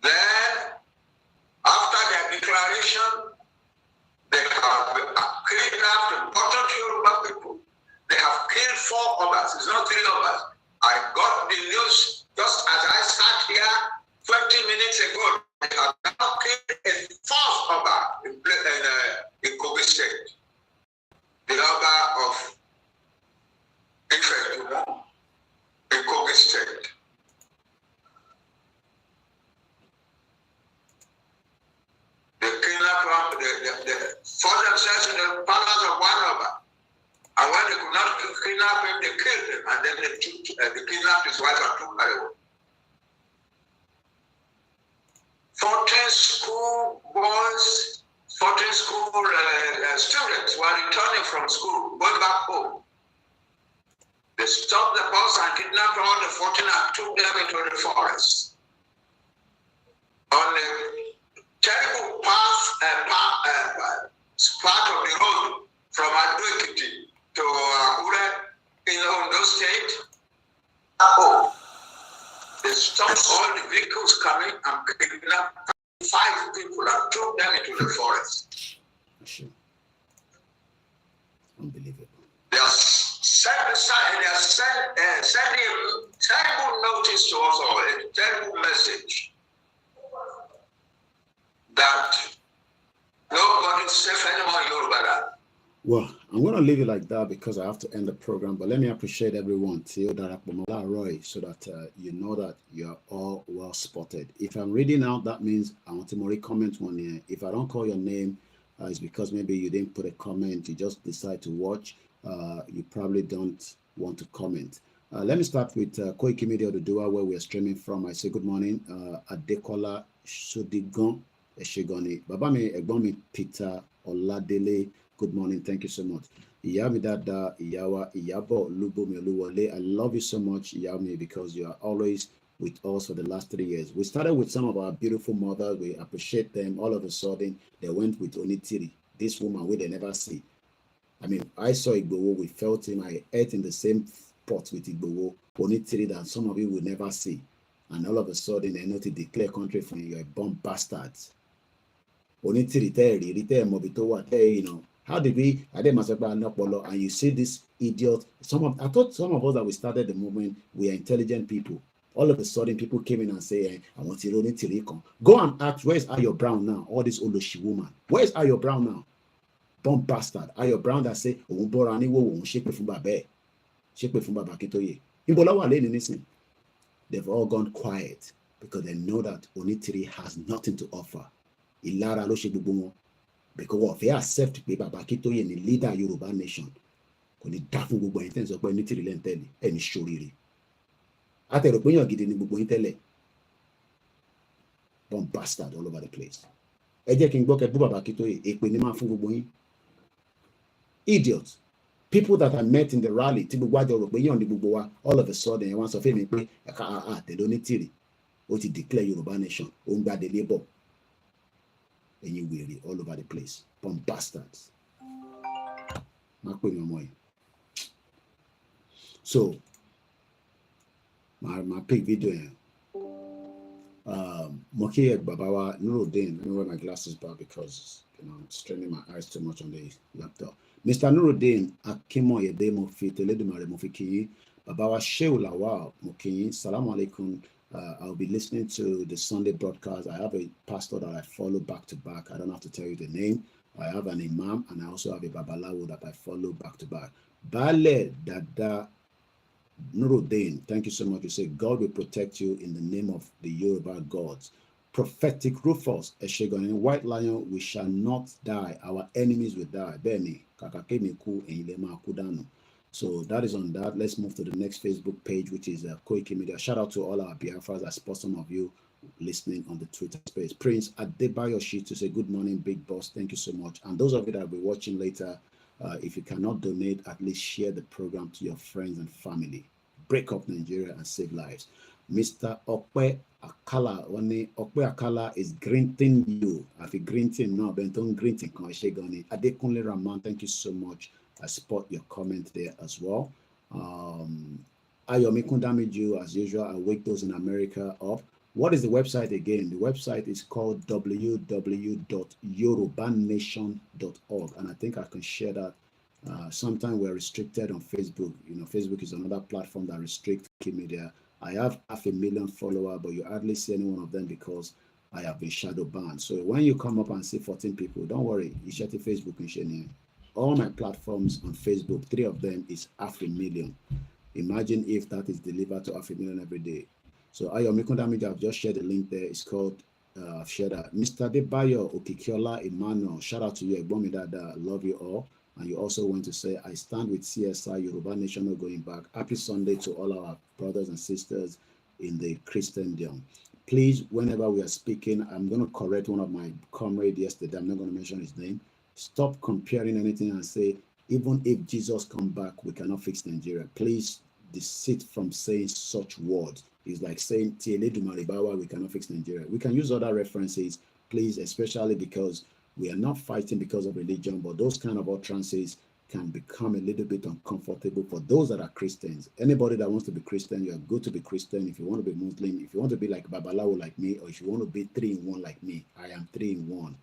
Then, after their declaration, they have kidnapped important Yoruba people. They have killed 4 others. It's not 3 others. I got the news just as I sat here 20 minutes ago. They have now killed a 4th other in Kogi State. The other of Ife in Kogi State. They kidnapped the for themselves in the palace of one of them. And when they could not kidnap him, they killed him. And then they kidnapped his wife and took her away. 14 school boys, 14 school students were returning from school, going back home. They stopped the bus and kidnapped all the 14 and took them into the forest. On a terrible part of the road from Ado-Ekiti to Akure in Ondo State. They stopped all the vehicles coming and kidnapped 5 people and took them into the forest. Unbelievable. They are sending a terrible notice to us all, a terrible message that nobody's safe anymore in Yoruba land. Well, I'm going to leave it like that because I have to end the program. But let me appreciate everyone till that Roy, so that you know that you are all well spotted. If I'm reading out, that means I want to more comment one here. If I don't call your name, it's because maybe you didn't put a comment. You just decide to watch. You probably don't want to comment. Let me start with Koikimedia, the Dua, where we are streaming from. I say good morning. Adekola Shodigon Eshigoni. Babami Egbomi Peter Oladele. Good morning. Thank you so much. Iyami Dada, Iyawa, Iyabo, Lubomi Oluwole. I love you so much, Iyami, because you are always with us for the last 3 years. We started with some of our beautiful mothers. We appreciate them. All of a sudden, they went with Onitiri, this woman we they never see. I mean, I saw Igbowo, we felt him. I ate in the same pot with Igbowo, Onitiri, that some of you will never see. and all of a sudden they know to declare country for you, you're a bomb bastard. You know, how did we, and you see this idiot, I thought some of us that we started the movement, we are intelligent people. All of a sudden, people came in and say, I want to go and ask, where's Ayo Brown now? All this Oloshi woman. Where's Ayo Brown now? Bomb bastard. Ayo Brown that say, they've all gone quiet because they know that Onitiri has nothing to offer. Ilara lo ṣe gbogbo wọn because wọ́n fẹ́ accept pé Baba Akintoye ni leader Yoruba nation. Kò ní dá fún gbogbo ẹ̀yin tẹ́ ń sọ pé Onitiri lẹ́ ń tẹ̀lé ẹni ṣoríire. Àtẹ̀rò pé yàn gidi ni gbogbo yín tẹ́lẹ̀. Bomb bastard all over the place. Ẹ jẹ́ kí n gbọ́ kẹ́ bú Baba Akintoye, èpè ni máa fún gbogbo yín. Idiots. People that I met in the rally, tí gbogbo àjọ rò pé yàn ní gbogbo wa, all of a sudden ẹ wá sọ fún mi pé ẹ̀ka àtẹ̀lé Onitiri. Ó ti declare Yoruba nation. Ó ń gbàdé labour. And you weary all over the place. Bomb bastards. So, my big video here. Moki Babawa Nuruddin. Let me wear my glasses back because I'm straining my eyes too much on the laptop. Mr. Nuruddin Akimo Yede Mofi Teledumare Mofiki Babawa Sheulawa Moki. Salamu alaikum. I'll be listening to the Sunday broadcast. I have a pastor that I follow back to back. I don't have to tell you the name. I have an imam and I also have a babalawo that I follow back to back. Bale Dada Nuruddin, thank you so much. You say God will protect you in the name of the Yoruba gods. Prophetic Rufus Eshegon, White Lion, we shall not die. Our enemies will die. Beni Kakakemiku Eilema Kudano. So that is on that. Let's move to the next Facebook page, which is Koikimedia. Shout out to all our Biafras. I spot some of you listening on the Twitter space. Prince Adebayoshi to say good morning, big boss. Thank you so much. And those of you that will be watching later, if you cannot donate, at least share the program to your friends and family. Break up Nigeria and save lives. Mr. Okwe Akala, Okwe Akala is greeting you. I feel greeting now, Benton greeting. Adekunle Rahman, thank you so much. I spot your comment there as well. Ayomi Kundamiju, as usual, I wake those in America up. What is the website again? The website is called www.yorubanation.org. And I think I can share that. Sometimes we're restricted on Facebook. You know, Facebook is another platform that restricts Koikimedia. I have 500,000 followers, but you hardly see any one of them because I have been shadow banned. So when you come up and see 14 people, don't worry. You share to Facebook and share. All my platforms on Facebook, 3 of them is 500,000. Imagine if that is delivered to 500,000 every day. So Ayomi Kundamiji, I've just shared the link there. It's called, I've shared that. Mr. Debayo Okikiola Emmanuel, shout out to you. I love you all. And you also want to say, I stand with CSI Yoruba Nation not going back. Happy Sunday to all our brothers and sisters in the Christendom. Please, whenever we are speaking, I'm going to correct one of my comrades yesterday. I'm not going to mention his name. Stop comparing anything and say, even if Jesus come back, we cannot fix Nigeria. Please desist from saying such words. It's like saying, we cannot fix Nigeria. We can use other references, please, especially because we are not fighting because of religion, but those kind of utterances can become a little bit uncomfortable for those that are Christians. Anybody that wants to be Christian, you are good to be Christian. If you want to be Muslim, if you want to be like Babalawo like me, or if you want to be 3-in-1 like me, I am 3-in-1.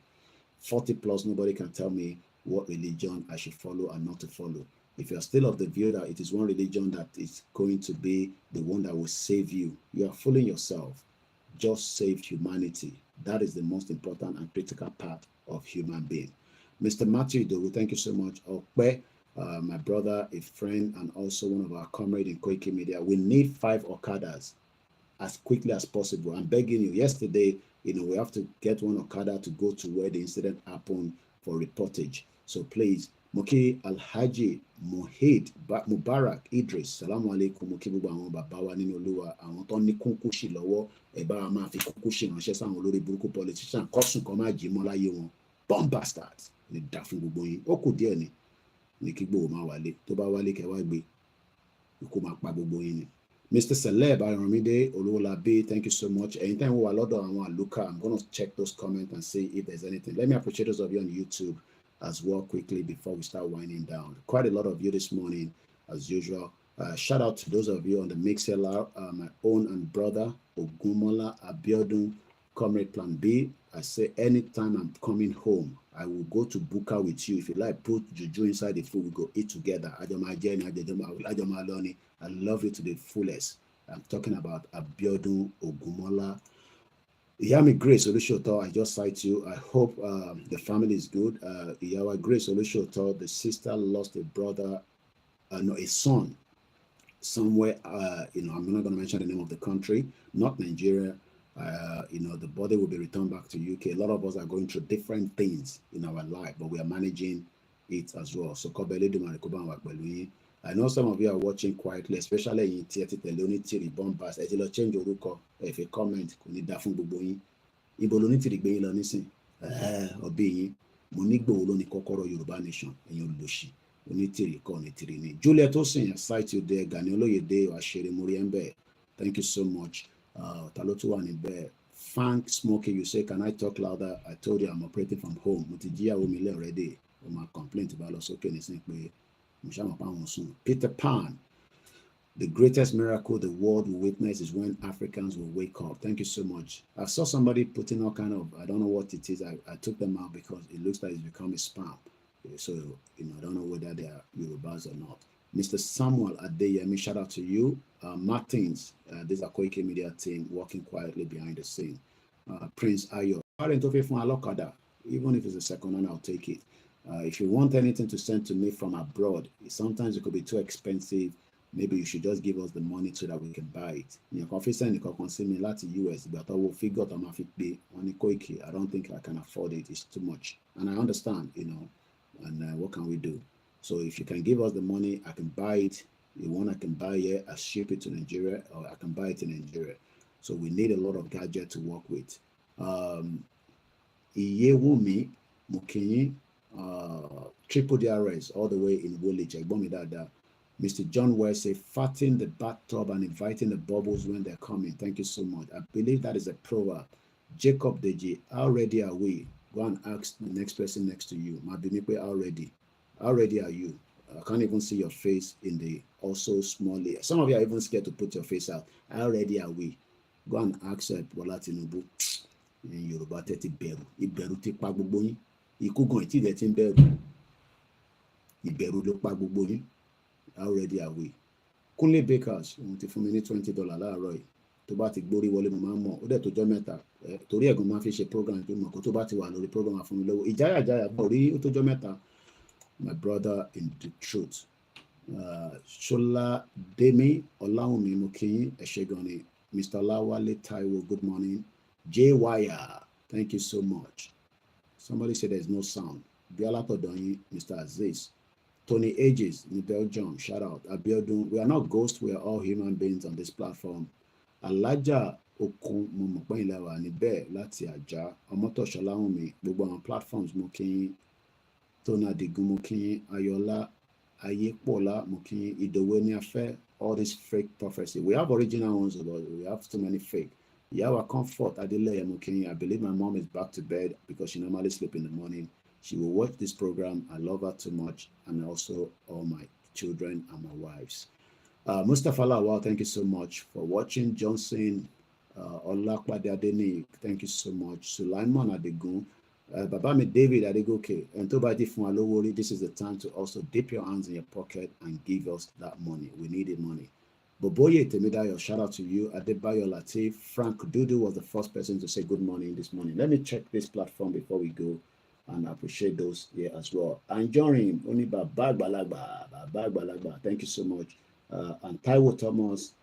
40 plus, nobody can tell me what religion I should follow and not to follow. If you're still of the view that it is one religion that is going to be the one that will save you, you are fooling yourself. Just save humanity. That is the most important and critical part of human being. Mr. Matthew Dogu, thank you so much. Okwe, my brother, a friend, and also one of our comrades in Koikimedia. We need 5 Okadas as quickly as possible. I'm begging you. Yesterday, we have to get one Okada to go to where the incident happened for reportage. So please, Moki Alhaji Mohid Mubarak Idris, Salamu alaikum, Moki Buba Babawa Ninoluwa, and Tony Kunkushi Lowo, Eba Mafi Kunkushi, and Shesan Olori Buruku politician, Kosun Koma Jimola Yewon, bomb bastards, ni Dafun Buboyi, Oku Dieni, Nikibo Mawale, Toba Wale Kewagbe, Ukuma Pabuboyi. Mr. Celeb Aramide Olulabi, thank you so much. Anytime we are Luka, I'm going to check those comments and see if there's anything. Let me appreciate those of you on YouTube as well quickly before we start winding down. Quite a lot of you this morning, as usual. Shout out to those of you on the MixLR, my own and brother Ogumola Abiodun, Comrade Plan B. I say anytime I'm coming home, I will go to Buka with you. If you like, put juju inside the food, we go eat together. I love you to the fullest. I'm talking about Abiodun Ogumola. Iyami Grace Olushoto, I just cite you. I hope the family is good. Iyawa Grace Olushoto, the sister lost a brother, a son somewhere. I'm not going to mention the name of the country, not Nigeria. The body will be returned back to UK. A lot of us are going through different things in our life, but we are managing it as well. So I know some of you are watching quietly, especially in theatre, Leonity Bombas. If you change your look, if you comment, kò ní dá fún gbogbo yín. Ibo lo ní tìrì gbé yín lọ nísìn. Ọbí yín, mo ní Ìgbòho ló ní kọ́kọ́rọ́ Yorùbá nation, ẹ̀yin olóṣì. Onítìrì kọ́ onítìrì ni. Juliet Osin, I cite you there. Gani Olóyèdé, Àṣírí Muriembe. Thank you so much. Talotu Anibé. Frank Smokey, you say, can I talk louder? I told you I'm operating from home. Mutijia Omile already. My complaint about us. Okay, Peter Pan, the greatest miracle the world will witness is when Africans will wake up. Thank you so much. I saw somebody putting all kind of, I don't know what it is. I took them out because it looks like it's become a spam. So, I don't know whether they are Yorubas or not. Mr. Samuel Adeyemi, shout out to you. Martins, this is a Koikimedia team working quietly behind the scene. Prince Ayo, even if it's a second hand, I'll take it. If you want anything to send to me from abroad, sometimes it could be too expensive. Maybe you should just give us the money so that we can buy it. You know, if you send me to US, but I will figure out on Koiki. I don't think I can afford it. It's too much. And I understand, and what can we do? So if you can give us the money, I can buy it. You want, I can buy it, I ship it to Nigeria, or I can buy it in Nigeria. So we need a lot of gadget to work with. Iyewumi Mukinyi, triple DRS all the way in Woolwich. Mr. John West say, fatting the bathtub and inviting the bubbles when they're coming. Thank you so much. I believe that is a proverb. Jacob Deji, how ready are we? Go and ask the next person next to you. Mabinipe, how ready? How ready are you? I can't even see your face in the also small layer. Some of you are even scared to put your face out. How ready are we? Go and ask Bola Tinubu. In Yoruba, teti beru. Iberu ti pa gbogbo yin. Iku gan iti de tin beru. Iberu ló pa gbogbo yin. How ready are we? Kunle Bakers, wọ́n ti fún mi ní $20 láàárọ̀ yìí. Tó bá ti gbórí wọlé mo máa ń mọ̀. Ó dẹ̀ tó jọ́ mẹ́ta. Torí ẹ̀gbọ́n máa fi ṣe program tó mọ̀ kó tó bá ti wà lórí program fún mi lówó. Ìjáyà bọ̀ rí ó tó jọ́ mẹ́ta. My brother in the truth. Shola Demi Olawumi Mokinyi Eshegoni. Mr. Lawale Taiwo, good morning. J Wire, thank you so much. Somebody said there's no sound. Biola Todoni, Mr. Aziz. Tony Ages in Belgium, shout out. Abiodun, we are not ghosts, we are all human beings on this platform. Alaja Okun Momokwenlewa Nibe Lati Aja, Omoto Shalawumi, gbogbo on platforms Mokinyi. Tona Digun Mokinyi, Ayola, Ayepola Mokinyi, Idowe Niafe, all this fake prophecy. We have original ones, but we have too many fake. Yawa Comfort Adele Mokinyi, I believe my mom is back to bed because she normally sleeps in the morning. She will watch this program. I love her too much, and also all my children and my wives. Mustafa Lawal, thank you so much for watching. Johnson, Olakpade Adeni, thank you so much. Sulaiman Adegun, Babame David Adegoke, and Tobati Fualowori, this is the time to also dip your hands in your pocket and give us that money. We needed money. Boboye Temidayo, shout out to you. Adebayo Latif, Frank Dudu was the first person to say good morning this morning. Let me check this platform before we go, and I appreciate those here as well. And Jorin, Oniba Bagbalagba, thank you so much. And Taiwo Thomas,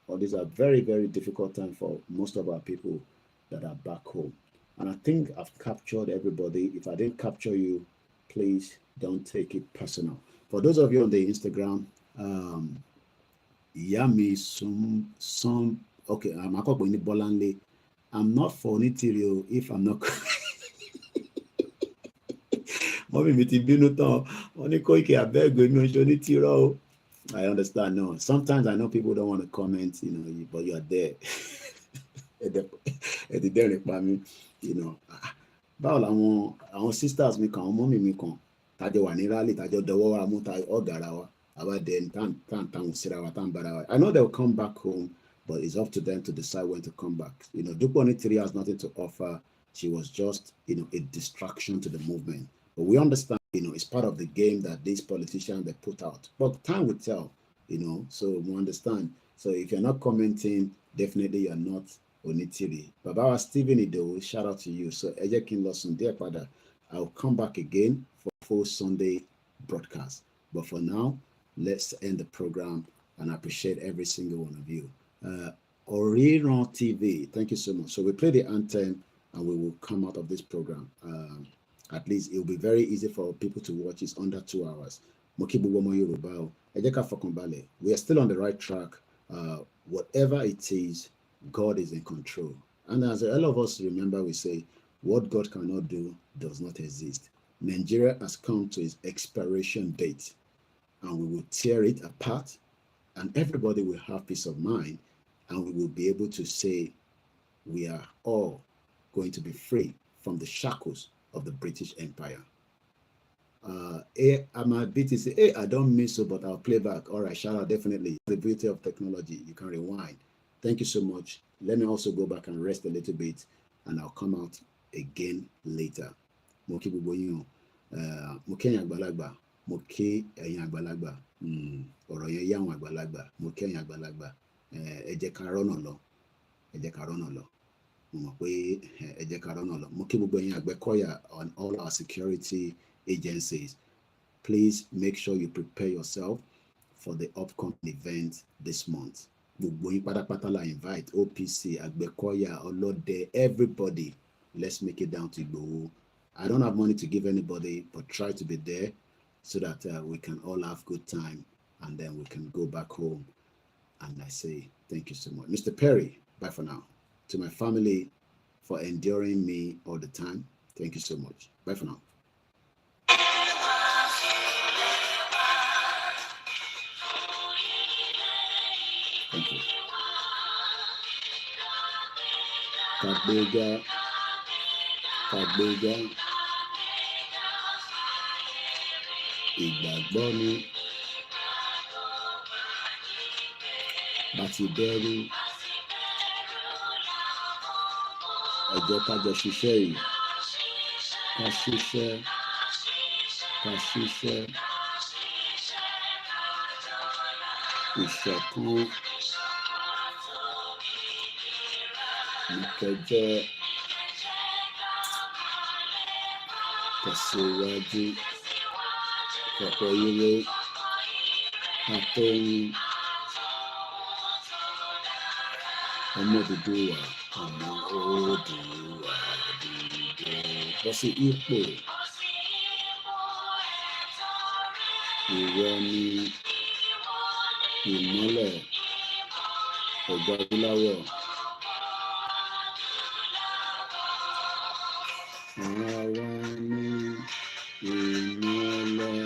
all these are very, very difficult times for most of our people that are back home. And I think I've captured everybody. If I didn't capture you, please don't take it personal. For those of you on the Instagram, Yami some okay, I'm not for Nitirio if I'm not I understand. No, sometimes I know people don't want to comment, but you're there. Báwo làwọn sisters mi kan, àwọn mọ́mì mi kan, tájọ wà ní rally, tájọ dọwọ́ wa mú ọ̀gàrà wa. About then, I know they'll come back home, but it's up to them to decide when to come back. You know, Duponi 3 has nothing to offer. She was just, you know, a distraction to the movement. But we understand, you know, it's part of the game that these politicians they put out. But time will tell, you know. So we understand. So if you're not commenting, definitely you're not Onitiri. Baba Stephen Ido, shout out to you. So Ejekin Lawson, dear father, I'll come back again for full Sunday broadcast. But for now, let's end the program and I appreciate every single one of you. Oriron TV, thank you so much. So we play the anthem and we will come out of this program. At least it will be very easy for people to watch. It's under 2 hours. Yoruba. We are still on the right track. Whatever it is, God is in control. And as all of us remember, we say, what God cannot do does not exist. Nigeria has come to its expiration date, and we will tear it apart, and everybody will have peace of mind, and we will be able to say we are all going to be free from the shackles of the British Empire. I'm a BTC. Hey, I don't miss so, but I'll play back. All right, shout out, definitely. The beauty of technology, you can rewind. Thank you so much. Let me also go back and rest a little bit, and I'll come out again later. Moki buboyin mo kẹ́yìn àgbàlagbà, mo kí ẹ̀yin àgbàlagbà, ọ̀rọ̀ yẹn yá àwọn àgbàlagbà, mo kẹ́yìn àgbàlagbà, ẹ jẹ́ ká rọ́nà lọ, ẹ jẹ́ ká rọ́nà lọ. Mo mọ̀ pé ẹ jẹ́ ká rọ́nà lọ. Mo kí gbogbo ẹ̀yin Àgbẹ̀kọ̀yà on all our security agencies. Please make sure you prepare yourself for the upcoming event this month. Gbogbo yín pátápátá la invite OPC, Àgbẹ̀kọ̀yà, Ọlọ́dẹ, everybody. Let's make it down to Igboho. I don't have money to give anybody, but try to be there so that we can all have good time and then we can go back home. And I say thank you so much. Mr. Perry, bye for now. To my family for enduring me all the time, thank you so much. Bye for now. Thank you. Kagbega. Ìgbàgbọ́ ni bá ti bẹ̀rù ẹ jẹ́ ká jọ ṣiṣẹ́ yìí, ká ṣiṣẹ́ ìṣọ̀kan ìkẹjẹ tẹ̀síwájú ọ̀pọ̀ ire àtọ́yìn ọmọ Odùduwà, ọmọ Odùduwà dìde bọ́ sí ipò. Ìwọ ni ìmọ́lẹ̀ ọ̀gá adúláwọ̀. Àwa ni ìmọ́lẹ̀.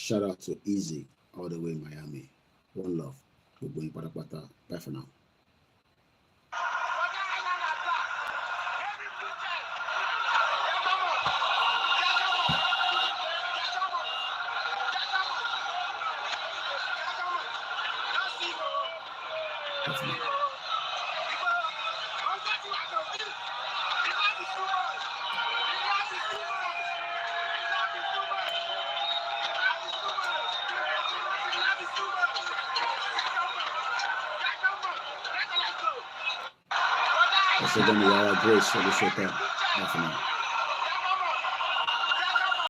Shout out to Easy all the way in Miami. One love. Gbogbo yín pátápátá. Bye for now. Grace for the show.